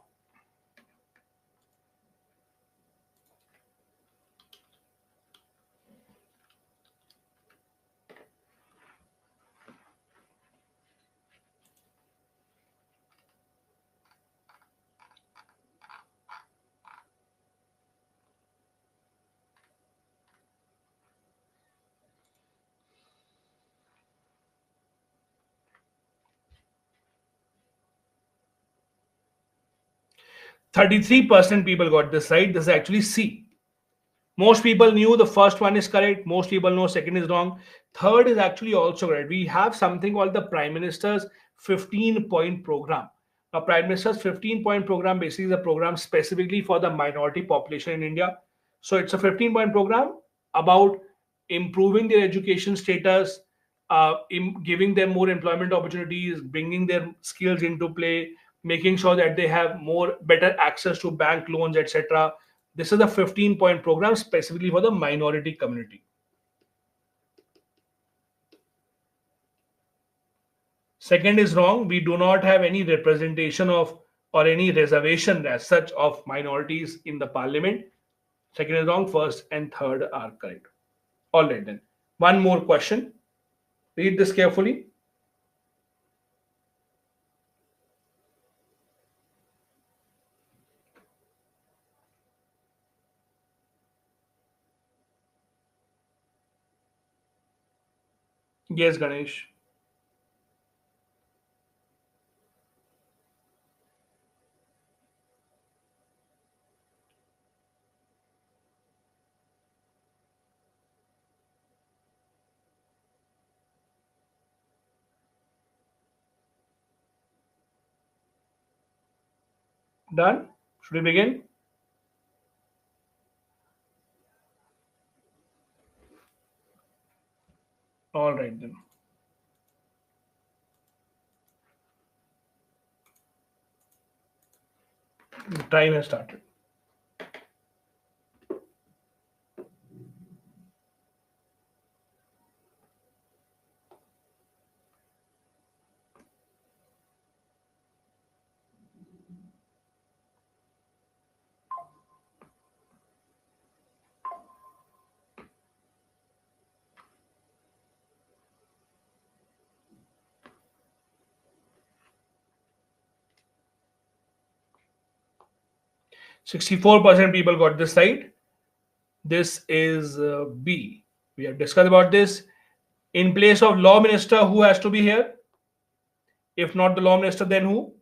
%33 people got this right. This is actually C. Most people knew the first one is correct. Most people know second is wrong. Third is actually also correct. We have something called the Prime Minister's 15-point program. A Prime Minister's 15-point program basically is a program specifically for the minority population in India. So it's a 15-point program about improving their education status, giving them more employment opportunities, bringing their skills into play, making sure that they have more better access to bank loans, etc. This is a 15-point program specifically for the minority community. Second is wrong. We do not have any representation of or any reservation as such of minorities in the parliament. Second is wrong. First and third are correct. All right, then. One more question. Read this carefully. Yes, Ganesh. Done? Should we begin? All right then. The time has started. 64% people got this right. This is B. We have discussed about this. In place of law minister, who has to be here? If not the law minister, then who?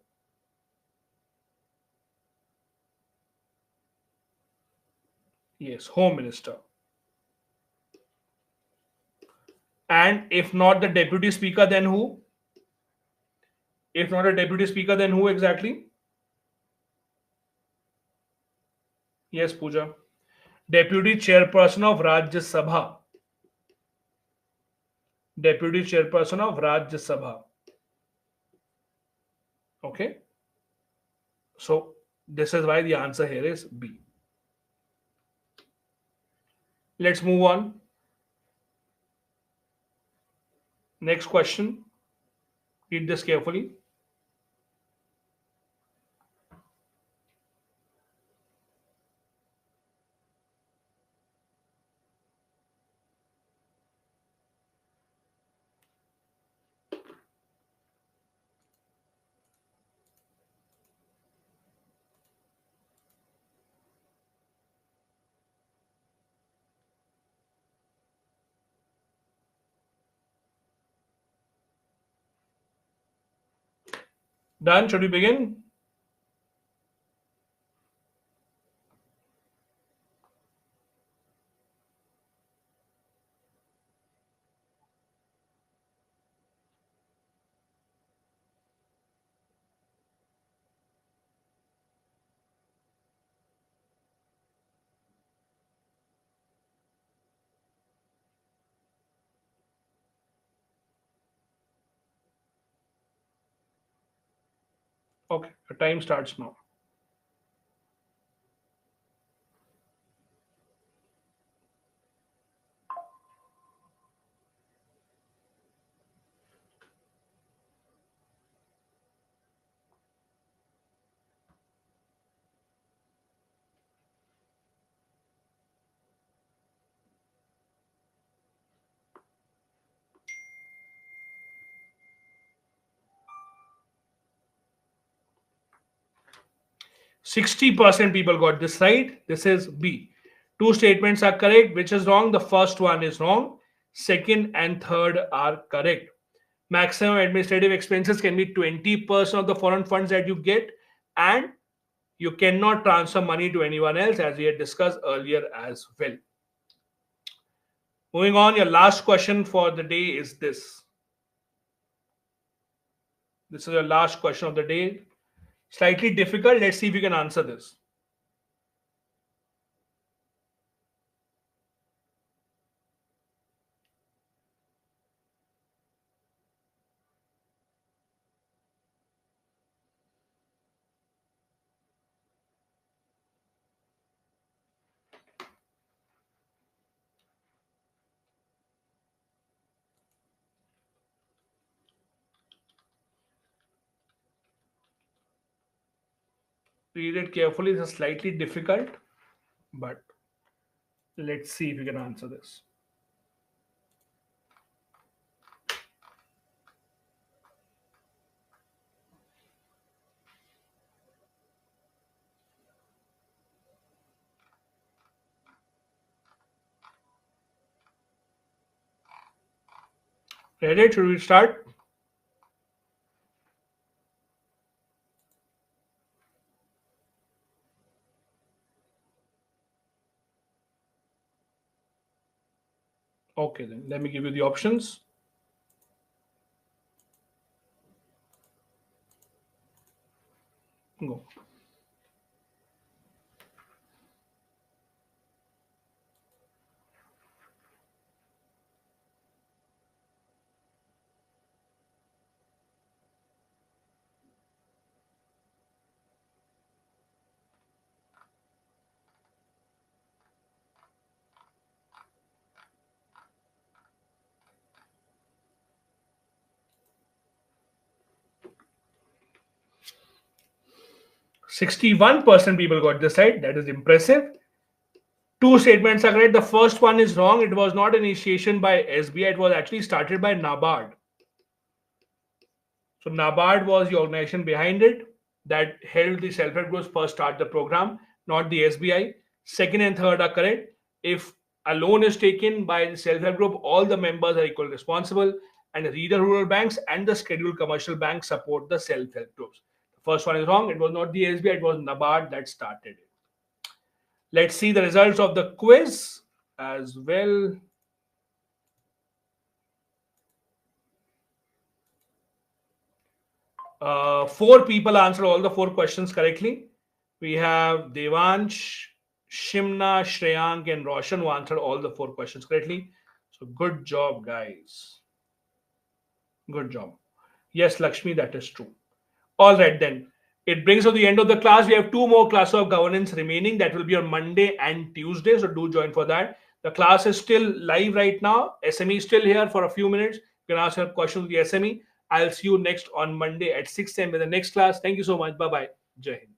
Yes, home minister. And if not the deputy speaker, then who? If not a deputy speaker, then who exactly? Yes, Pooja. Deputy chairperson of Rajya Sabha. Deputy chairperson of Rajya Sabha. Okay. So this is why the answer here is B. Let's move on. Next question. Read this carefully. Done. Should we begin? Okay. The time starts now. %60 people got this right. This is B. Two statements are correct. Which is wrong? The first one is wrong. Second and third are correct. Maximum administrative expenses can be 20% of the foreign funds that you get, and you cannot transfer money to anyone else, as we had discussed earlier as well. Moving on, your last question for the day is this. This is your last question of the day. Slightly difficult. Let's see if you can answer this. Read it carefully. This is slightly difficult, but let's see if you can answer this. Ready? Should we start? Okay, then let me give you the options. Go. 61% people got this right. That is impressive. Two statements are correct. The first one is wrong. It was not initiation by SBI. It was actually started by NABARD. So NABARD was the organization behind it that helped the self-help groups first start the program, not the SBI. Second and third are correct. If a loan is taken by the self-help group, all the members are equally responsible, and the regional rural banks and the scheduled commercial banks support the self-help groups. The first one is wrong. It was not the SBI. It was NABARD that started it. Let's see the results of the quiz as well. Four people answered all the four questions correctly. We have Devansh, Shimna, Shreyank, and Roshan who answered all the four questions correctly. So good job, guys. Good job. Yes, Lakshmi, that is true. All right, then. It brings us to the end of the class. We have two more classes of governance remaining. That will be on Monday and Tuesday. So do join for that. The class is still live right now. SME is still here for a few minutes. You can ask your questions to the SME. I'll see you next on Monday at 6 a.m. with the next class. Thank you so much. Bye-bye. Jai Hind.